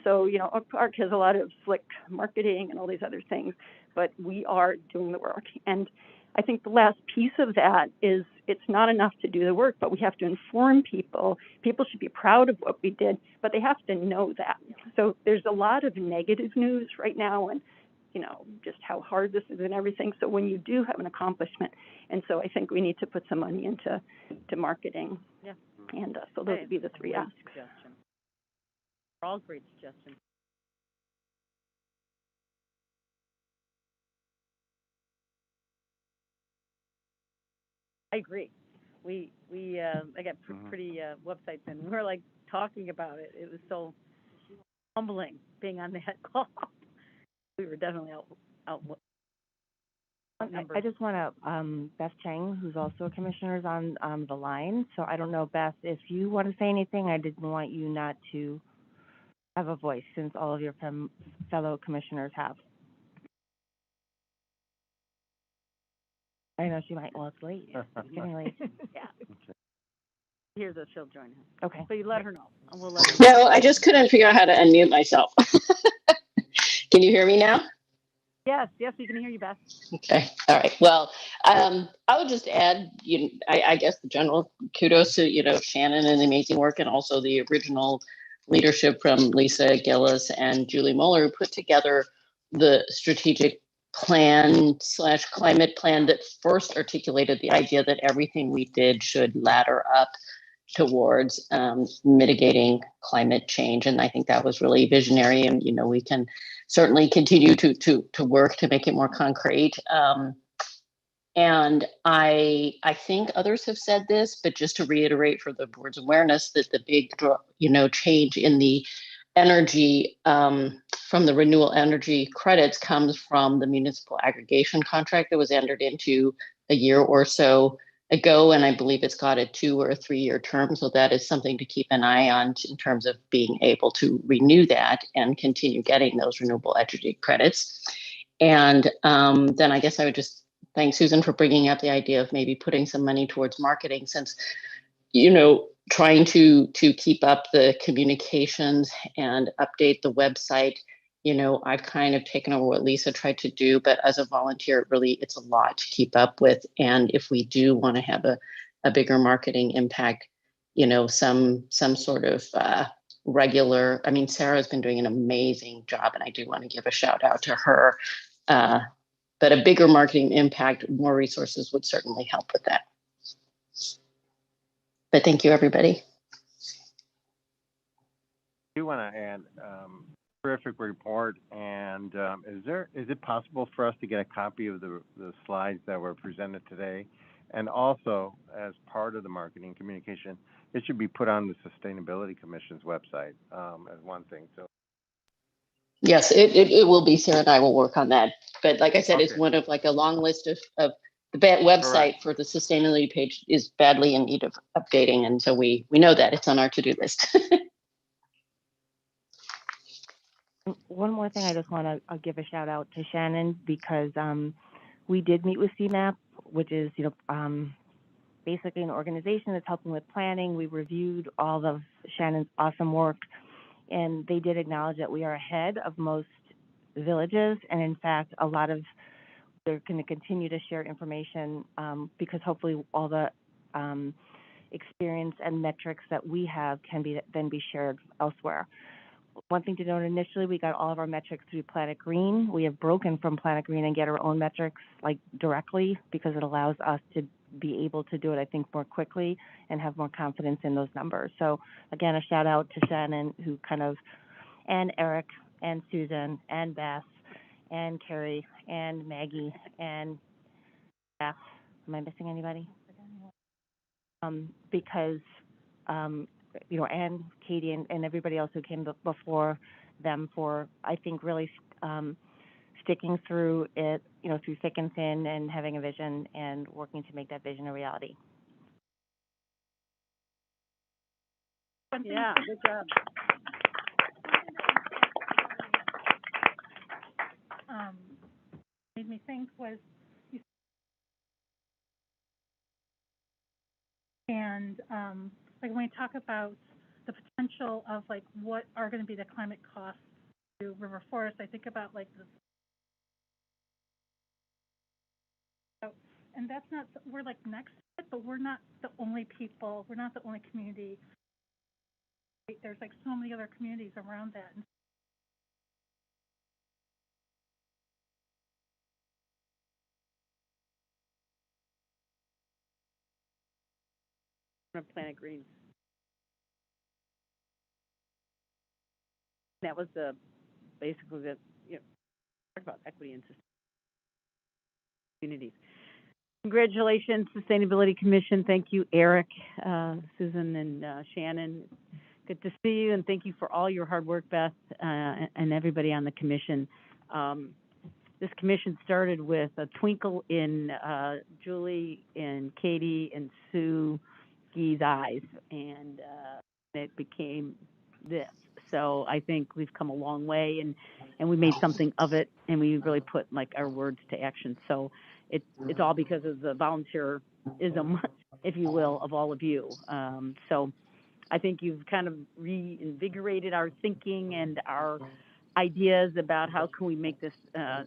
So Oak Park has a lot of slick marketing and all these other things, but we are doing the work. And I think the last piece of that is it's not enough to do the work, but we have to inform people. People should be proud of what we did, but they have to know that. So there's a lot of negative news right now, and just how hard this is and everything. So when you do have an accomplishment, and so I think we need to put some money into marketing. Yeah. And so those would be the three asks. Suggestions. They're all great suggestions. I agree. I got pretty websites, and we're like talking about it. It was so humbling being on that call. We were definitely out. I just want to, Beth Chang, who's also a commissioner, is on the line. So I don't know, Beth, if you want to say anything. I didn't want you not to have a voice, since all of your fellow commissioners have. I know she might. Well, it's late. It's getting late. Yeah. Okay. Here's that she'll join us. Okay. So you let her know, and we'll let her know. No, I just couldn't figure out how to unmute myself. Can you hear me now? Yes, we can hear you, Beth. Okay. All right. Well, I would just add, I guess the general kudos to, Shannon and the amazing work, and also the original leadership from Lisa Gillis and Julie Mueller, who put together the strategic plan / climate plan that first articulated the idea that everything we did should ladder up towards mitigating climate change. And I think that was really visionary, and we can certainly continue to work to make it more concrete. And I think others have said this, but just to reiterate for the board's awareness, that the big change in the energy from the renewable energy credits comes from the municipal aggregation contract that was entered into a year or so ago, and I believe it's got a 2 or 3 year term. So that is something to keep an eye on in terms of being able to renew that and continue getting those renewable energy credits. And then I guess I would just thank Susan for bringing up the idea of maybe putting some money towards marketing, since, you know, trying to keep up the communications and update the website. You know, I've kind of taken over what Lisa tried to do, but as a volunteer, really, it's a lot to keep up with. And if we do want to have a bigger marketing impact, you know, some sort of regular, I mean, Sarah's been doing an amazing job, and I do want to give a shout out to her. But a bigger marketing impact, more resources would certainly help with that. But thank you, everybody. I do want to add, terrific report. And is it possible for us to get a copy of the slides that were presented today? And also, as part of the marketing communication, it should be put on the Sustainability Commission's website as one thing. So. Yes, it will be. Sarah and I will work on that. But like I said, it's Okay. one of like a long list of the website Correct. for the sustainability page is badly in need of updating. And so we know that it's on our to-do list. One more thing, I just want to give a shout out to Shannon, because we did meet with CMAP, which is, you know, basically an organization that's helping with planning. We reviewed all of Shannon's awesome work, and they did acknowledge that we are ahead of most villages. And in fact, a lot of, they're going to continue to share information because hopefully all the experience and metrics that we have can then be shared elsewhere. One thing to note, initially, we got all of our metrics through Planet Green. We have broken from Planet Green and get our own metrics like directly, because it allows us to be able to do it, I think, more quickly and have more confidence in those numbers. So again, a shout out to Shannon, who kind of, and Eric and Susan and Beth and Carrie and Maggie and Beth. Am I missing anybody? Because you know, and Katie and everybody else who came before them for, I think, really sticking through it, you know, through thick and thin, and having a vision and working to make that vision a reality. Yeah, good job. Made me think was, and like when we talk about the potential of like what are going to be the climate costs to River Forest, I think about like this. And that's not, we're like next to it, but we're not the only people, we're not the only community. There's like so many other communities around that. Planet Green. That was basically the, you know, talk about equity and communities. Congratulations, Sustainability Commission. Thank you, Eric, Susan, and Shannon. Good to see you, and thank you for all your hard work, Beth, and everybody on the commission. This commission started with a twinkle in Julie and Katie and Sue Guy's eyes, and it became this. So I think we've come a long way, and we made something of it, and we really put like our words to action. So it's all because of the volunteerism, if you will, of all of you. So I think you've kind of reinvigorated our thinking and our ideas about how can we make this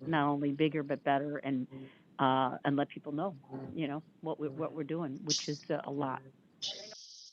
not only bigger but better, and let people know, you know, what we're doing, which is a lot.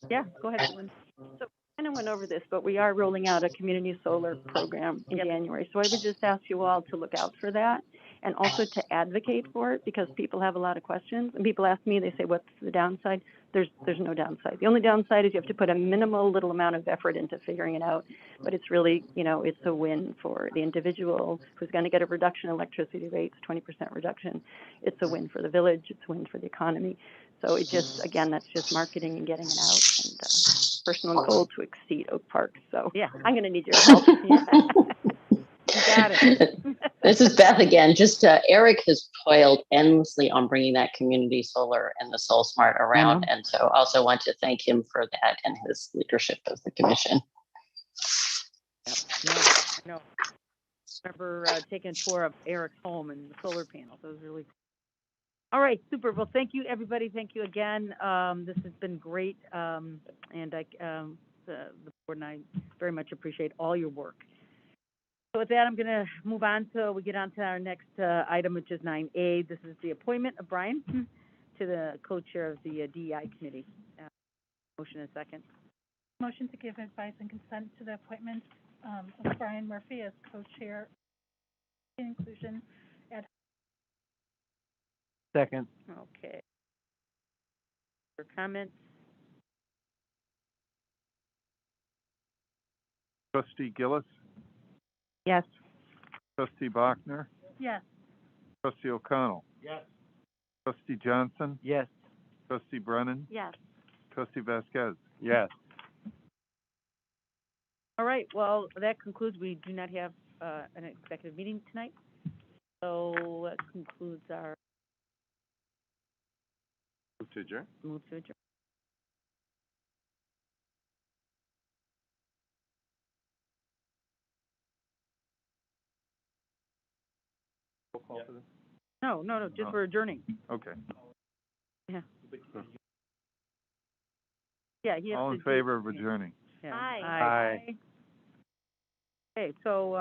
Yeah, go ahead, Lynn. So I kind of went over this, but we are rolling out a community solar program in January. So I would just ask you all to look out for that, and also to advocate for it, because people have a lot of questions. And people ask me, they say, what's the downside? There's no downside. The only downside is you have to put a minimal little amount of effort into figuring it out. But it's really, you know, it's a win for the individual who's going to get a reduction in electricity rates, 20% reduction. It's a win for the village. It's a win for the economy. So it just, again, that's just marketing and getting it out. And personal goal to exceed Oak Park. So Yeah. I'm going to need your help. You got it. This is Beth again. Just Eric has toiled endlessly on bringing that community solar and the Soul Smart around, and so also want to thank him for that and his leadership of the commission. Yep. No, I know. I remember taking a tour of Eric's home and the solar panels. It was really cool. All right, super. Well, thank you, everybody. Thank you again. This has been great, and the board and I very much appreciate all your work. So with that, I'm going to move on to we get on to our next item, which is 9A. This is the appointment of Brian to the co-chair of the DEI committee. Motion and second. Motion to give advice and consent to the appointment of Brian Murphy as co-chair inclusion at. Second. Okay. For comments? Trustee Gillis, Yes. Trustee Bachner, Yes. Trustee O'Connell, Yes. Trustee Johnson, Yes. Trustee Brennan, Yes. Trustee Vasquez. Yes. All right, well, that concludes. We do not have an executive meeting tonight. So that concludes our Move to adjourn. move to adjourn. Roll call for this? No, just for adjourning. Okay. Yeah. Yeah, he has All to in favor of adjourning? Yeah. Aye. Aye. Okay, so,